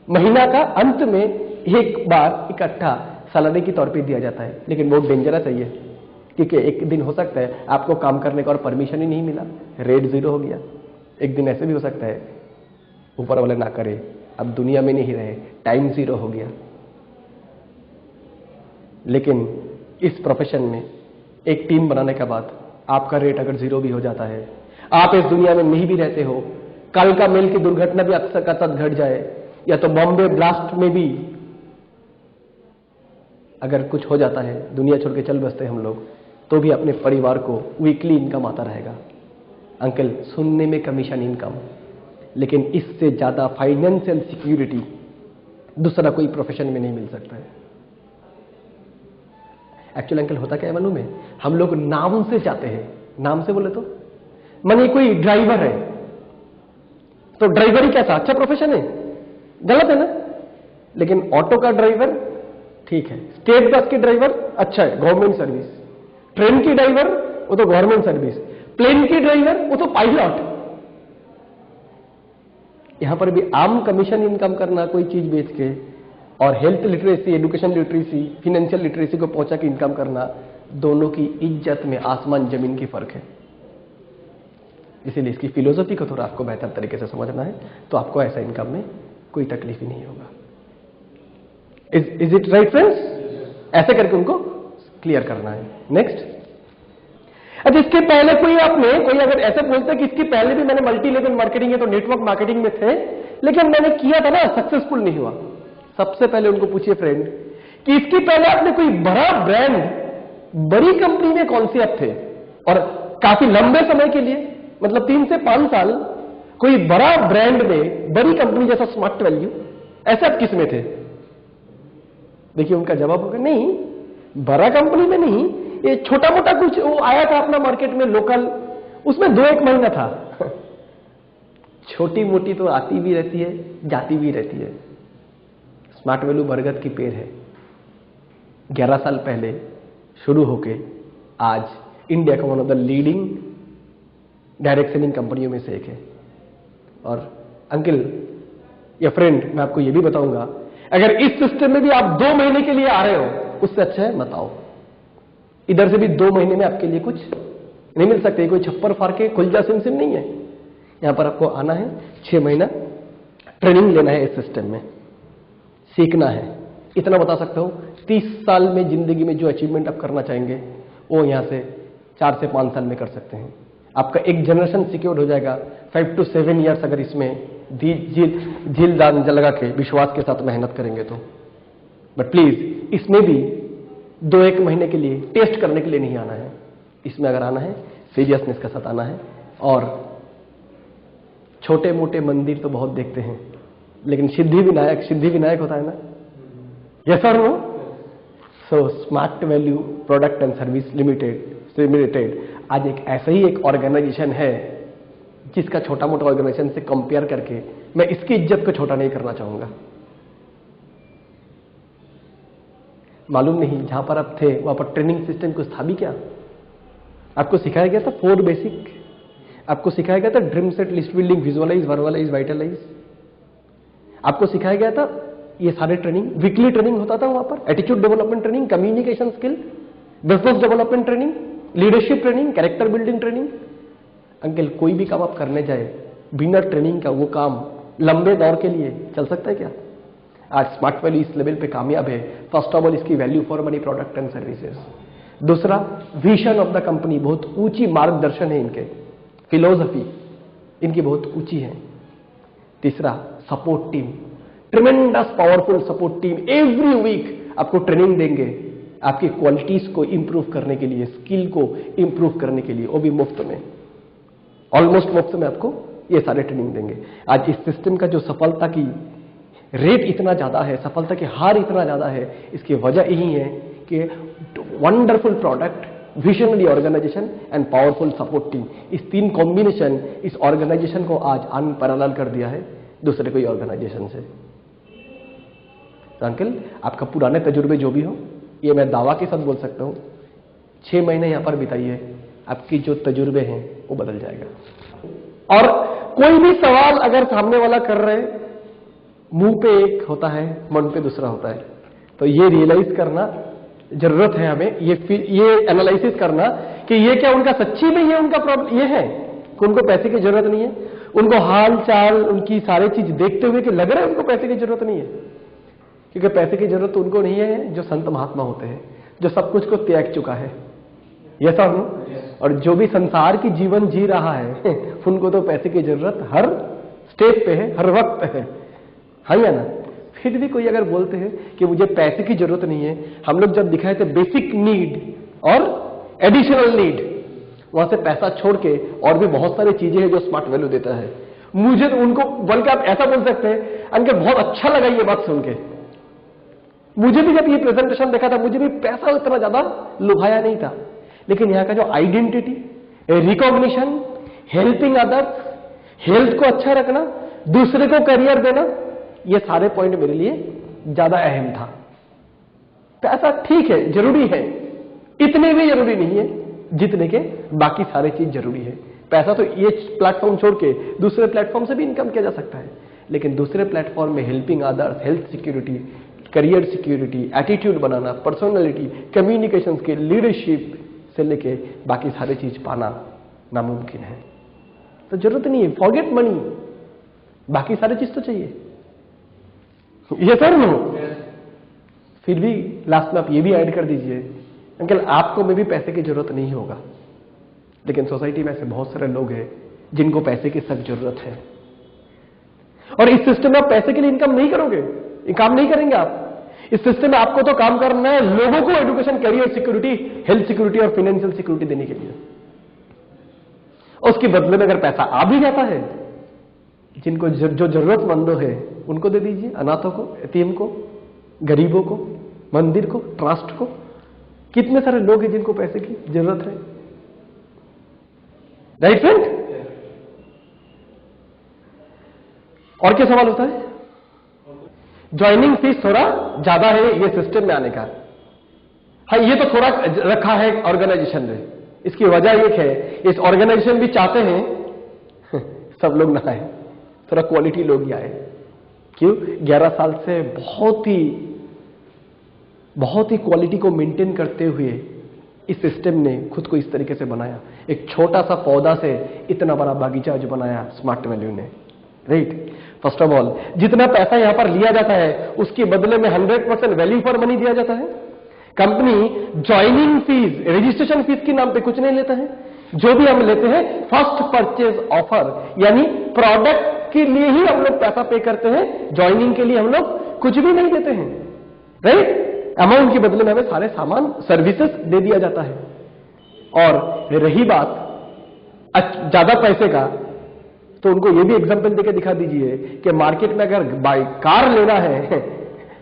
महीना का अंत में एक बार इकट्ठा सैलरी के तौर पे दिया जाता है। लेकिन बहुत डेंजरस है ये, क्योंकि एक दिन हो सकता है आपको काम करने का और परमिशन ही नहीं मिला, रेट 0 हो गया। एक दिन ऐसे भी हो सकता है ऊपर वाले ना करे, अब दुनिया में नहीं रहे, टाइम 0 हो गया। लेकिन इस प्रोफेशन में एक टीम बनाने के बाद आपका रेट अगर 0 भी हो जाता है, आप इस दुनिया में नहीं भी रहते हो, कल का मेल की दुर्घटना भी आपके साथ घट जाए, या तो बॉम्बे ब्लास्ट में भी अगर कुछ हो जाता है, दुनिया छोड़ के चल बसते हम लोग, तो भी अपने परिवार को वीकली इनकम आता रहेगा। अंकल, सुनने में कमीशन इनकम, लेकिन इससे ज्यादा फाइनेंशियल सिक्योरिटी दूसरा कोई प्रोफेशन में नहीं मिल सकता है। एक्चुअली अंकल होता क्या है मालूम है? हम लोग नाम से जाते हैं। नाम से बोले तो मानिए कोई ड्राइवर है, तो ड्राइवर ही कैसा अच्छा प्रोफेशन है? गलत है ना? लेकिन ऑटो का ड्राइवर ठीक है, स्टेट बस के ड्राइवर अच्छा है, गवर्नमेंट सर्विस, ट्रेन की ड्राइवर वो तो गवर्नमेंट सर्विस, प्लेन की ड्राइवर वो तो पायलट। यहां पर भी आम कमीशन इनकम करना कोई चीज बेच के, और health literacy, education literacy, financial literacy को पहुंचा के इनकम करना, दोनों की इज्जत में आसमान जमीन की फर्क है। इसीलिए इसकी फिलोसफी को थोड़ा आपको बेहतर तरीके से समझना है, तो आपको ऐसा इनकम में कोई तकलीफ ही नहीं होगा। Is it right friends? ऐसे करके उनको क्लियर करना है। नेक्स्ट, अच्छा इसके पहले कोई अगर ऐसे बोलते कि इसके पहले भी मैंने मल्टी लेवल मार्केटिंग है तो नेटवर्क मार्केटिंग में थे, लेकिन मैंने किया था ना, सक्सेसफुल नहीं हुआ। सबसे पहले उनको पूछिए फ्रेंड कि इसके पहले आपने कोई बड़ा ब्रांड, बड़ी कंपनी में कौन से आप थे, और काफी लंबे समय के लिए, मतलब 3 से 5 साल कोई बड़ा ब्रांड में, बड़ी कंपनी जैसा स्मार्ट वैल्यू, ऐसा आप किस में थे? देखिए उनका जवाब होगा नहीं, बड़ा कंपनी में नहीं, ये छोटा मोटा कुछ वो आया था अपना मार्केट में लोकल, उसमें 2-1 महीना था। छोटी मोटी तो आती भी रहती है, जाती भी रहती है। स्मार्ट वैल्यू बरगद की पेड़ है, 11 साल पहले शुरू होके आज इंडिया का one of the leading direct selling कंपनियों में से एक है। और अंकल या फ्रेंड, मैं आपको ये भी बताऊंगा, अगर इस सिस्टम में भी आप 2 महीने के लिए आ रहे हो, उससे अच्छा है मत आओ। इधर से भी 2 महीने में आपके लिए कुछ नहीं मिल सकते, कोई छप्पर फाड़ के खुल जा सिम नहीं है। यहां पर आपको आना है, 6 महीना ट्रेनिंग लेना है, इस सिस्टम में सीखना है। इतना बता सकता हूं, 30 साल में जिंदगी में जो अचीवमेंट आप करना चाहेंगे वो यहां से 4 से 5 साल में कर सकते हैं। आपका एक जनरेशन सिक्योर हो जाएगा। 5 to 7 ईयर्स अगर इसमें झील दान लगा के विश्वास के साथ मेहनत करेंगे तो। बट प्लीज इसमें भी 2-1 महीने के लिए टेस्ट करने के लिए नहीं आना है। इसमें अगर आना है, सीरियसनेस के साथ आना है। और छोटे मोटे मंदिर तो बहुत देखते हैं, लेकिन सिद्धि विनायक होता है ना, यस और no? So smart value product and service limited आज एक ऐसा ही एक ऑर्गेनाइजेशन है जिसका छोटा मोटा ऑर्गेनाइजेशन से कंपेयर करके मैं इसकी इज्जत को छोटा नहीं करना चाहूंगा। मालूम नहीं जहां पर आप थे वहां पर ट्रेनिंग सिस्टम कुछ था भी क्या? आपको सिखाया गया था 4 बेसिक, आपको सिखाया गया था dream set, list building, visualise, verbalise, vitalise, आपको सिखाया गया था ये सारे ट्रेनिंग। वीकली ट्रेनिंग होता था वहां पर, attitude development training, communication skill, business development training, leadership training, character building training. Uncle कोई भी काम आप करने जाए बिना ट्रेनिंग का वो काम लंबे दौर के लिए चल सकता है क्या? आज स्मार्ट वैल्यू इस लेवल पे कामयाब है। फर्स्ट ऑफ ऑल इसकी value for money product and services. दूसरा, विजन ऑफ द कंपनी, बहुत ऊंची मार्गदर्शन है इनके, फिलोसफी इनकी बहुत ऊंची है। तीसरा, support team, tremendous powerful support team. Every week आपको ट्रेनिंग देंगे आपकी क्वालिटीज को इंप्रूव करने के लिए, स्किल को इंप्रूव करने के लिए, वो भी मुफ्त में, ऑलमोस्ट मुफ्त में आपको ये सारे ट्रेनिंग देंगे। आज इस सिस्टम का जो सफलता की रेट इतना ज्यादा है, सफलता की हार इतना ज्यादा है, इसकी वजह यही है कि wonderful product, visionary organisation and powerful support team, इस 3 कॉम्बिनेशन इस ऑर्गेनाइजेशन को आज अनपैरेलल कर दिया है दूसरे कोई ऑर्गेनाइजेशन से। तो अंकल आपका पुराने तजुर्बे जो भी हो, ये मैं दावा के साथ बोल सकता हूं, 6 महीने यहां पर बिताइए, आपकी जो तजुर्बे हैं वो बदल जाएगा। और कोई भी सवाल अगर सामने वाला कर रहे, मुंह पे एक होता है, मन पे दूसरा होता है, तो ये रियलाइज करना जरूरत है हमें, ये एनालिसिस करना कि ये क्या उनका सच्ची में ये उनका प्रॉब्लम ये है कि उनको पैसे की जरूरत नहीं है, उनको हाल चाल उनकी सारी चीज देखते हुए कि लग रहा है उनको पैसे की जरूरत नहीं है, क्योंकि पैसे की जरूरत उनको नहीं है जो संत महात्मा होते हैं, जो सब कुछ को त्याग चुका है, ये सब। और जो भी संसार की जीवन जी रहा है उनको तो पैसे की जरूरत हर स्टेज पे है, हर वक्त है, हाँ या ना? फिर भी कोई अगर बोलते हैं कि मुझे पैसे की जरूरत नहीं है, हम लोग जब दिखाए थे बेसिक नीड और एडिशनल नीड, वहां से पैसा छोड़ के और भी बहुत सारी चीजें हैं जो स्मार्ट वैल्यू देता है। मुझे तो उनको बल्कि आप ऐसा बोल सकते हैं, अंकल बहुत अच्छा लगा ये बात सुन के, मुझे भी जब ये प्रेजेंटेशन देखा था मुझे भी पैसा उतना ज्यादा लुभाया नहीं था, लेकिन यहाँ का जो identity, recognition, helping others, health को अच्छा रखना, दूसरे को करियर देना, ये सारे पॉइंट मेरे लिए ज्यादा अहम था। पैसा ठीक है, जरूरी है, इतने भी जरूरी नहीं है जितने के बाकी सारे चीज जरूरी है। पैसा तो ये प्लेटफॉर्म छोड़ के दूसरे प्लेटफॉर्म से भी इनकम किया जा सकता है, लेकिन दूसरे प्लेटफॉर्म में helping others, health security, career security, attitude बनाना, पर्सनालिटी, कम्युनिकेशन स्किल, लीडरशिप से लेके बाकी सारी चीज पाना नामुमकिन है। तो जरूरत नहीं है, फॉरगेट मनी, बाकी सारी चीज तो चाहिए, ये सर नो। फिर भी लास्ट में आप ये भी ऐड कर दीजिए, अंकल आपको में भी पैसे की जरूरत नहीं होगा, लेकिन सोसाइटी में ऐसे बहुत सारे लोग हैं जिनको पैसे की सख्त जरूरत है, और इस सिस्टम में आप पैसे के लिए इनकम नहीं करोगे, ये काम नहीं करेंगे आप। इस सिस्टम में आपको तो काम करना है लोगों को education, career security, health security और फाइनेंशियल सिक्योरिटी देने के लिए। उसके बदले में अगर पैसा आ भी जाता है, जिनको जो जरूरतमंदों है उनको दे दीजिए, अनाथों को, यतीम को, गरीबों को, मंदिर को, ट्रस्ट को। कितने सारे लोग हैं जिनको पैसे की जरूरत है, राइट फ्रेंड? और क्या सवाल होता है? ज्वाइनिंग फीस थोड़ा ज्यादा है ये सिस्टम में आने का। हाँ, ये तो थोड़ा रखा है ऑर्गेनाइजेशन ने, इसकी वजह एक है, इस ऑर्गेनाइजेशन भी चाहते हैं सब लोग ना आए, थोड़ा क्वालिटी लोग ही आए। क्यों? 11 साल से बहुत ही क्वालिटी को मेंटेन करते हुए इस सिस्टम ने खुद को इस तरीके से बनाया। एक छोटा सा पौधा से इतना बड़ा बागीचा जो बनाया स्मार्ट वैल्यू ने, राइट? फर्स्ट ऑफ ऑल, जितना पैसा यहां पर लिया जाता है उसके बदले में 100% वैल्यू फॉर मनी दिया जाता है। Company joining fees, registration fees के नाम पे कुछ नहीं लेता है। जो भी हम लेते हैं फर्स्ट परचेज ऑफर, यानी प्रोडक्ट के लिए ही हम लोग पैसा पे करते हैं, ज्वाइनिंग के लिए हम लोग कुछ भी नहीं देते हैं, राइट? अमाउंट के बदले में हमें सारे सामान, सर्विसेज दे दिया जाता है। और रही बात ज्यादा पैसे का, तो उनको ये भी एग्जांपल देके दिखा दीजिए कि मार्केट में अगर बाई कार लेना है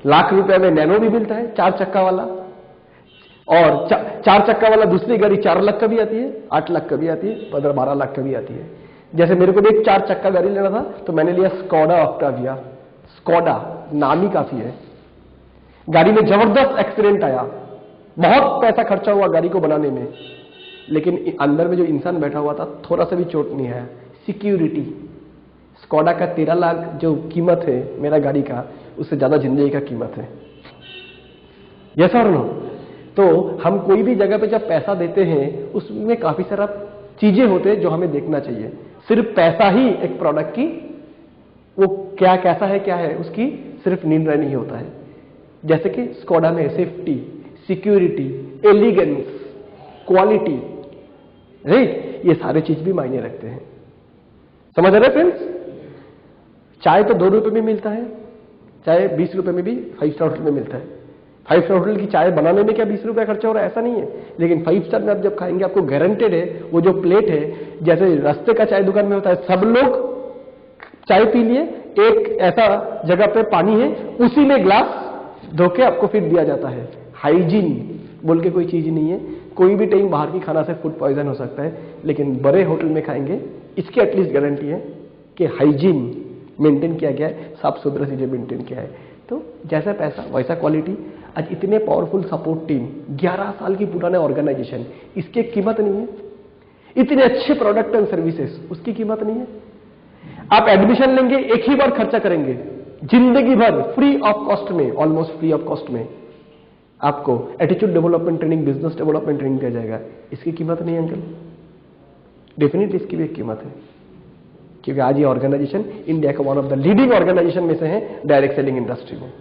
लाख रुपए में नैनो भी मिलता है 4 चक्का वाला, और 4 चक्का वाला दूसरी गाड़ी 4 लाख का भी आती है, 8 लाख का भी आती है, 15-12 लाख का भी आती है। जैसे मेरे को भी एक 4 चक्का गाड़ी लेना था तो मैंने लिया स्कोडा ऑक्टाविया। स्कोडा नाम ही काफी है। गाड़ी में जबरदस्त एक्सीडेंट आया, बहुत पैसा खर्चा हुआ गाड़ी को बनाने में, लेकिन अंदर में जो इंसान बैठा हुआ था थोड़ा सा भी चोट नहीं आया। सिक्योरिटी। स्कोडा का 13 लाख जो कीमत है मेरा गाड़ी का, उससे ज्यादा जिंदगी का कीमत है। यस और नो? तो हम कोई भी जगह पे जब पैसा देते हैं उसमें काफी सारा चीजें होते हैं जो हमें देखना चाहिए। सिर्फ पैसा ही एक प्रोडक्ट की वो क्या कैसा है क्या है उसकी सिर्फ निर्णय नहीं होता है। जैसे कि स्कोडा में safety, security, elegance, quality, right, ये सारे चीज भी मायने रखते हैं। समझ रहे फ्रेंड्स? चाय तो 2 रुपए में मिलता है, चाय 20 रुपए में भी 5 स्टार होटल में मिलता है। 5 स्टार होटल की चाय बनाने में क्या 20 रुपए खर्चा हो रहा है? ऐसा नहीं है, लेकिन 5 स्टार में आप जब खाएंगे आपको गारंटेड है वो जो प्लेट है, जैसे रास्ते का चाय दुकान में होता है, सब लोग चाय पी लिए, एक ऐसा जगह पे पानी है, उसी में ग्लास धो के आपको फिर दिया जाता है। हाइजीन बोल के कोई चीज नहीं है। कोई भी टाइम बाहर की खाना से फूड पॉइजन हो सकता है, लेकिन बड़े होटल में खाएंगे इसकी एटलीस्ट गारंटी है कि हाइजीन मेंटेन किया गया है, साफ सुथरा चीजें मेंटेन किया है। तो जैसा पैसा वैसा क्वालिटी। आज इतने पावरफुल सपोर्ट टीम, 11 साल की पुराने ऑर्गेनाइजेशन, इसकी कीमत नहीं है। इतने अच्छे प्रोडक्ट एंड सर्विसेज, उसकी कीमत नहीं है। आप एडमिशन लेंगे, एक ही बार खर्चा करेंगे, जिंदगी भर फ्री ऑफ कॉस्ट में, ऑलमोस्ट फ्री ऑफ कॉस्ट में आपको attitude development training, business development training दिया जाएगा। इसकी कीमत नहीं अंकल? डेफिनेटली इसकी भी एक कीमत है, क्योंकि आज ये ऑर्गेनाइजेशन इंडिया का one of the leading organisation में से है डायरेक्ट सेलिंग इंडस्ट्री में।